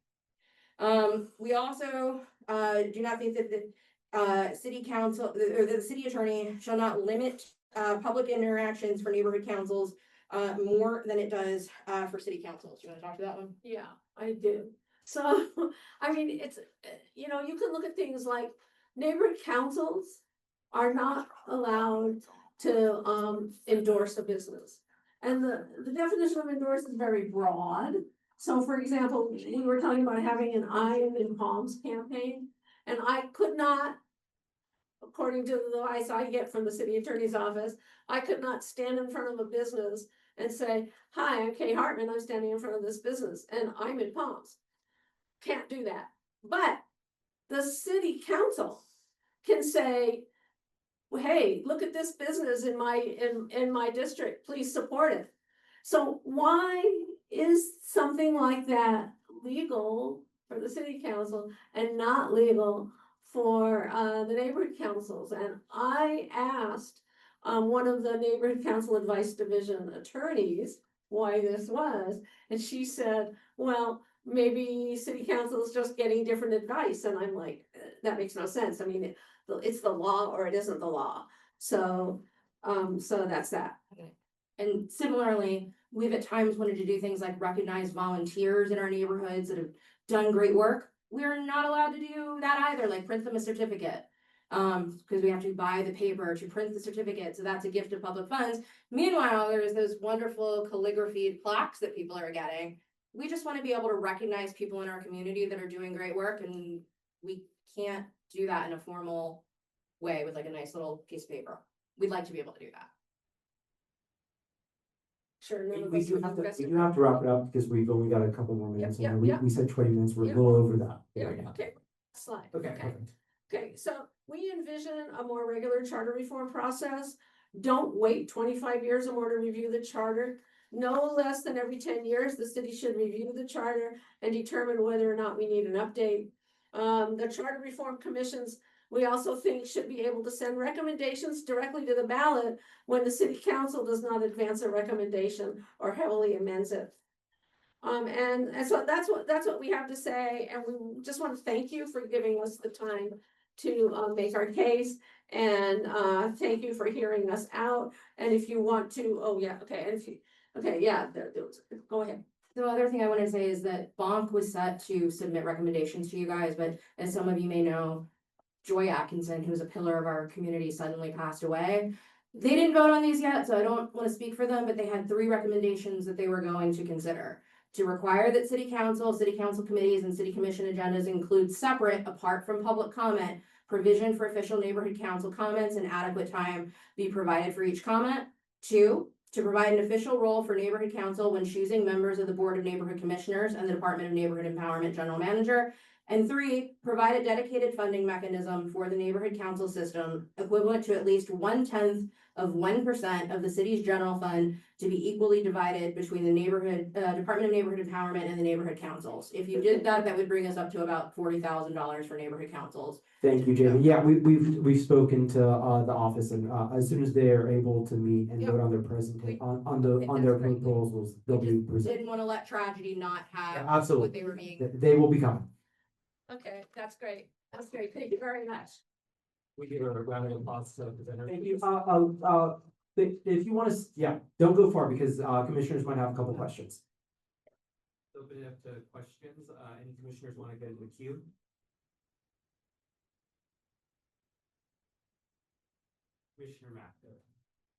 We also do not think that the city council or the city attorney shall not limit public interactions for neighborhood councils more than it does for city councils. Do you want to talk to that one? Yeah, I do. So, I mean, it's, you know, you can look at things like neighborhood councils are not allowed to endorse a business. And the definition of endorse is very broad. So for example, we were talking about having an I am in Palms campaign, and I could not, according to the advice I get from the city attorney's office, I could not stand in front of a business and say, hi, I'm Kay Hartman, I'm standing in front of this business and I'm in Palms. Can't do that. But the city council can say, hey, look at this business in my district, please support it. So why is something like that legal for the city council and not legal for the neighborhood councils? And I asked one of the neighborhood council advice division attorneys why this was, and she said, well, maybe city council is just getting different advice. And I'm like, that makes no sense. I mean, it's the law or it isn't the law. So, so that's that. Okay. And similarly, we've at times wanted to do things like recognize volunteers in our neighborhoods that have done great work. We're not allowed to do that either, like print them a certificate. Because we have to buy the paper to print the certificate. So that's a gift of public funds. Meanwhile, there's those wonderful calligraphy plaques that people are getting. We just want to be able to recognize people in our community that are doing great work, and we can't do that in a formal way with like a nice little piece of paper. We'd like to be able to do that. Sure. We do have to wrap it up because we've only got a couple more minutes. Yep, and we, yep. we said 20 minutes, we're Yep. a little over that. Yeah, right now. Okay, slide. Okay, perfect. Okay, so we envision a more regular charter reform process. Don't wait 25 years or more to review the charter. No less than every 10 years, the city should review the charter and determine whether or not we need an update. The charter reform commissions, we also think should be able to send recommendations directly to the ballot when the city council does not advance a recommendation or heavily amends it. And so that's what we have to say, and we just want to thank you for giving us the time to make our case, and thank you for hearing us out. And if you want to, oh yeah, okay, and if you, okay, yeah, go ahead. The other thing I want to say is that Bonk was set to submit recommendations to you guys, but as some of you may know, Joy Atkinson, who's a pillar of our community, suddenly passed away. They didn't vote on these yet, so I don't want to speak for them, but they had 3 recommendations that they were going to consider. To require that city council committees, and city commission agendas include separate, apart from public comment, provision for official neighborhood council comments and adequate time be provided for each comment. 2, to provide an official role for neighborhood council when choosing members of the Board of Neighborhood Commissioners and the Department of Neighborhood Empowerment General Manager. And 3, provide a dedicated funding mechanism for the neighborhood council system equivalent to at least 1/10 of 1% of the city's general fund to be equally divided between the neighborhood, Department of Neighborhood Empowerment and the neighborhood councils. If you did that, that would bring us up to about $40,000 for neighborhood councils. Thank you, Jamie. Yeah, we've spoken to the office, and as soon as they are able to meet and vote on their on their proposals, they'll be presented. Didn't want to let tragedy not have Yeah, absolutely. what they were being. They will be coming. Okay, that's great. That's great. Thank you very much. We give a round of applause to the presenter. Thank you. If you want to, yeah, don't go far because commissioners might have a couple questions. Open it up to questions. Any commissioners want to get in the queue? Commissioner Mack.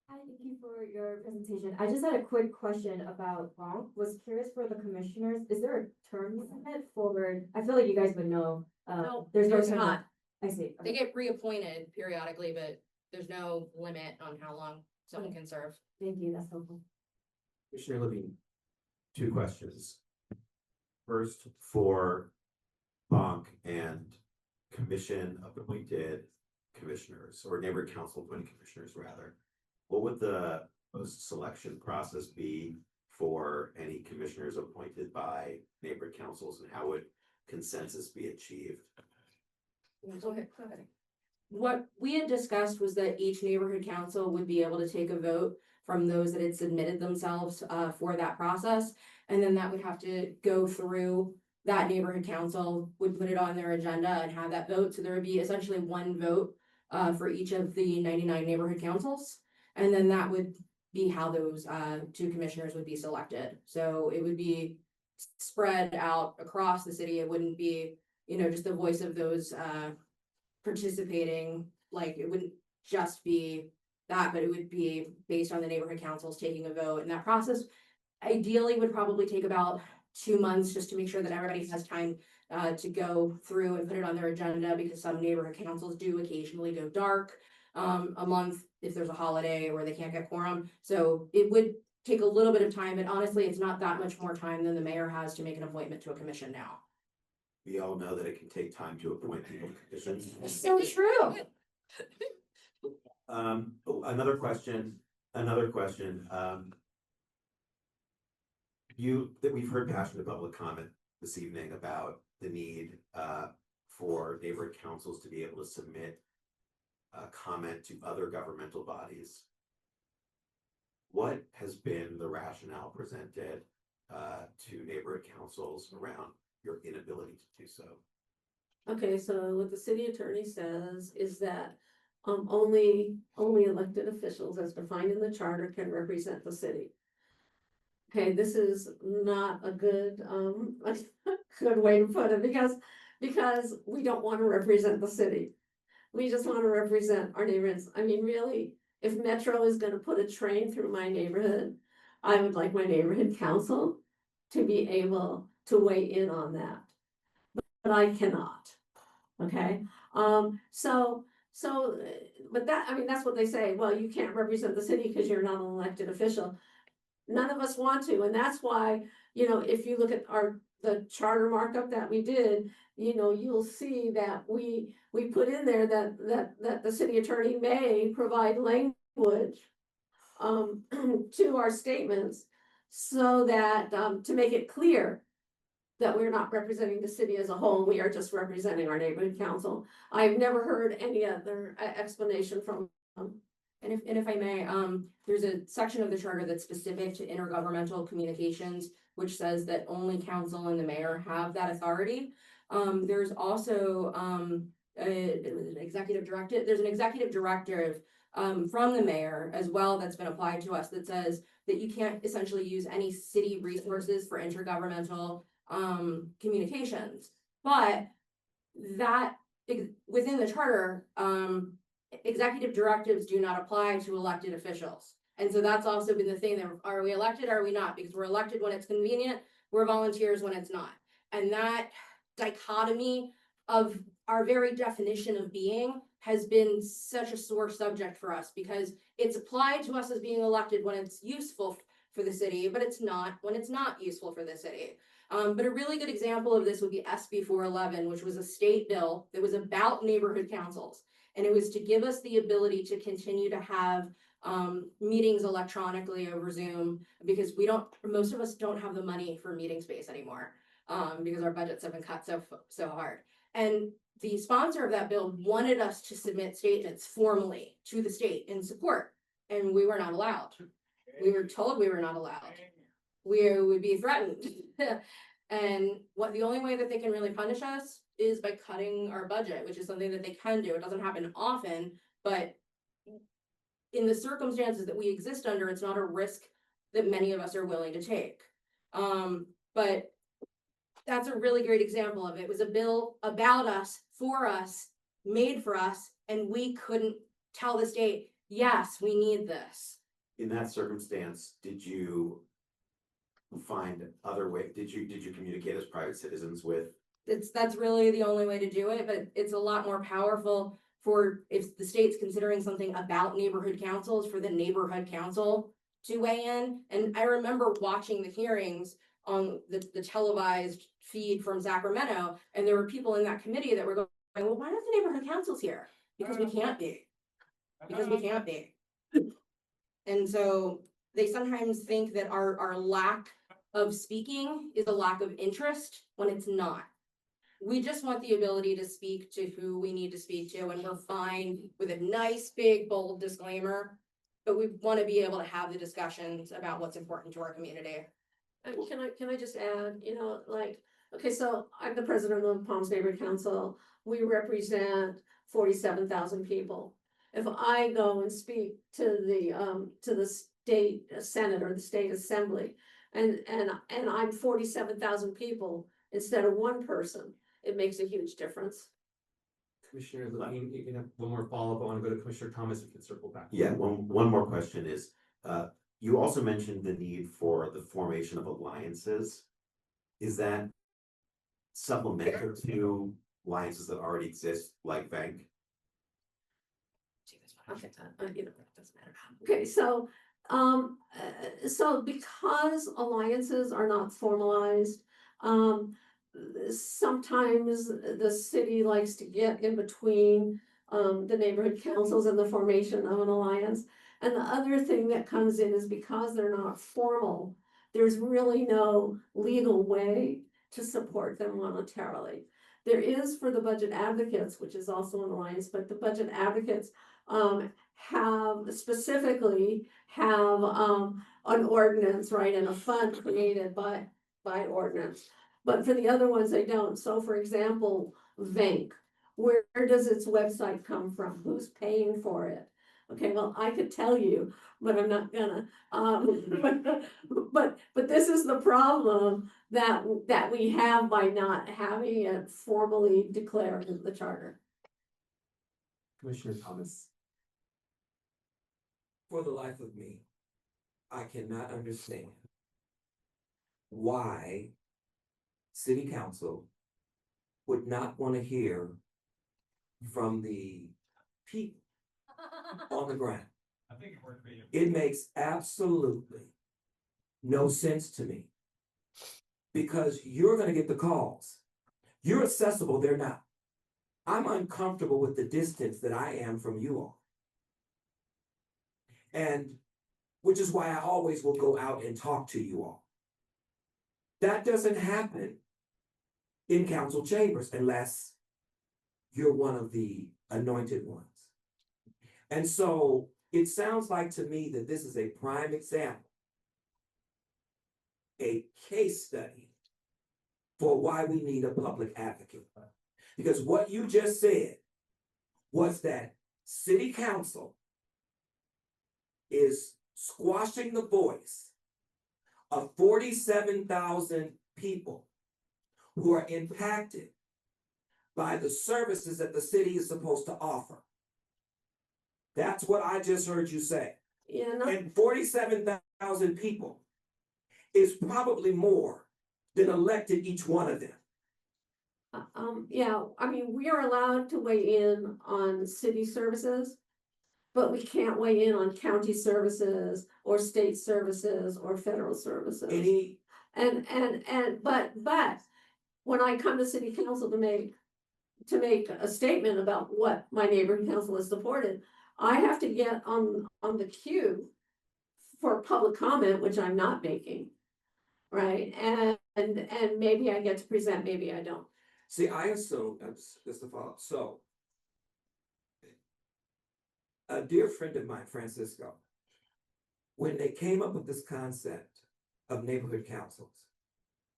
Hi, thank you for your presentation. I just had a quick question about bonk. Was curious for the commissioners, is there a term limit for, I feel like you guys would know. No, there's there's term limit. not. I see. They get reappointed periodically, but there's no limit on how long someone can serve. Thank you, that's helpful. Commissioner Levine, two questions. First, for Bonk and commission appointed commissioners, or neighborhood council appointed commissioners rather, what would the post-selection process be for any commissioners appointed by neighborhood councils, and how would consensus be achieved? Go ahead. What we had discussed was that each neighborhood council would be able to take a vote from those that had submitted themselves for that process. And then that would have to go through, that neighborhood council would put it on their agenda and have that vote. So there would be essentially one vote for each of the 99 neighborhood councils. And then that would be how those two commissioners would be selected. So it would be spread out across the city. It wouldn't be, you know, just the voice of those participating, like it wouldn't just be that, but it would be based on the neighborhood councils taking a vote. And that process ideally would probably take about 2 months just to make sure that everybody has time to go through and put it on their agenda, because some neighborhood councils do occasionally go dark a month if there's a holiday or they can't get quorum. So it would take a little bit of time, and honestly, it's not that much more time than the mayor has to make an appointment to a commission now. We all know that it can take time to appoint people to commissions. So true. Another question. We've heard passionate public comment this evening about the need for neighborhood councils to be able to submit comment to other governmental bodies. What has been the rationale presented to neighborhood councils around your inability to do so? Okay, so what the city attorney says is that only elected officials as defined in the charter can represent the city. Okay, this is not a good good way to put it, because we don't want to represent the city. We just want to represent our neighborhoods. I mean, really, if Metro is going to put a train through my neighborhood, I would like my neighborhood council to be able to weigh in on that. But I cannot. Okay, but that, I mean, that's what they say. Well, you can't represent the city because you're not an elected official. None of us want to, and that's why, you know, if you look at the charter markup that we did, you know, you'll see that we put in there that the city attorney may provide language to our statements, so that to make it clear that we're not representing the city as a whole, we are just representing our neighborhood council. I've never heard any other explanation from them. And if I may, there's a section of the charter that's specific to intergovernmental communications, which says that only council and the mayor have that authority. There's also an executive directive. There's an executive directive from the mayor as well that's been applied to us that says that you can't essentially use any city resources for intergovernmental communications. But that within the charter, executive directives do not apply to elected officials. And so that's also been the thing, that are we elected, or are we not? Because we're elected when it's convenient, we're volunteers when it's not. And that dichotomy of our very definition of being has been such a sore subject for us, because it's applied to us as being elected when it's useful for the city, but it's not when it's not useful for the city. But a really good example of this would be SB 411, which was a state bill that was about neighborhood councils. And it was to give us the ability to continue to have meetings electronically over Zoom, because most of us don't have the money for meeting space anymore, because our budgets have been cut so hard. And the sponsor of that bill wanted us to submit statements formally to the state in support, and we were not allowed. We were told we were not allowed. We would be threatened. And the only way that they can really punish us is by cutting our budget, which is something that they can do. It doesn't happen often, but in the circumstances that we exist under, it's not a risk that many of us are willing to take. But that's a really great example of it. It was a bill about us, for us, made for us, and we couldn't tell the state, yes, we need this. In that circumstance, did you find other way, did you communicate as private citizens with? That's really the only way to do it, but it's a lot more powerful for if the state's considering something about neighborhood councils, for the neighborhood council to weigh in. And I remember watching the hearings on the televised feed from Sacramento, and there were people in that committee that were going, well, why aren't the neighborhood councils here? Because we can't be. Because we can't be. And so they sometimes think that our lack of speaking is a lack of interest when it's not. We just want the ability to speak to who we need to speak to, and we're fine with a nice, big, bold disclaimer. But we want to be able to have the discussions about what's important to our community. And can I just add, like, okay, so I'm the president of the Palms Neighborhood Council. We represent 47,000 people. If I go and speak to the state senate or the state assembly, and I'm 47,000 people instead of one person, it makes a huge difference. Commissioner Levine, you can have one more follow-up. I want to go to Commissioner Thomas. We can circle back. Yeah, one more question is, you also mentioned the need for the formation of alliances. Is that supplemental to alliances that already exist, like VANC? Okay, it doesn't matter. Okay, so because alliances are not formalized, sometimes the city likes to get in between the neighborhood councils and the formation of an alliance. And the other thing that comes in is because they're not formal, there's really no legal way to support them monetarily. There is for the budget advocates, which is also an alliance, but the budget advocates specifically have an ordinance, right, and a fund created by ordinance. But for the other ones, they don't. So for example, VANC, where does its website come from? Who's paying for it? Okay, well, I could tell you, but I'm not gonna. But this is the problem that we have by not having it formally declared in the charter. Commissioner Thomas. For the life of me, I cannot understand why city council would not want to hear from the people on the ground. It makes absolutely no sense to me. Because you're gonna get the calls. You're accessible, they're not. I'm uncomfortable with the distance that I am from you all. And which is why I always will go out and talk to you all. That doesn't happen in council chambers unless you're one of the anointed ones. And so it sounds like to me that this is a prime example, a case study for why we need a public advocate. Because what you just said was that city council is squashing the voice of 47,000 people who are impacted by the services that the city is supposed to offer. That's what I just heard you say. Yeah, no. And 47,000 people is probably more than elected each one of them. Yeah, I mean, we are allowed to weigh in on city services, but we can't weigh in on county services or state services or federal services. But when I come to city council to make a statement about what my neighborhood council has supported, I have to get on the queue for public comment, which I'm not making, right? And maybe I get to present, maybe I don't. See, I assume that's the follow-up. So, a dear friend of mine, Francisco, when they came up with this concept of neighborhood councils,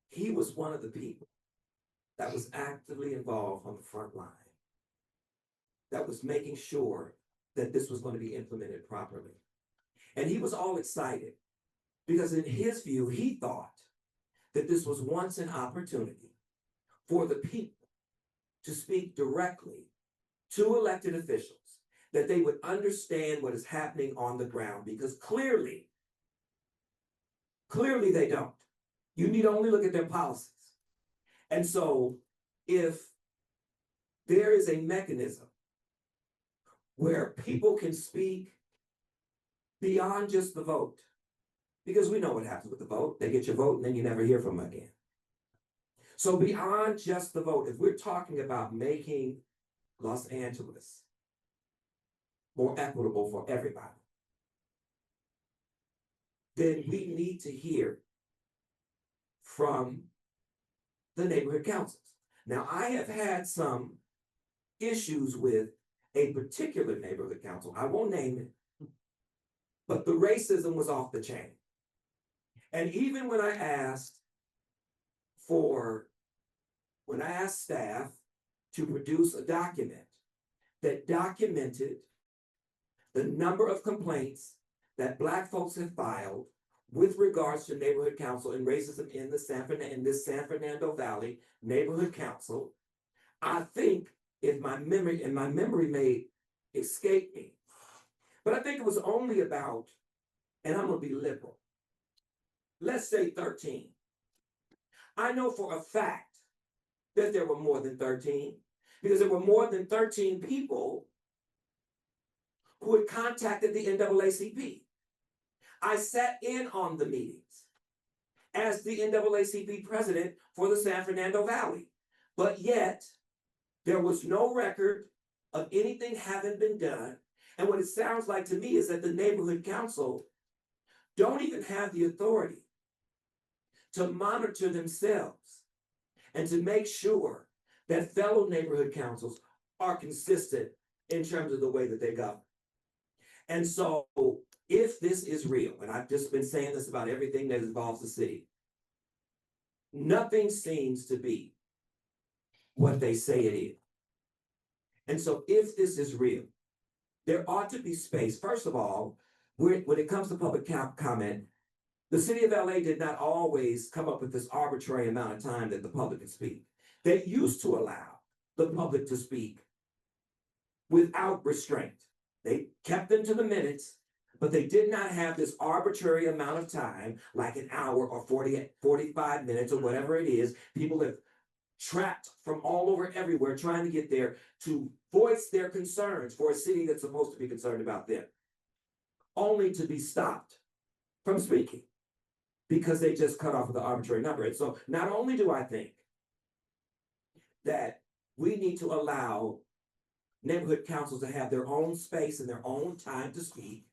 he was one of the people that was actively involved on the front line, that was making sure that this was going to be implemented properly. And he was all excited because in his view, he thought that this was once an opportunity for the people to speak directly to elected officials, that they would understand what is happening on the ground, because clearly they don't. You need only look at their policies. And so if there is a mechanism where people can speak beyond just the vote, because we know what happens with the vote, they get your vote and then you never hear from them again. So beyond just the vote, if we're talking about making Los Angeles more equitable for everybody, then we need to hear from the neighborhood councils. Now, I have had some issues with a particular neighborhood council. I won't name it, but the racism was off the chain. And even when I asked staff to produce a document that documented the number of complaints that Black folks have filed with regards to neighborhood council and racism in this San Fernando Valley neighborhood council, I think if my memory may escape me, but I think it was only about, and I'm gonna be liberal, let's say 13. I know for a fact that there were more than 13, because there were more than 13 people who had contacted the NAACP. I sat in on the meetings as the NAACP president for the San Fernando Valley, but yet there was no record of anything having been done. And what it sounds like to me is that the neighborhood council don't even have the authority to monitor themselves and to make sure that fellow neighborhood councils are consistent in terms of the way that they govern. And so if this is real, and I've just been saying this about everything that involves the city, nothing seems to be what they say it is. And so if this is real, there ought to be space. First of all, when it comes to public comment, the city of LA did not always come up with this arbitrary amount of time that the public can speak. They used to allow the public to speak without restraint. They kept them to the minutes, but they did not have this arbitrary amount of time, like an hour or 45 minutes or whatever it is. People have trapped from all over everywhere trying to get there to voice their concerns for a city that's supposed to be concerned about them, only to be stopped from speaking because they just cut off with the arbitrary number. And so not only do I think that we need to allow neighborhood councils to have their own space and their own time to speak,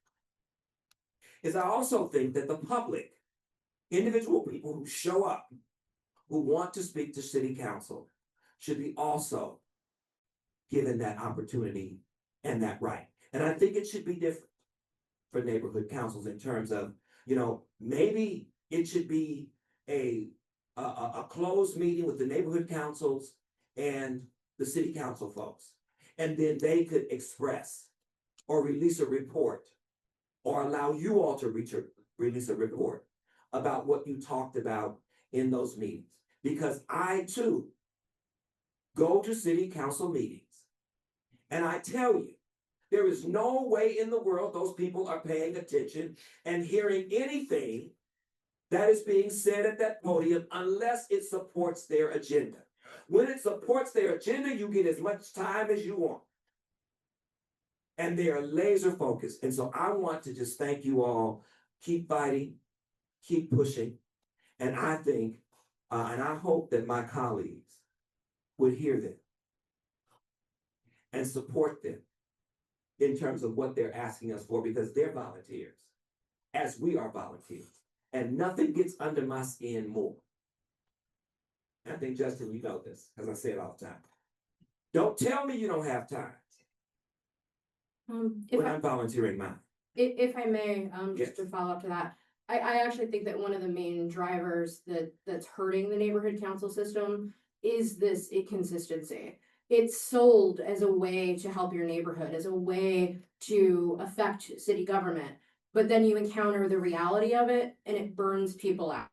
is I also think that the public, individual people who show up, who want to speak to city council, should be also given that opportunity and that right. And I think it should be different for neighborhood councils in terms of, maybe it should be a closed meeting with the neighborhood councils and the city council folks. And then they could express or release a report or allow you all to release a report about what you talked about in those meetings. Because I too go to city council meetings and I tell you, there is no way in the world those people are paying attention and hearing anything that is being said at that podium unless it supports their agenda. When it supports their agenda, you get as much time as you want. And they are laser focused. And so I want to just thank you all. Keep fighting, keep pushing. And I think, and I hope that my colleagues would hear them and support them in terms of what they're asking us for, because they're volunteers, as we are volunteers. And nothing gets under my skin more. I think, Justin, you know this, as I say it all the time. Don't tell me you don't have time when I'm volunteering mine. If I may, Yes. just to follow up to that, I actually think that one of the main drivers that's hurting the neighborhood council system is this inconsistency. It's sold as a way to help your neighborhood, as a way to affect city government. But then you encounter the reality of it and it burns people out.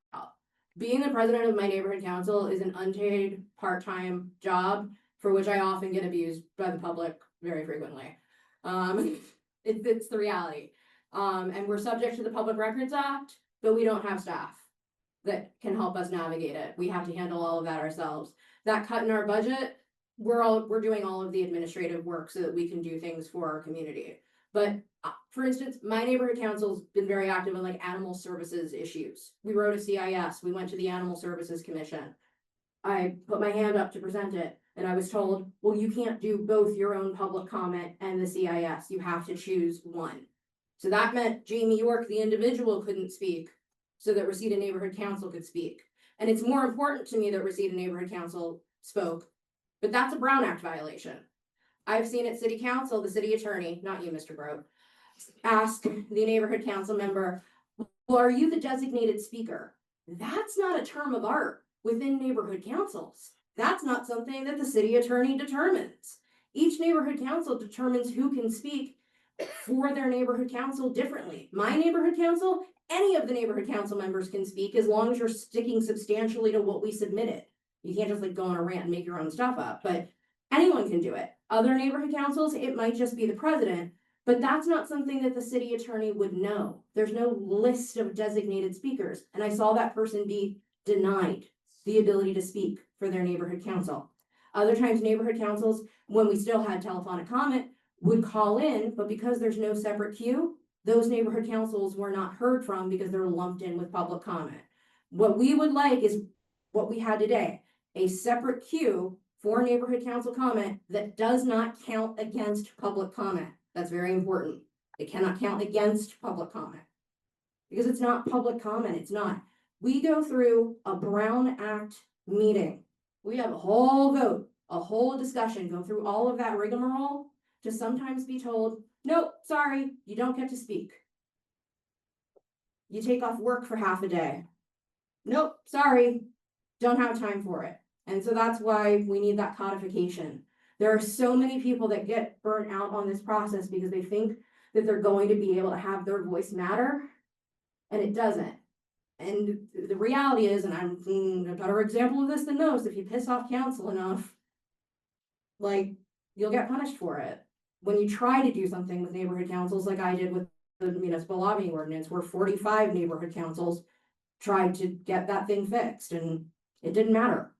Being the president of my neighborhood council is an unpaid part-time job for which I often get abused by the public very frequently. It's the reality. And we're subject to the Public Records Act, but we don't have staff that can help us navigate it. We have to handle all of that ourselves. That cut in our budget, we're doing all of the administrative work so that we can do things for our community. But for instance, my neighborhood council's been very active in like animal services issues. We wrote a CIS, we went to the Animal Services Commission. I put my hand up to present it and I was told, well, you can't do both your own public comment and the CIS. You have to choose one. So that meant Jamie York, the individual, couldn't speak so that Reseda Neighborhood Council could speak. And it's more important to me that Reseda Neighborhood Council spoke, but that's a Brown Act violation. I've seen at City Council, the city attorney, not you, Mr. Grote, ask the neighborhood council member, well, are you the designated speaker? That's not a term of art within neighborhood councils. That's not something that the city attorney determines. Each neighborhood council determines who can speak for their neighborhood council differently. My neighborhood council, any of the neighborhood council members can speak as long as you're sticking substantially to what we submitted. You can't just like go on a rant and make your own stuff up, but anyone can do it. Other neighborhood councils, it might just be the president, but that's not something that the city attorney would know. There's no list of designated speakers. And I saw that person be denied the ability to speak for their neighborhood council. Other times neighborhood councils, when we still had telephonic comment, would call in, but because there's no separate queue, those neighborhood councils were not heard from because they're lumped in with public comment. What we would like is what we had today, a separate queue for neighborhood council comment that does not count against public comment. That's very important. It cannot count against public comment because it's not public comment. It's not. We go through a Brown Act meeting. We have a whole vote, a whole discussion, go through all of that rigmarole to sometimes be told, nope, sorry, you don't get to speak. You take off work for half a day. Nope, sorry, don't have time for it. And so that's why we need that codification. There are so many people that get burnt out on this process because they think that they're going to be able to have their voice matter, and it doesn't. And the reality is, and I'm a better example of this than most, if you piss off council enough, like, you'll get punished for it. When you try to do something with neighborhood councils, like I did with the municipal lobbying ordinance, where 45 neighborhood councils tried to get that thing fixed, and it didn't matter.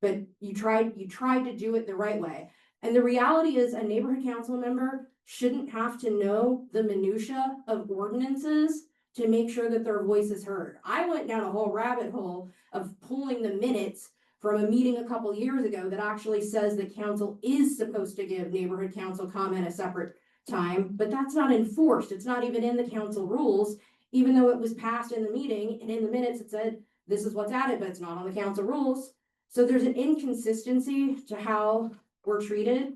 But you tried to do it the right way. And the reality is a neighborhood council member shouldn't have to know the minutia of ordinances to make sure that their voice is heard. I went down a whole rabbit hole of pulling the minutes from a meeting a couple years ago that actually says that council is supposed to give neighborhood council comment a separate time, but that's not enforced. It's not even in the council rules, even though it was passed in the meeting and in the minutes it said, this is what's added, but it's not on the council rules. So there's an inconsistency to how we're treated.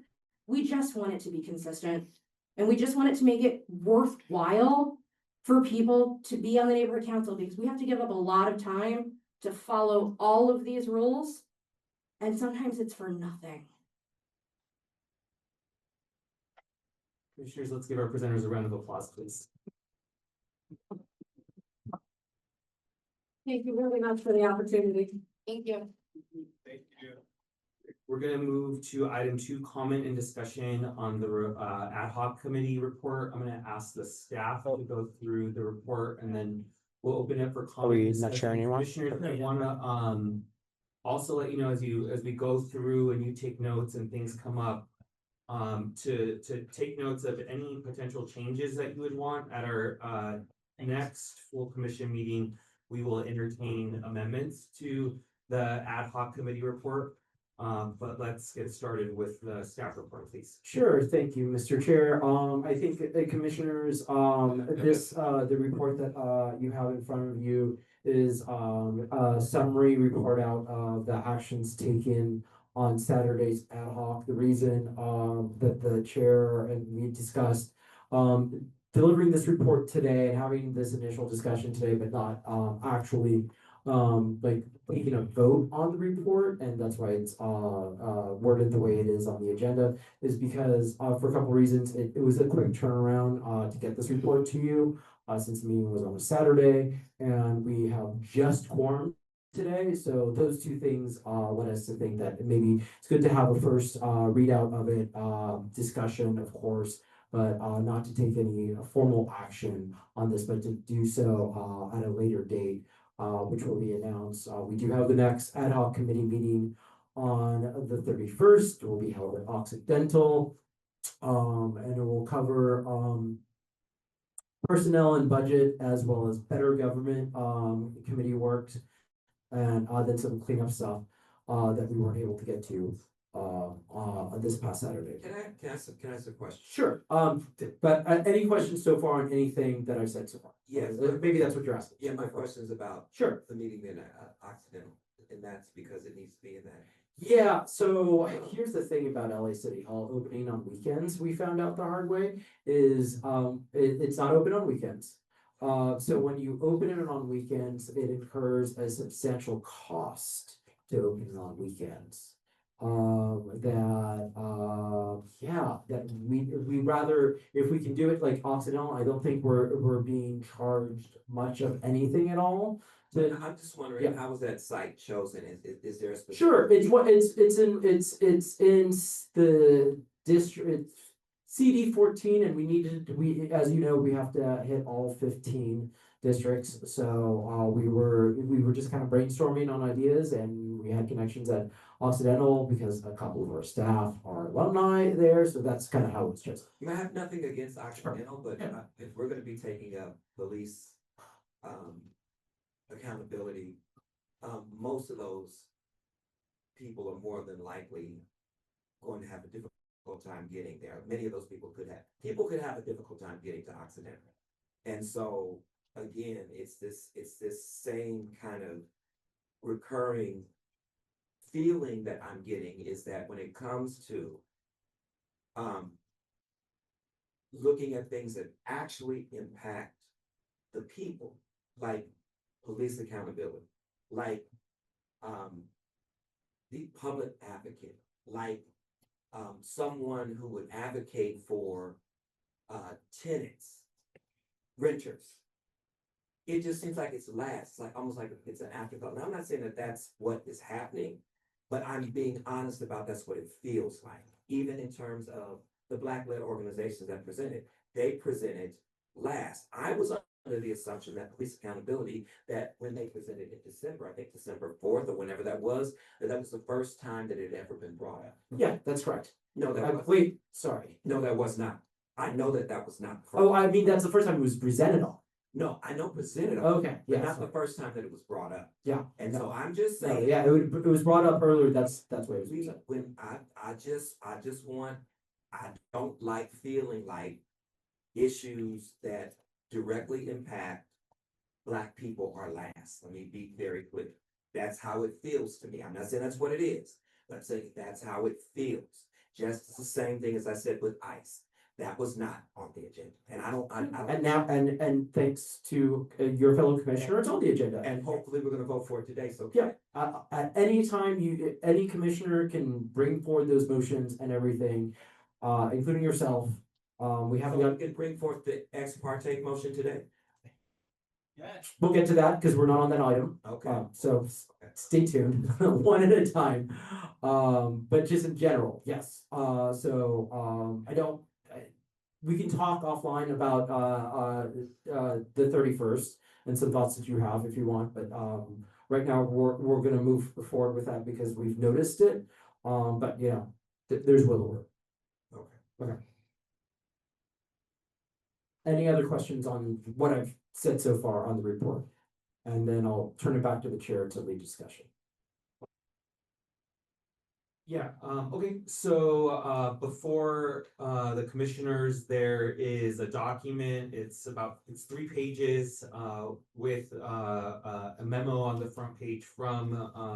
We just want it to be consistent. And we just want it to make it worthwhile for people to be on the neighborhood council because we have to give up a lot of time to follow all of these rules. And sometimes it's for nothing. Commissioners, let's give our presenters a round of applause, please. Thank you very much for the opportunity. Thank you. Thank you. We're gonna move to item 2, comment and discussion on the ad hoc committee report. I'm gonna ask the staff to go through the report and then we'll open it for comment. we not sharing anymore? Commissioners, I wanna also let you know as we go through and you take notes and things come up, to take notes of any potential changes that you would want at our next full commission meeting. We will entertain amendments to the ad hoc committee report. But let's get started with the staff report, please. Sure, thank you, Mr. Chair. I think commissioners, the report that you have in front of you is a summary report out of the actions taken on Saturday's ad hoc. The reason that the chair and we discussed delivering this report today and having this initial discussion today, but not, actually, like taking a vote on the report, and that's why it's, worded the way it is on the agenda, is because, for a couple reasons, it was a quick turnaround, to get this report to you, since the meeting was on a Saturday, and we have just quorum today, so those two things, led us to think that maybe it's good to have a first, readout of it, discussion, of course, but, not to take any formal action on this, but to do so, at a later date, which will be announced. We do have the next ad hoc committee meeting on the 31st. It will be held at Occidental. And it will cover, personnel and budget, as well as better government, committee works. And, then some cleanup stuff, that we weren't able to get to, this past Saturday. Can I ask a question? Sure, but, any questions so far on anything that I've said so far? Yes. Maybe that's what you're asking. Yeah, my question is about. Sure. The meeting in Occidental, and that's because it needs to be in that. Yeah, so here's the thing about LA City Hall opening on weekends, we found out the hard way, is, it's not open on weekends. So when you open it on weekends, it incurs a substantial cost to open it on weekends. That we rather, if we can do it like Occidental, I don't think we're being charged much of anything at all. I'm just wondering, Yeah. how was that site chosen? Is there a specific? Sure, it's in the district, CD 14, and we, as you know, we have to hit all 15 districts. So, we were just kind of brainstorming on ideas, and we had connections at Occidental because a couple of our staff are alumni there, so that's kind of how it's chosen. I have nothing against Occidental, but if we're gonna be taking up police, accountability, most of those people are more than likely going to have a difficult time getting there. Many of those people could have a difficult time getting to Occidental. And so, again, it's this same kind of recurring feeling that I'm getting, is that when it comes to looking at things that actually impact the people, like police accountability, like the public advocate, like someone who would advocate for tenants, renters. It just seems like it's last, like almost like it's an afterthought. And I'm not saying that that's what is happening, but I'm being honest about that's what it feels like. Even in terms of the Black-led organizations that presented, they presented last. I was under the assumption that police accountability, that when they presented in December, I think December 4th or whenever that was the first time that it had ever been brought up. Yeah, that's correct. No, that was. Wait, sorry. No, that was not. I know that was not. Oh, I mean, that's the first time it was presented on. No, I know presented on. Okay, But yeah, not sorry. the first time that it was brought up. Yeah. And so I'm just No, saying. yeah, it was brought up earlier, that's why it was presented. When I just want, I don't like feeling like issues that directly impact Black people are last. Let me be very clear. That's how it feels to me. I'm not saying that's what it is, but I'm saying that's how it feels. Just the same thing as I said with ICE. That was not on the agenda. And I don't. And now, and thanks to your fellow commissioner, it's on the agenda. And hopefully we're gonna vote for it today, so. Yeah, at any time any commissioner can bring forward those motions and everything, including yourself. We haven't So got, we can bring forth the ex parte motion today. we'll get to that because we're not on that item. Okay. So stay tuned, one at a time. But just in general, yes. We can talk offline about the 31st and some thoughts that you have if you want, but right now we're gonna move forward with that because we've noticed it. But yeah, there's wiggle room. Okay. Any other questions on what I've said so far on the report? And then I'll turn it back to the chair to lead discussion. Yeah, okay, so before the commissioners, there is a document, it's 3 pages with a memo on the front page from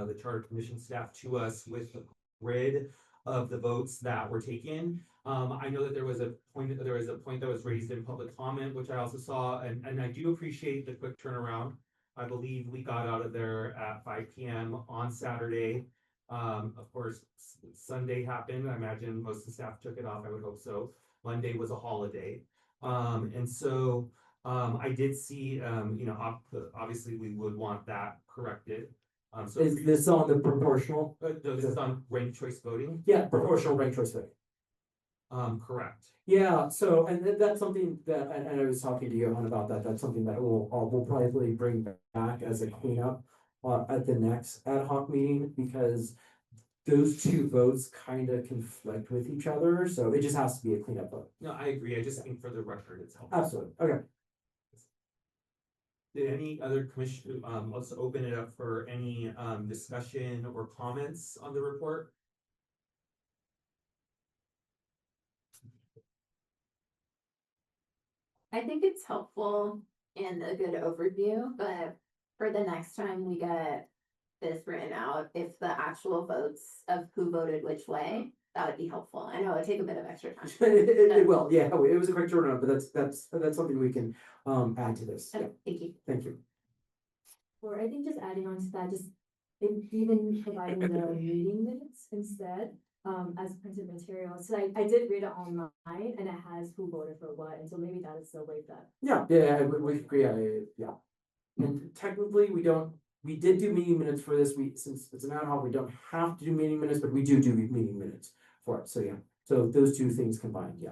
the Charter Commission staff to us with a grid of the votes that were taken. I know that there was a point that was raised in public comment, which I also saw, and I do appreciate the quick turnaround. I believe we got out of there at 5 p.m. on Saturday. Of course, Sunday happened. I imagine most of the staff took it off. I would hope so. Monday was a holiday. And so I did see, obviously we would want that corrected. So Is this on the proportional? no, this is on ranked choice voting. Yeah, proportional ranked choice voting. Correct. Yeah, so, and that's something that, and I was talking to Johan about that, that's something that we'll probably bring back as a cleanup at the next ad hoc meeting, because those two votes kind of conflict with each other, so it just has to be a cleanup vote. No, I agree. I just think for the record, it's helpful. Absolutely, okay. Did any other commission, let's open it up for any discussion or comments on the report? I think it's helpful and a good overview, but for the next time we get this written out, if the actual votes of who voted which way, that would be helpful. I know it'd take a bit of extra time. It will, yeah, it was a quick turnaround, but that's something we can add to this. Yeah. Thank you. Thank you. Or I think just adding on to that, just even providing the meeting minutes instead, as printed material. So I did read it online and it has who voted for what, and so maybe that is the way that. Yeah, we agree, yeah. And technically, we did do meeting minutes for this week, since it's an ad hoc, we don't have to do meeting minutes, but we do meeting minutes for it, so yeah. So those two things combined, yeah.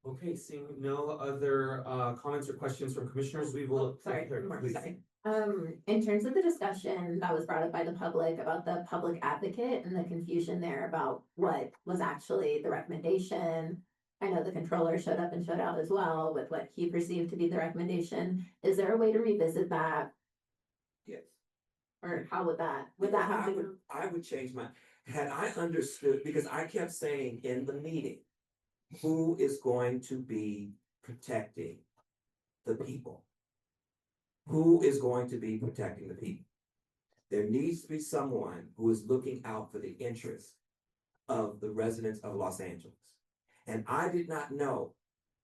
Okay, seeing no other comments or questions from commissioners, we will. Sorry, Please. sorry. In terms of the discussion that was brought up by the public about the public advocate and the confusion there about what was actually the recommendation. I know the controller showed up and showed out as well with what he perceived to be the recommendation. Is there a way to revisit that? Yes. Or how would that have to? I would change my, had I understood, because I kept saying in the meeting, who is going to be protecting the people? Who is going to be protecting the people? There needs to be someone who is looking out for the interests of the residents of Los Angeles. And I did not know,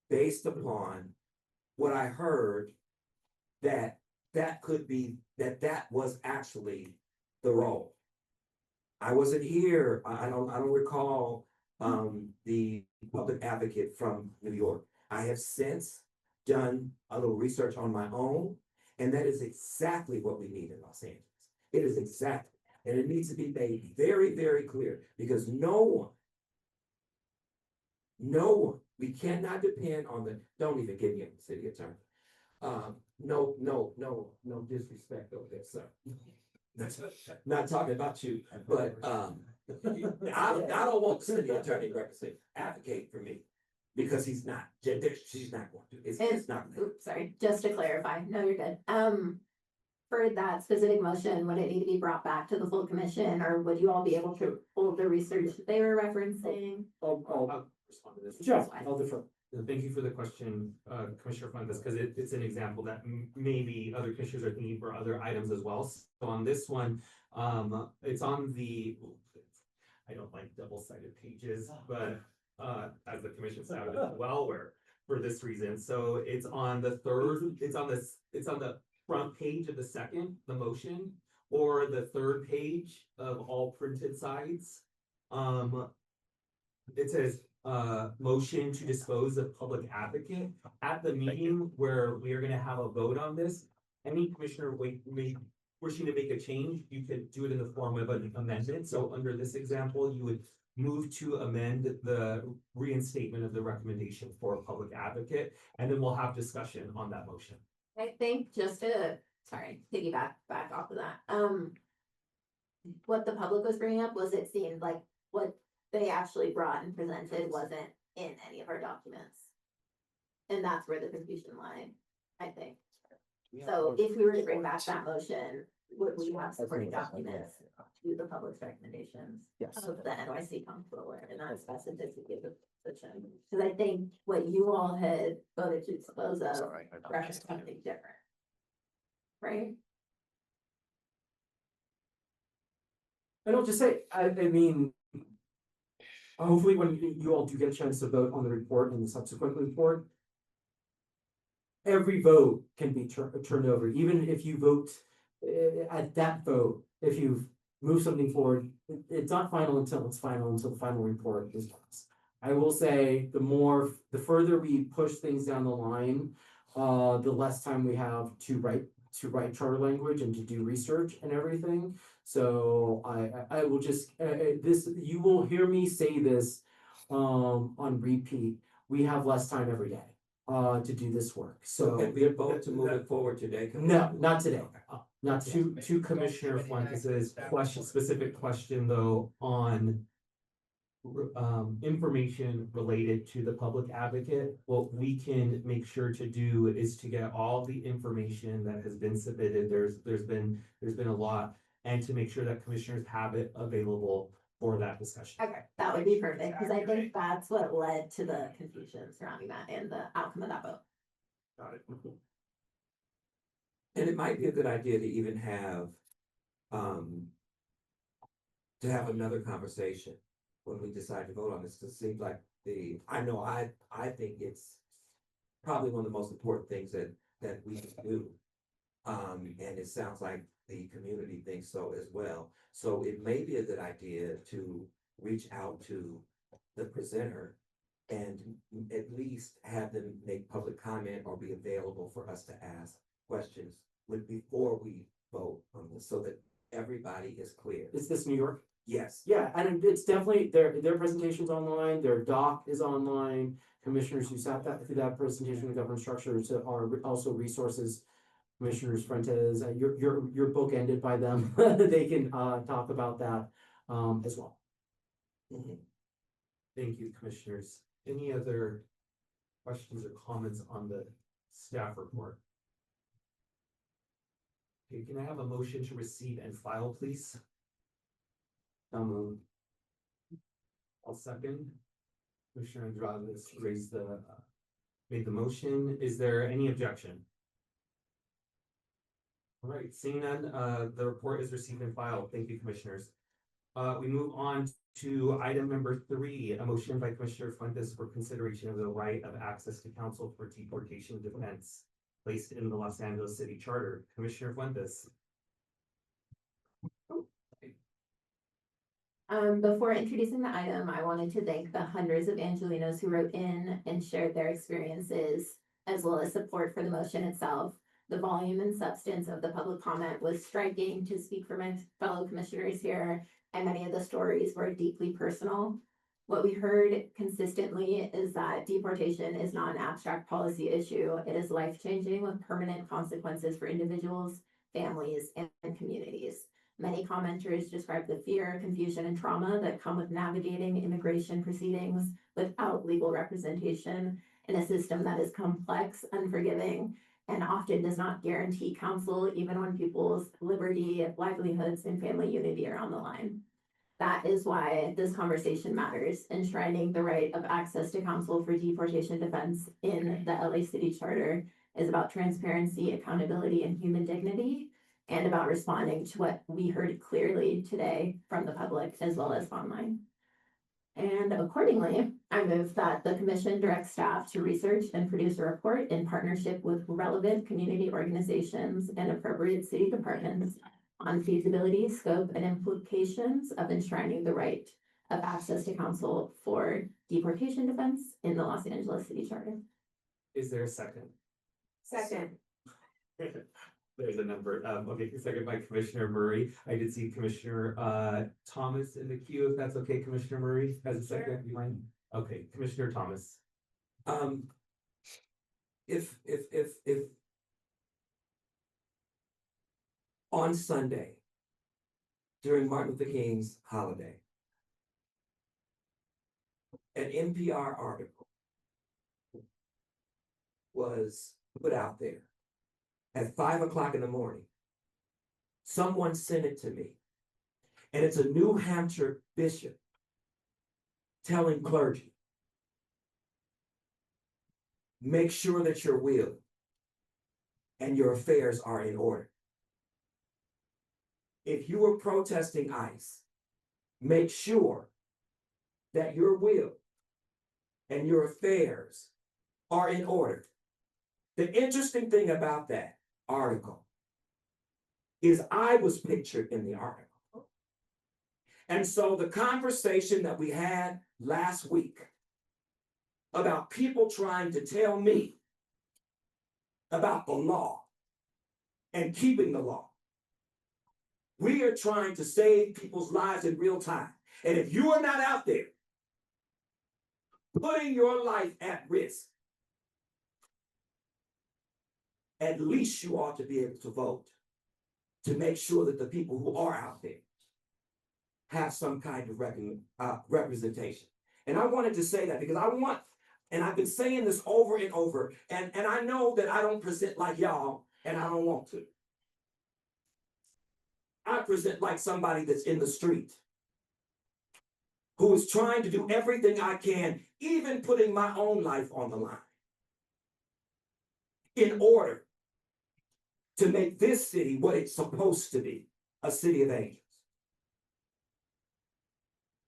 based upon what I heard, that could be, that was actually the role. I wasn't here, I don't recall the public advocate from New York. I have since done a little research on my own, and that is exactly what we need in Los Angeles. It is exactly, and it needs to be made very, very clear, because no one, we cannot depend on don't even get me on the city attorney. No disrespect over there, sir. That's not talking about you, but I don't want the city attorney represent, advocate for me, because she's not going to. It's not. Oops, sorry, just to clarify, no, you're good. For that specific motion, would it need to be brought back to the full commission, or would you all be able to hold the research that they were referencing? I'll respond to this. Sure, I'll defer. Thank you for the question, Commissioner Fuentes, because it's an example that maybe other commissioners are thinking for other items as well. So on this one, it's on the, I don't like double-sided pages, but as the commission staff as well, where for this reason. So it's on the third, it's on the front page of the second, the motion, or the third page of all printed sides. It says motion to dispose of public advocate. At the meeting where we are gonna have a vote on this, any commissioner wishing to make a change, you could do it in the form of an amendment. So under this example, you would move to amend the reinstatement of the recommendation for a public advocate, and then we'll have discussion on that motion. I think just to, sorry, piggyback back off of that, what the public was bringing up was it seemed like what they actually brought and presented wasn't in any of our documents. And that's where the confusion lied, I think. So if we were to bring back that motion, would we have supporting documents to the public's recommendations? Yes. Of the NYC comptroller and that specificity of the position? Because I think what you all had voted to dispose of referenced something different. Right? And I'll just say, I mean, hopefully when you all do get a chance to vote on the report and the subsequent report, every vote can be turned over, even if you vote at that vote, if you've moved something forward, it's not final until it's final, until the final report is passed. I will say, the further we push things down the line, the less time we have to write charter language and to do research and everything. So I will just, you will hear me say this, on repeat, we have less time every day, to do this work, so. Can we vote to move it forward today? No, not today, not today. To Commissioner Fuentes' specific question though, on information related to the public advocate, what we can make sure to do is to get all the information that has been submitted. There's been a lot, and to make sure that commissioners have it available for that discussion. Okay, that would be perfect, because I think that's what led to the confusion surrounding that and the outcome of that vote. Got it. And it might be a good idea to even have another conversation when we decide to vote on this. It seems like I think it's probably one of the most important things that we can do. And it sounds like the community thinks so as well. So it may be a good idea to reach out to the presenter and at least have them make public comment or be available for us to ask questions before we vote on this, so that everybody is clear. Is this New York? Yes. Yeah, and it's definitely, their presentation's online, their doc is online, commissioners who sat through that presentation, the governance structures are also resources. Commissioners Fuentes, your book ended by them, they can, talk about that, as well. Thank you, commissioners. Any other questions or comments on the staff report? Okay, can I have a motion to receive and file, please? I'll second. Commissioner Andrade made the motion. Is there any objection? All right, seeing none, the report is received and filed. Thank you, commissioners. We move on to item number 3, a motion by Commissioner Fuentes for consideration of the right of access to counsel for deportation defense placed in the Los Angeles City Charter. Commissioner Fuentes. Before introducing the item, I wanted to thank the hundreds of Angelinos who wrote in and shared their experiences, as well as support for the motion itself. The volume and substance of the public comment was striking, to speak for my fellow commissioners here, and many of the stories were deeply personal. What we heard consistently is that deportation is not an abstract policy issue. It is life-changing with permanent consequences for individuals, families, and communities. Many commenters describe the fear, confusion, and trauma that come with navigating immigration proceedings without legal representation in a system that is complex, unforgiving, and often does not guarantee counsel even when people's liberty, livelihoods, and family unity are on the line. That is why this conversation matters. Enshrining the right of access to counsel for deportation defense in the LA City Charter is about transparency, accountability, and human dignity, and about responding to what we heard clearly today from the public as well as online. And accordingly, I move that the commission directs staff to research and produce a report in partnership with relevant community organizations and appropriate city departments on feasibility, scope, and implications of enshrining the right of access to counsel for deportation defense in the Los Angeles City Charter. Is there a second? Second. There's a number. Okay, second by Commissioner Murray. I did see Commissioner Thomas in the queue. If that's okay, Commissioner Murray has a second. You mind? Okay, Commissioner Thomas. If on Sunday, during Martin Luther King's holiday, an NPR article was put out there at 5 o'clock in the morning. Someone sent it to me, and it's a New Hampshire bishop telling clergy, make sure that your will and your affairs are in order. If you were protesting ICE make sure that your will and your affairs are in order. The interesting thing about that article is I was pictured in the article. And so the conversation that we had last week about people trying to tell me about the law and keeping the law. We are trying to save people's lives in real time. And if you are not out there putting your life at risk, at least you ought to be able to vote to make sure that the people who are out there have some kind of representation. And I wanted to say that because and I've been saying this over and over, and I know that I don't present like y'all, and I don't want to. I present like somebody that's in the street, who is trying to do everything I can, even putting my own life on the line, in order to make this city what it's supposed to be, a city of angels.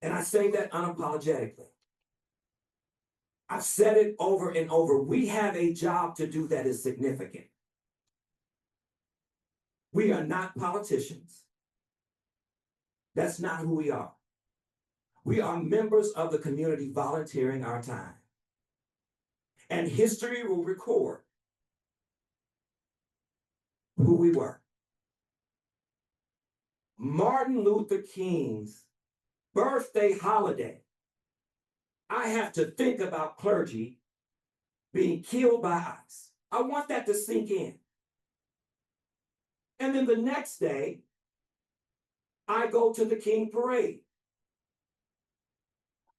And I say that unapologetically. I've said it over and over. We have a job to do that is significant. We are not politicians. That's not who we are. We are members of the community volunteering our time. And history will record who we were. Martin Luther King's birthday holiday, I have to think about clergy being killed by ICE. I want that to sink in. And then the next day, I go to the King Parade.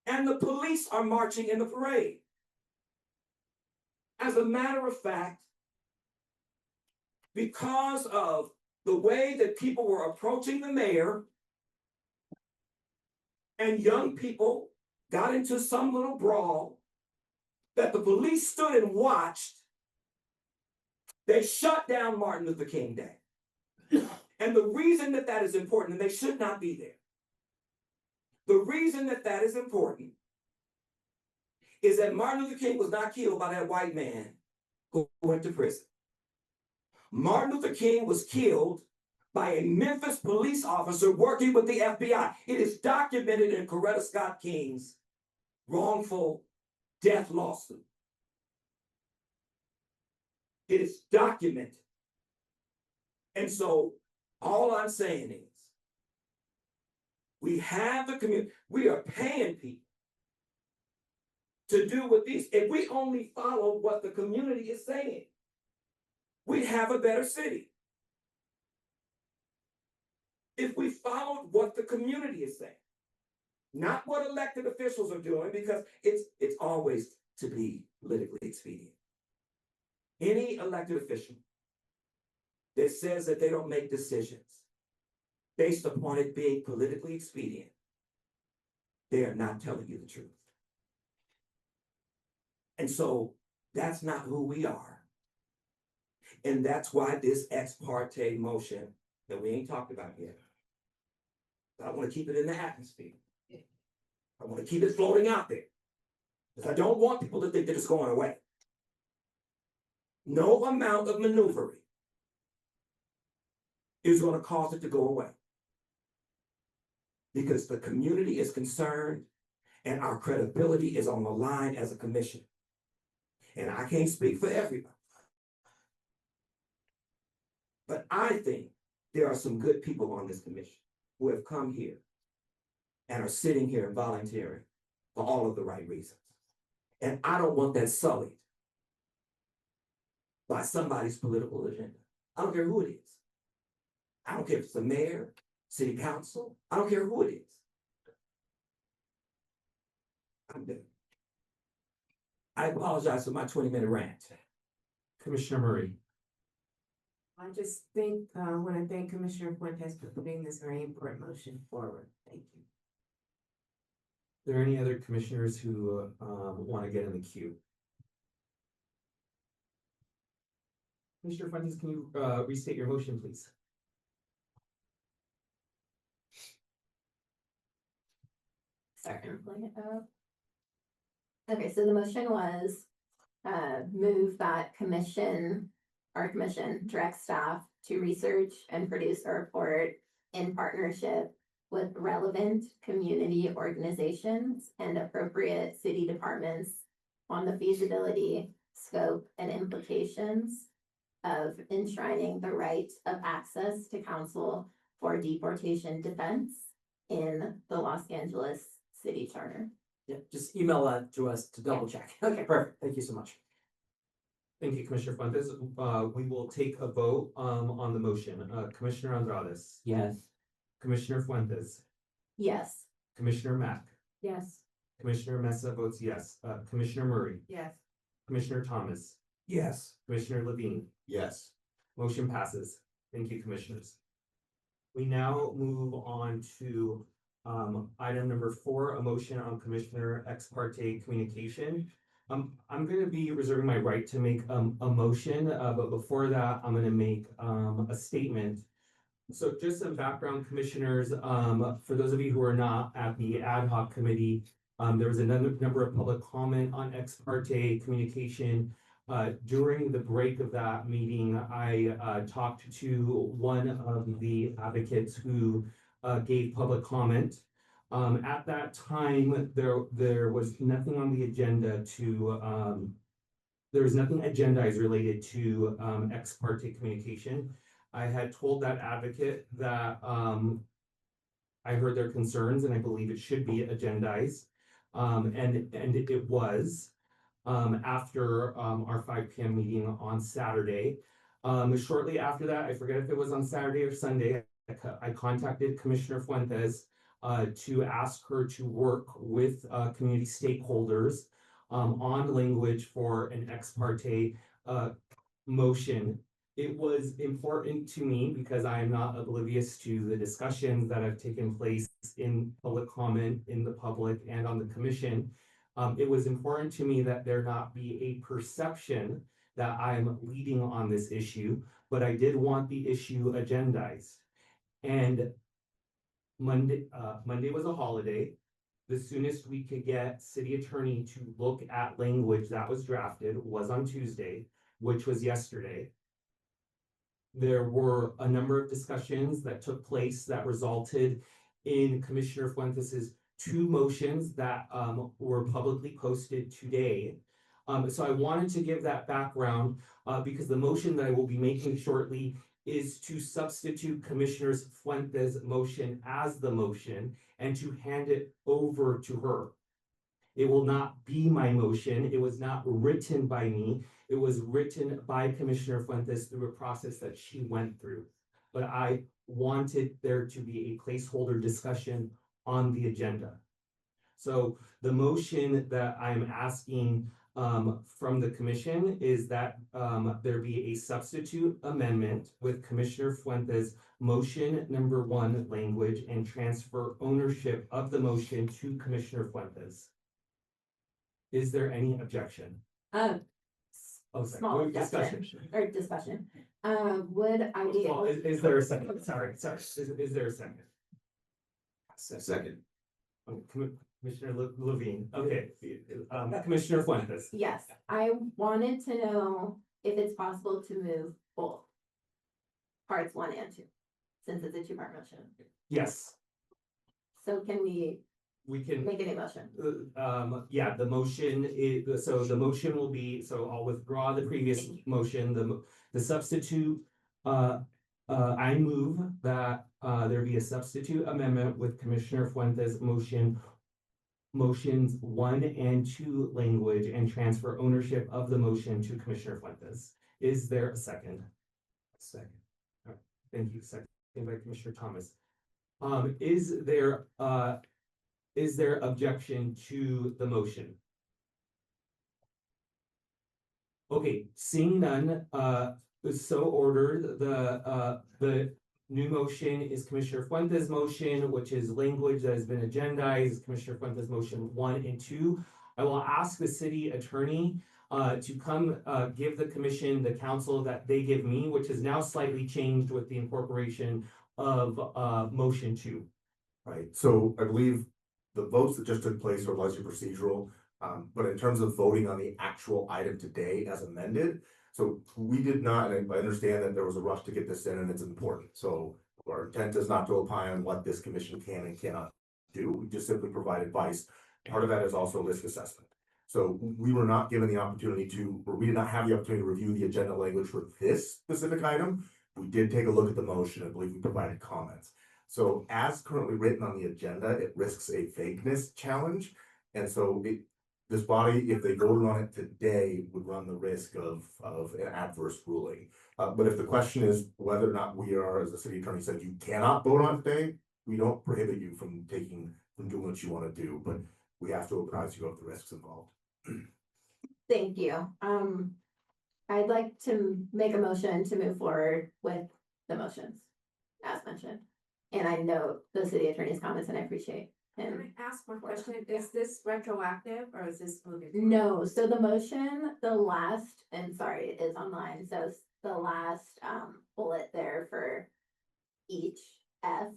And the police are marching in the parade. As a matter of fact, because of the way that people were approaching the mayor, and young people got into some little brawl that the police stood and watched, they shut down Martin Luther King Day. And the reason that that is important, and they should not be there, the reason that that is important is that Martin Luther King was not killed by that white man who went to prison. Martin Luther King was killed by a Memphis police officer working with the FBI. It is documented in Coretta Scott King's wrongful death lawsuit. It is documented. And so all I'm saying is, we have the community, we are paying people to do what these, if we only follow what the community is saying, we'd have a better city. If we followed what the community is saying, not what elected officials are doing, because it's always to be politically expedient. Any elected official that says that they don't make decisions based upon it being politically expedient, they are not telling you the truth. And so that's not who we are. And that's why this ex parte motion that we ain't talked about yet, I want to keep it in the atmosphere. I want to keep it floating out there. Because I don't want people to think that it's going away. No amount of maneuvering is going to cause it to go away. Because the community is concerned and our credibility is on the line as a commission. And I can't speak for everybody. But I think there are some good people on this commission who have come here and are sitting here and volunteering for all of the right reasons. And I don't want that sullied by somebody's political agenda. I don't care who it is. I don't care if it's the mayor, city council. I don't care who it is. I'm done. I apologize for my 20-minute rant. Commissioner Murray. I just think, want to thank Commissioner Fuentes for putting this very important motion forward. Thank you. Are there any other commissioners who want to get in the queue? Commissioner Fuentes, can you restate your motion, please? Sorry, I'm pulling it up. Okay, so the motion was, move that our commission direct staff to research and produce a report in partnership with relevant community organizations and appropriate city departments on the feasibility, scope, and implications of enshrining the right of access to counsel for deportation defense in the Los Angeles City Charter. Yeah, just email that to us to double check. Okay, perfect. Thank you so much. Thank you, Commissioner Fuentes. We will take a vote, on the motion. Commissioner Andrades. Yes. Commissioner Fuentes. Yes. Commissioner Mack. Yes. Commissioner Mesa votes yes. Commissioner Murray. Yes. Commissioner Thomas. Yes. Commissioner Levine. Yes. Motion passes. Thank you, commissioners. We now move on to item number 4, a motion on Commissioner ex parte communication. I'm gonna be reserving my right to make a motion, but before that, I'm gonna make a statement. So just some background, commissioners, for those of you who are not at the ad hoc committee, there was a number of public comment on ex parte communication. During the break of that meeting, I talked to one of the advocates who gave public comment. At that time, there was nothing on the agenda to, there was nothing agendized related to ex parte communication. I had told that advocate that I heard their concerns and I believe it should be agendized. And it was after our 5 p.m. meeting on Saturday. Shortly after that, I forget if it was on Saturday or Sunday, I contacted Commissioner Fuentes to ask her to work with community stakeholders on language for an ex parte motion. It was important to me because I am not oblivious to the discussions that have taken place in public comment, in the public, and on the commission. It was important to me that there not be a perception that I'm leading on this issue, but I did want the issue agendized. And Monday was a holiday. The soonest we could get city attorney to look at language that was drafted was on Tuesday, which was yesterday. There were a number of discussions that took place that resulted in Commissioner Fuentes's 2 motions that were publicly posted today. So I wanted to give that background because the motion that I will be making shortly is to substitute Commissioner Fuentes' motion as the motion and to hand it over to her. It will not be my motion. It was not written by me. It was written by Commissioner Fuentes through a process that she went through. But I wanted there to be a placeholder discussion on the agenda. So the motion that I'm asking from the commission is that there be a substitute amendment with Commissioner Fuentes' motion number 1 language and transfer ownership of the motion to Commissioner Fuentes. Is there any objection? Okay, Small discussion. discussion. Would I be Well, able? is there a second? Sorry. Is there a second? Second. Commissioner Levine, okay, Commissioner Fuentes. Yes, I wanted to know if it's possible to move both parts 1 and 2, since it's a 2-part motion. Yes, So can we can. make any motion? Yeah, the motion is, so the motion will be, so I'll withdraw the previous motion, the substitute. I move that there be a substitute amendment with Commissioner Fuentes' motions 1 and 2 language and transfer ownership of the motion to Commissioner Fuentes. Is there a second? Second. All right, thank you. Second by Commissioner Thomas. Is there objection to the motion? Okay, seeing none, so ordered. The new motion is Commissioner Fuentes' motion, which is language that has been agendized, Commissioner Fuentes' motion 1 and 2. I will ask the city attorney to come give the commission the counsel that they give me, which is now slightly changed with the incorporation of motion 2. Right, so I believe the votes that just took place are largely procedural. But in terms of voting on the actual item today as amended, so we did not, and I understand that there was a rush to get this in and it's important. So our intent is not to opine on what this commission can and cannot do. We just simply provide advice. Part of that is also risk assessment. So we were not given the opportunity to, or we did not have the opportunity to review the agenda language for this specific item. We did take a look at the motion and believe we provided comments. So as currently written on the agenda, it risks a vagueness challenge. And so this body, if they voted on it today, would run the risk of an adverse ruling. But if the question is whether or not we are, as the city attorney said, you cannot vote on it today, we don't prohibit you from doing what you want to do, but we have to apprise you of the risks involved. Thank you. I'd like to make a motion to move forward with the motions as mentioned. And I note the city attorney's comments and I appreciate him. Can I ask one question? Is this retroactive or is this moving? No, so the motion, the last, and sorry, it is online, so it's the last bullet there for each F.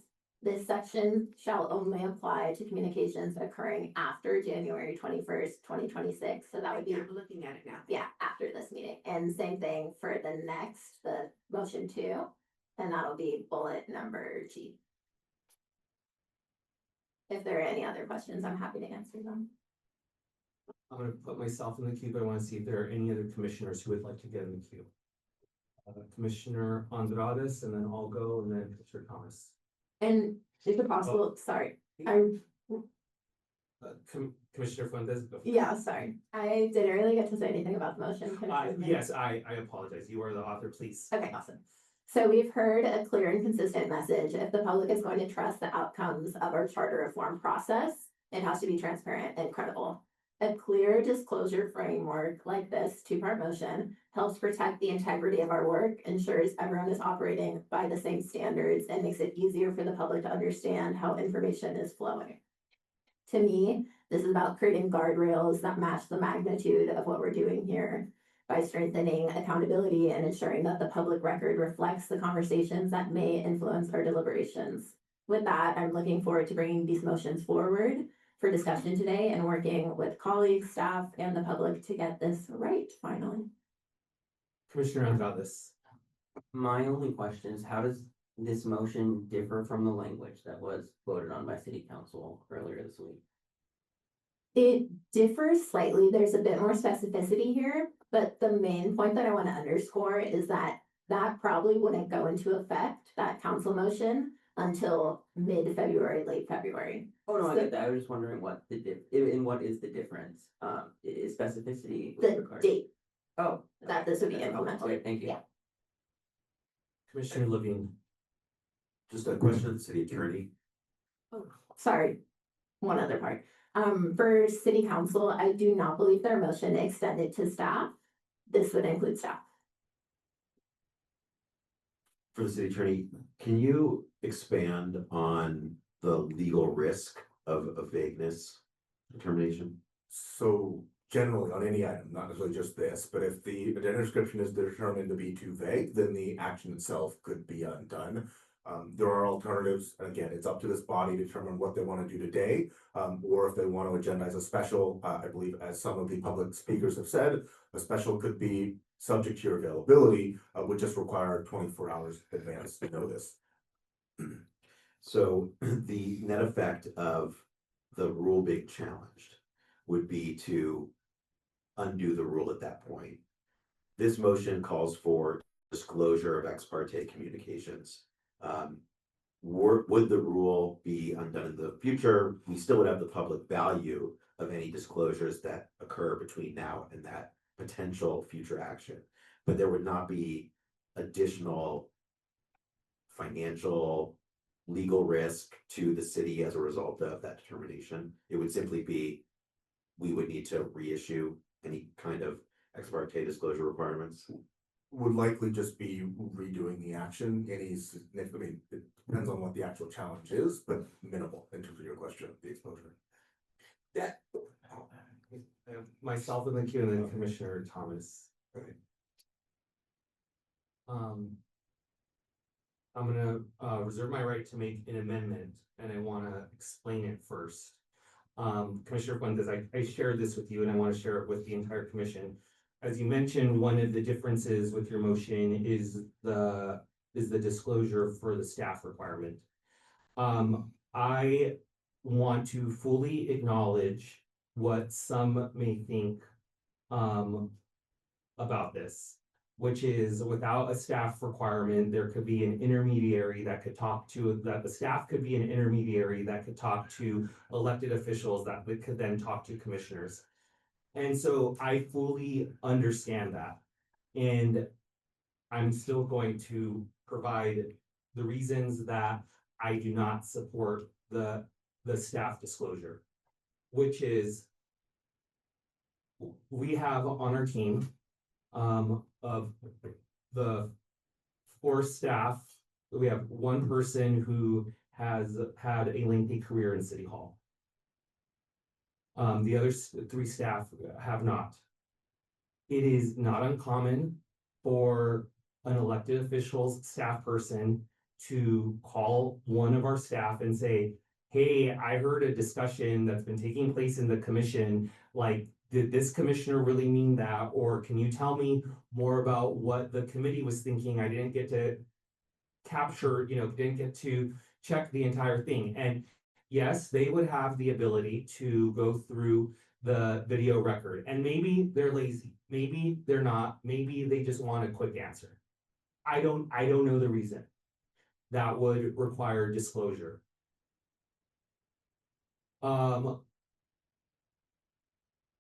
This section shall only apply to communications occurring after January 21st, 2026. So that would be, I'm looking at it now. yeah, after this meeting. And same thing for the next, the motion 2, and that'll be bullet number G. If there are any other questions, I'm happy to answer them. I'm gonna put myself in the queue, but I wanna see if there are any other commissioners who would like to get in the queue. Commissioner Andrades, and then I'll go, and then Commissioner Thomas. And if it's possible, sorry, I Commissioner Fuentes. go. yeah, sorry. I didn't really get to say anything about the motion. Yes, I apologize. You are the author, please. Okay, awesome. So we've heard a clear and consistent message. If the public is going to trust the outcomes of our charter reform process, it has to be transparent and credible. A clear disclosure framework like this 2-part motion helps protect the integrity of our work, ensures everyone is operating by the same standards, and makes it easier for the public to understand how information is flowing. To me, this is about creating guardrails that match the magnitude of what we're doing here by strengthening accountability and ensuring that the public record reflects the conversations that may influence our deliberations. With that, I'm looking forward to bringing these motions forward for discussion today and working with colleagues, staff, and the public to get this right finally. Commissioner Andrades. My only question is, how does this motion differ from the language that was voted on by city council earlier this week? It differs slightly. There's a bit more specificity here, but the main point that I want to underscore is that that probably wouldn't go into effect, that council motion, until mid-February, late February. Oh, no, I So get that. I was just wondering what what is the difference? Is specificity the required? date Oh. that this would be implemented. Okay, thank you. Yeah. Commissioner Levine. Just a question of the city attorney. Sorry, one other part. For city council, I do not believe their motion extended to staff. This would include staff. For the city attorney, can you expand on the legal risk of a vagueness determination? So generally on any item, not necessarily just this, but if the agenda description is determined to be too vague, then the action itself could be undone. There are alternatives, and again, it's up to this body to determine what they want to do today, or if they want to agendize a special. I believe, as some of the public speakers have said, a special could be subject to your availability, would just require 24 hours advance notice. So the net effect of the rule being challenged would be to undo the rule at that point. This motion calls for disclosure of ex parte communications. Would the rule be undone in the future? We still would have the public value of any disclosures that occur between now and that potential future action, but there would not be additional financial, legal risk to the city as a result of that determination. It would simply be, we would need to reissue any kind of ex parte disclosure requirements. Would likely just be redoing the action. Any significant, I mean, it depends on what the actual challenge is, but minimal in terms of your question of the exposure. That. Myself in the queue, and then Commissioner Thomas. Okay. I'm gonna reserve my right to make an amendment, and I wanna explain it first. Commissioner Fuentes, I shared this with you and I want to share it with the entire commission. As you mentioned, one of the differences with your motion is the disclosure for the staff requirement. I want to fully acknowledge what some may think about this, which is without a staff requirement, there could be an intermediary that could talk to, that the staff could be an intermediary that could talk to elected officials that could then talk to commissioners. And so I fully understand that. And I'm still going to provide the reasons that I do not support the staff disclosure, which is we have on our team of the 4 staff, we have 1 person who has had a lengthy career in City Hall. The other 3 staff have not. It is not uncommon for an elected official's staff person to call one of our staff and say, hey, I heard a discussion that's been taking place in the commission, like, did this commissioner really mean that? Or can you tell me more about what the committee was thinking? I didn't get to capture, didn't get to check the entire thing. And yes, they would have the ability to go through the video record. And maybe they're lazy, maybe they're not, maybe they just want a quick answer. I don't know the reason. That would require disclosure.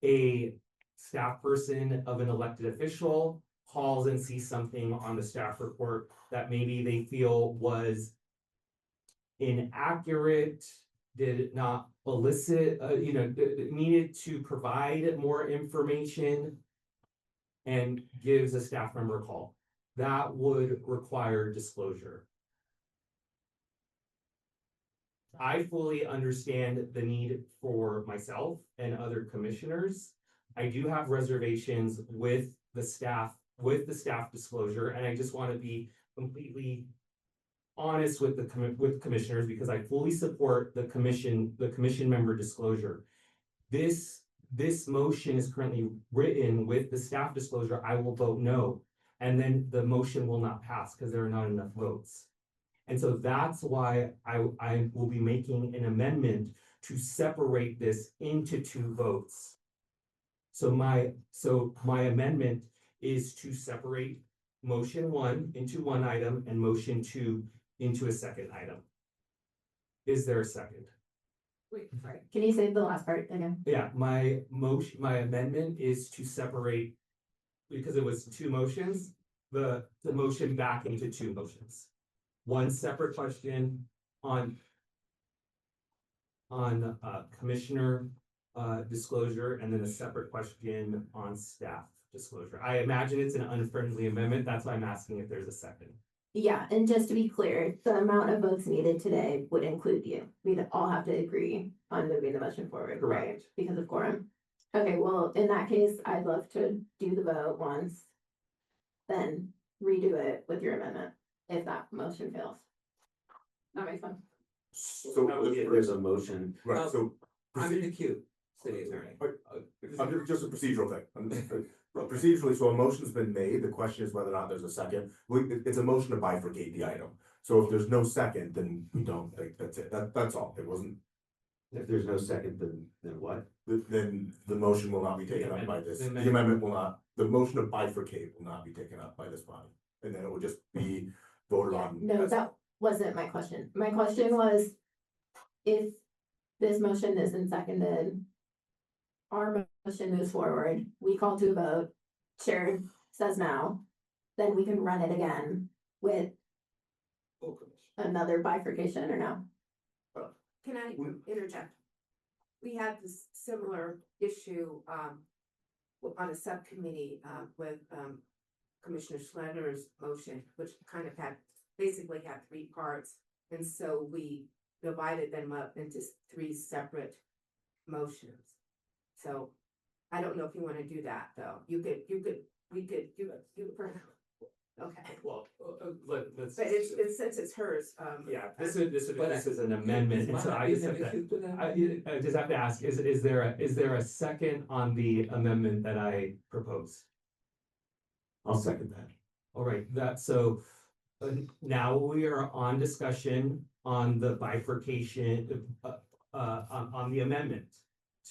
A staff person of an elected official calls and sees something on the staff report that maybe they feel was inaccurate, did not elicit, needed to provide more information and gives a staff member a call. That would require disclosure. I fully understand the need for myself and other commissioners. I do have reservations with the staff disclosure, and I just want to be completely honest with commissioners because I fully support the commission member disclosure. This motion is currently written with the staff disclosure. I will vote no, and then the motion will not pass because there are not enough votes. And so that's why I will be making an amendment to separate this into 2 votes. So my amendment is to separate motion 1 into 1 item and motion 2 into a second item. Is there a second? Wait, sorry. Can you say the last part again? Yeah, my amendment is to separate, because it was 2 motions, the motion back into 2 motions. 1 separate question on commissioner disclosure, and then a separate question on staff disclosure. I imagine it's an unfriendly amendment. That's why I'm asking if there's a second. Yeah, and just to be clear, the amount of votes needed today would include you. We'd all have to agree on moving the motion forward, right? Correct. Because of quorum. Okay, well, in that case, I'd love to do the vote once, then redo it with your amendment, if that motion fails. That makes sense. So If there's a motion. right, so I'm in the queue, city attorney. just a procedural thing. Procedurally, so a motion's been made, the question is whether or not there's a second. It's a motion to bifurcate the item. So if there's no second, then we don't, like, that's it, that's all, it wasn't. If there's no second, then what? Then the motion will not be taken up by this, The the amendment. amendment will not, the motion to bifurcate will not be taken up by this body. And then it will just be voted on. No, as- that wasn't my question. My question was, if this motion isn't seconded, our motion moves forward, we call to a vote, chair says no, then we can run it again with another bifurcation or no? Can I interject? We had this similar issue, on a subcommittee, with, Commissioner Schlender's motion, which kind of basically had 3 parts. And so we divided them up into 3 separate motions. So I don't know if you want to do that, though. We could, okay. Well, let's let's. But it's since it's hers, Yeah, this is an Is amendment, and my so I idea just have an to, issue to them? I just have to ask, is there a second on the amendment that I propose? I'll second that. All right, now we are on discussion on the bifurcation, on the amendment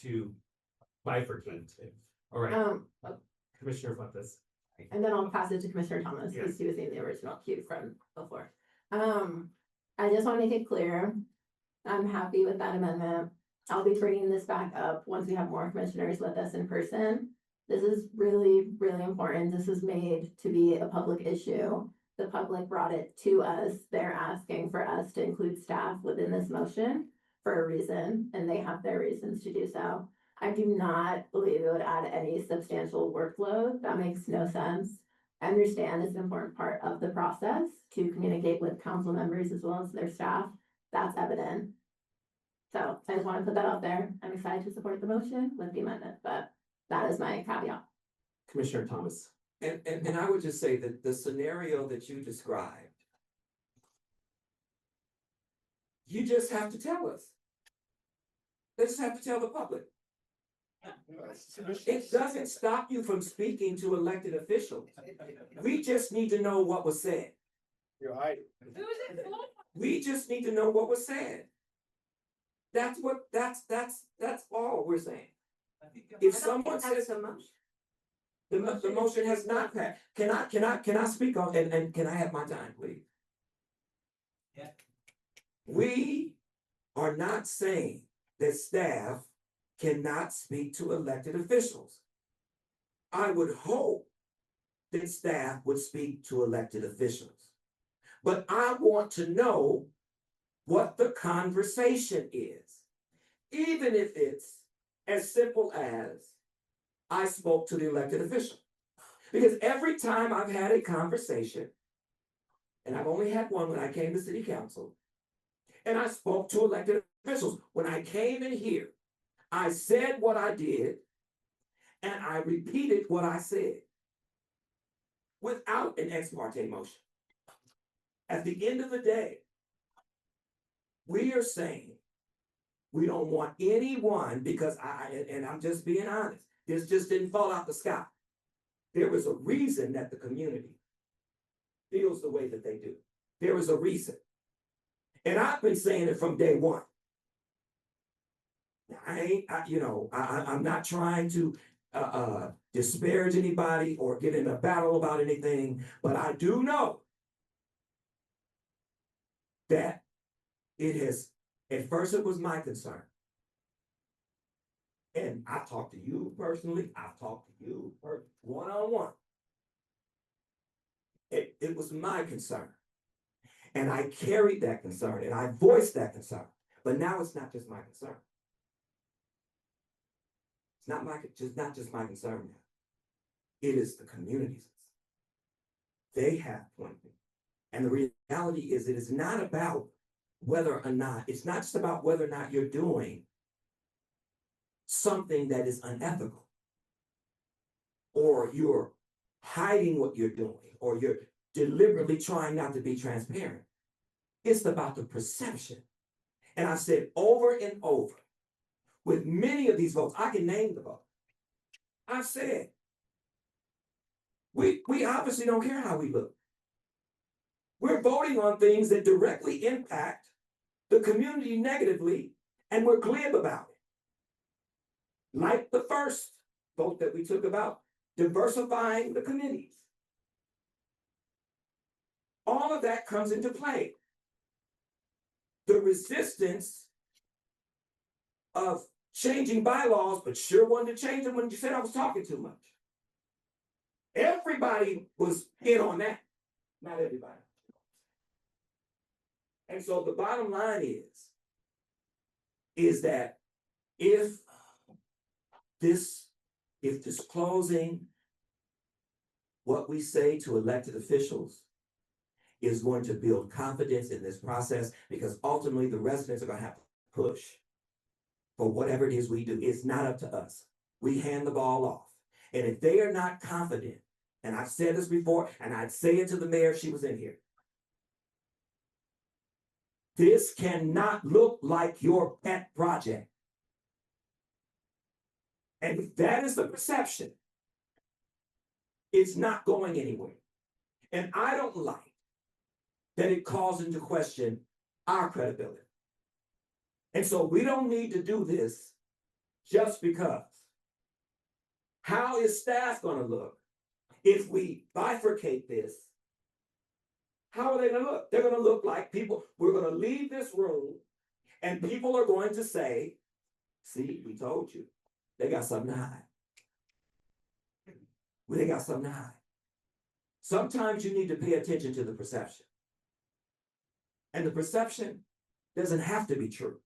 to bifurcate. All right, Commissioner Fuentes. And then I'll pass it to Commissioner Thomas, because he was in the original queue from before. I just want to make it clear, I'm happy with that amendment. I'll be bringing this back up once we have more commissioners with us in person. This is really, really important. This is made to be a public issue. The public brought it to us. They're asking for us to include staff within this motion for a reason, and they have their reasons to do so. I do not believe it would add any substantial workload. That makes no sense. I understand it's an important part of the process to communicate with council members as well as their staff. That's evident. So I just want to put that out there. I'm excited to support the motion with the amendment, but that is my caveat. Commissioner Thomas. And I would just say that the scenario that you described, you just have to tell us. They just have to tell the public. It doesn't stop you from speaking to elected officials. We just need to know what was said. You're right. We just need to know what was said. That's all we're saying. If someone says the motion has not passed, can I speak on, and can I have my time, please? Yeah. We are not saying that staff cannot speak to elected officials. I would hope that staff would speak to elected officials. But I want to know what the conversation is, even if it's as simple as I spoke to the elected official. Because every time I've had a conversation, and I've only had one when I came to city council, and I spoke to elected officials, when I came in here, I said what I did, and I repeated what I said without an ex parte motion. At the end of the day, we are saying we don't want anyone, because and I'm just being honest, this just didn't fall out the sky. There was a reason that the community feels the way that they do. There is a reason. And I've been saying it from day one. I'm not trying to disparage anybody or get in a battle about anything, but I do know that it has, at first it was my concern. And I talked to you personally, I've talked to you one-on-one. It was my concern. And I carried that concern and I voiced that concern. But now it's not just my concern. It's not just my concern now. It is the community's. They have pointed. And the reality is it is not about whether or not, it's not just about whether or not you're doing something that is unethical, or you're hiding what you're doing, or you're deliberately trying not to be transparent. It's about the perception. And I've said over and over, with many of these votes, I can name the vote. I've said, we obviously don't care how we look. We're voting on things that directly impact the community negatively, and we're glib about it. Like the first vote that we took about diversifying the committees. All of that comes into play. The resistance of changing bylaws, but sure wanted to change them when you said I was talking too much. Everybody was in on that. Not everybody. And so the bottom line is that if disclosing what we say to elected officials is going to build confidence in this process, because ultimately the residents are going to have to push for whatever it is we do. It's not up to us. We hand the ball off. And if they are not confident, and I've said this before, and I'd say it to the mayor, she was in here. This cannot look like your pet project. And if that is the perception, it's not going anywhere. And I don't like that it calls into question our credibility. And so we don't need to do this just because. How is staff gonna look if we bifurcate this? How are they gonna look? They're gonna look like people, we're gonna leave this room and people are going to say, see, we told you, they got something to hide. They got something to hide. Sometimes you need to pay attention to the perception. And the perception doesn't have to be true,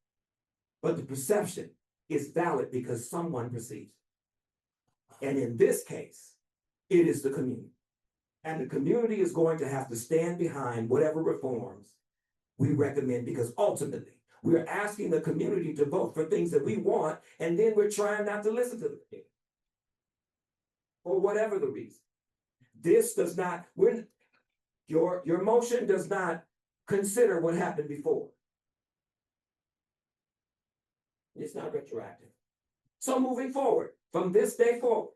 but the perception is valid because someone perceives it. And in this case, it is the community. And the community is going to have to stand behind whatever reforms we recommend, because ultimately we're asking the community to vote for things that we want, and then we're trying not to listen to the community. For whatever the reason. This does not, your motion does not consider what happened before. It's not retroactive. So moving forward, from this day forward,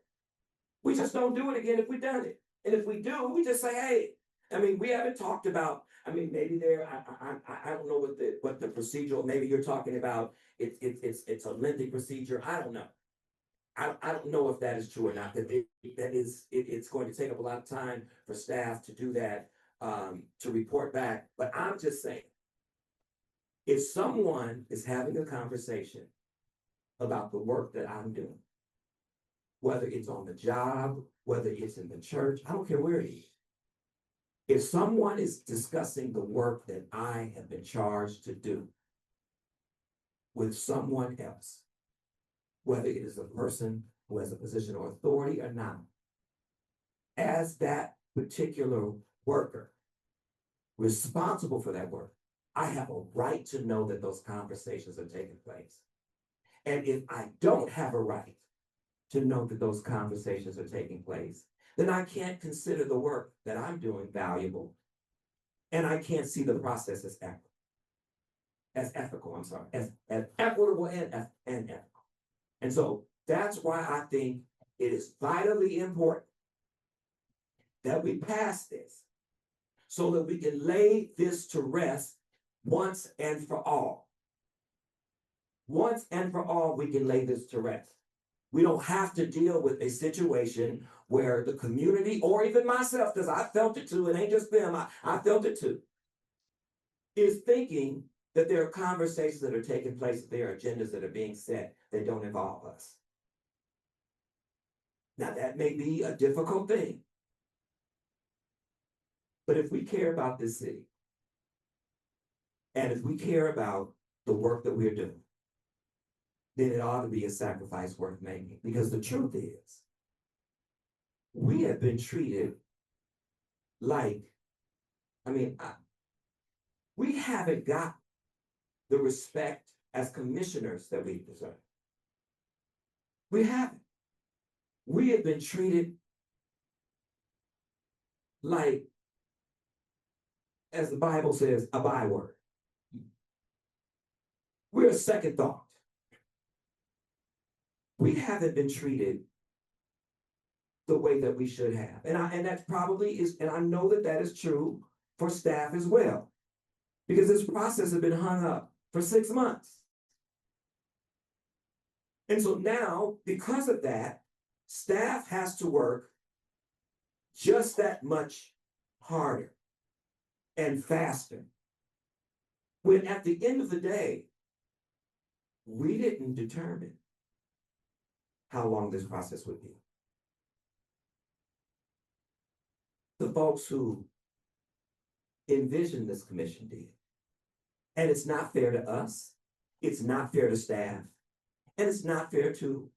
we just don't do it again if we've done it. And if we do, we just say, hey, I mean, we haven't talked about, I mean, maybe I don't know what the procedural, maybe you're talking about, it's a lengthy procedure, I don't know. I don't know if that is true or not, that it's going to take up a lot of time for staff to do that, to report back, but I'm just saying, if someone is having a conversation about the work that I'm doing, whether it's on the job, whether it's in the church, I don't care where it is. If someone is discussing the work that I have been charged to do with someone else, whether it is a person who has a position of authority or not, as that particular worker responsible for that work, I have a right to know that those conversations are taking place. And if I don't have a right to know that those conversations are taking place, then I can't consider the work that I'm doing valuable. And I can't see the process as ethical, as equitable and ethical. And so that's why I think it is vitally important that we pass this so that we can lay this to rest once and for all. Once and for all, we can lay this to rest. We don't have to deal with a situation where the community, or even myself, because I felt it too, it ain't just them, I felt it too, is thinking that there are conversations that are taking place, there are agendas that are being set that don't involve us. Now, that may be a difficult thing. But if we care about this city, and if we care about the work that we're doing, then it ought to be a sacrifice worth making. Because the truth is, we have been treated like, we haven't got the respect as commissioners that we deserve. We haven't. We have been treated like, as the Bible says, a byword. We're a second thought. We haven't been treated the way that we should have. And that probably is, and I know that that is true for staff as well, because this process has been hung up for 6 months. And so now, because of that, staff has to work just that much harder and faster. When at the end of the day, we didn't determine how long this process would be. The folks who envisioned this commission did. And it's not fair to us, it's not fair to staff, and it's not fair to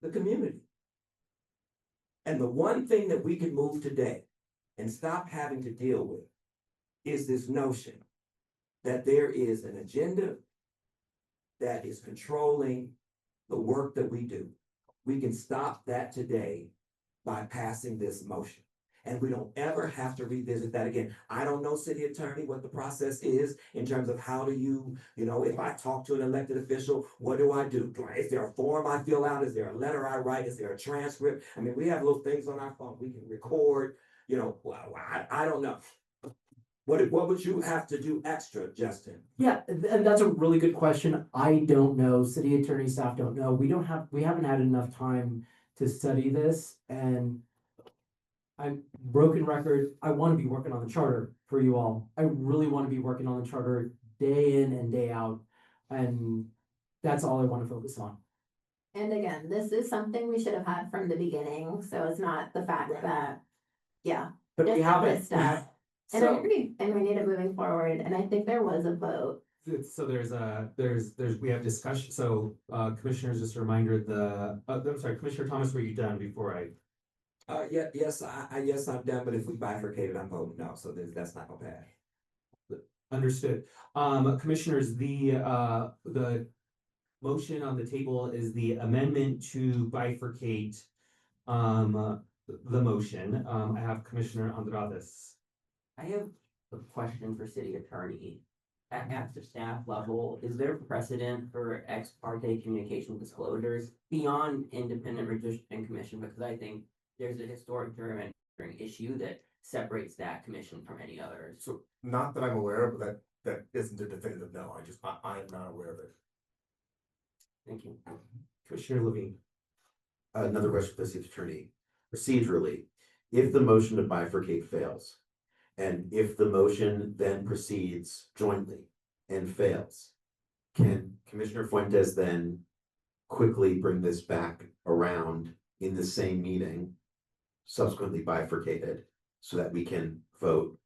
the community. And the one thing that we can move today and stop having to deal with is this notion that there is an agenda that is controlling the work that we do. We can stop that today by passing this motion. and we don't ever have to revisit that again. I don't know, city attorney, what the process is in terms of how do you, if I talk to an elected official, what do I do? Is there a form I fill out? Is there a letter I write? Is there a transcript? I mean, we have little things on our phone. We can record, I don't know. What would you have to do extra, Justin? Yeah, and that's a really good question. I don't know. City attorney staff don't know. We haven't had enough time to study this, and I'm broken record. I want to be working on the charter for you all. I really want to be working on the charter day in and day out, and that's all I want to focus on. And again, this is something we should have had from the beginning, so it's not the fact that, yeah. But we just haven't. this stuff. And I So- agree, and we need it moving forward, and I think there was a vote. So we have discussion, so commissioners, just a reminder, I'm sorry, Commissioner Thomas, were you done before I? Yes, I'm done, but if we bifurcate it, I'm voting no, so that's not gonna pass. Understood. Commissioners, the motion on the table is the amendment to bifurcate the motion. I have Commissioner Andrades. I have a question for city attorney. At the staff level, is there precedent for ex parte communication disclosures beyond independent redistricting commission? Because I think there's a historic gerrymandering issue that separates that commission from any others. So not that I'm aware of, but that isn't a definitive no. I am not aware of it. Thank you. Commissioner Levine. Another question for the city attorney. Procedurally, if the motion to bifurcate fails, and if the motion then proceeds jointly and fails, can Commissioner Fuentes then quickly bring this back around in the same meeting, subsequently bifurcated, so that we can vote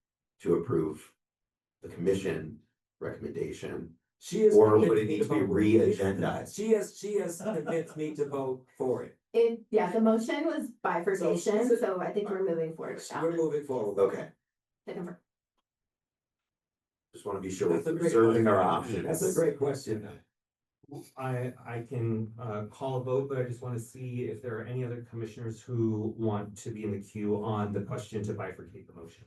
to approve the commission recommendation? Or would it need to be re-agendized? She has convinced me to vote for it. The motion was bifurcation, So- so I think we're moving forward. with that. We're moving forward. Okay, To confirm. just want to be sure we're That's a great preserving our question. options. That's a great question. I can call a vote, but I just want to see if there are any other commissioners who want to be in the queue on the question to bifurcate the motion.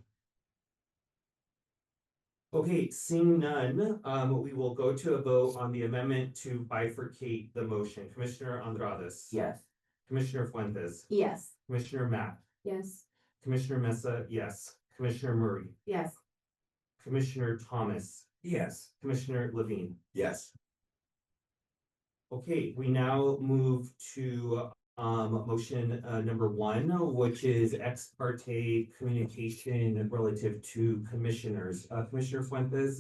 Okay, seeing none, we will go to a vote on the amendment to bifurcate the motion. Commissioner Andrades. Yes. Commissioner Fuentes. Yes. Commissioner Matt. Yes. Commissioner Mesa, yes. Commissioner Murray. Yes. Commissioner Thomas. Yes. Commissioner Levine. Yes. Okay, we now move to motion number one, which is ex parte communication relative to commissioners. Commissioner Fuentes,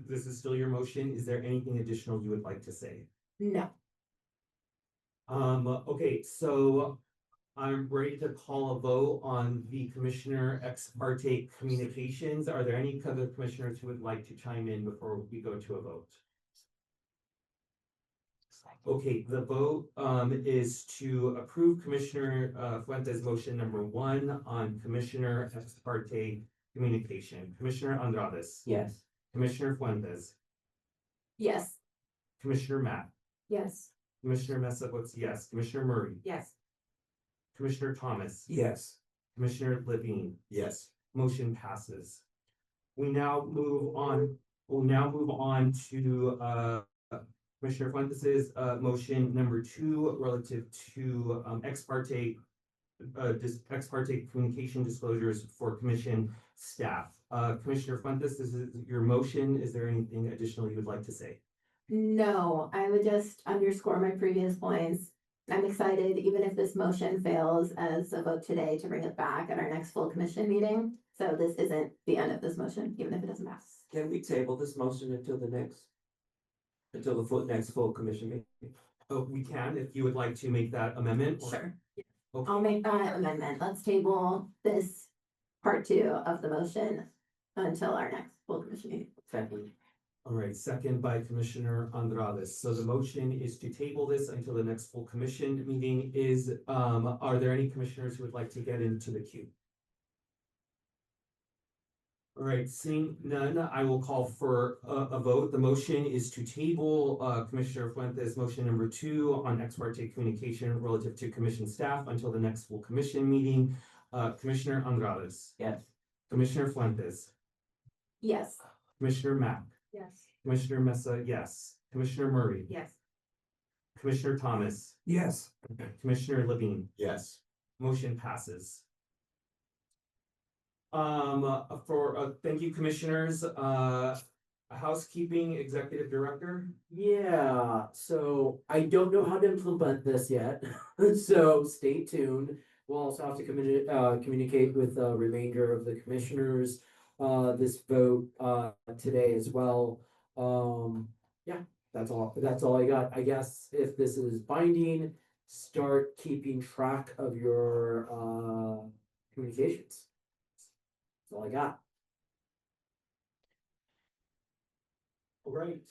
this is still your motion. Is there anything additional you would like to say? No. Okay, so I'm ready to call a vote on the commissioner ex parte communications. Are there any other commissioners who would like to chime in before we go to a vote? Okay, the vote is to approve Commissioner Fuentes' motion number one on commissioner ex parte communication. Commissioner Andrades. Yes. Commissioner Fuentes. Yes. Commissioner Matt. Yes. Commissioner Mesa votes yes. Commissioner Murray. Yes. Commissioner Thomas. Yes. Commissioner Levine. Yes. Motion passes. We'll now move on to Commissioner Fuentes' motion number two relative to ex parte communication disclosures for commission staff. Commissioner Fuentes, this is your motion. Is there anything additional you would like to say? No, I would just underscore my previous points. I'm excited, even if this motion fails as a vote today, to bring it back at our next full commission meeting. So this isn't the end of this motion, even if it doesn't pass. Can we table this motion until the next next full commission meeting? Oh, we can, if you would like to make that amendment. Sure. Okay. I'll make that amendment. Let's table this part two of the motion until our next full commission meeting. Second. All right, second by Commissioner Andrades. So the motion is to table this until the next full commission meeting is, are there any commissioners who would like to get into the queue? All right, seeing none, I will call for a vote. The motion is to table Commissioner Fuentes' motion number two on ex parte communication relative to commission staff until the next full commission meeting. Commissioner Andrades, Yes. Commissioner Fuentes, Yes. Commissioner Mack, Yes. Commissioner Mesa, yes, Commissioner Murray, Yes. Commissioner Thomas, Yes. Commissioner Levine. Yes. Motion passes. Thank you, commissioners, housekeeping executive director. Yeah, so I don't know how to implement this yet, so stay tuned. We'll also have to communicate with the remainder of the commissioners, this vote, today as well. Yeah, that's all I got. I guess if this is binding, start keeping track of your, communications. That's all I got. All right,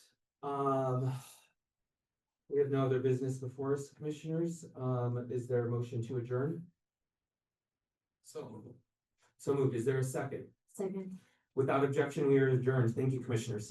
we have no other business before us, commissioners. Is there a motion to adjourn? So moved. Is there a second? Second. Without objection, we are adjourned. Thank you, commissioners.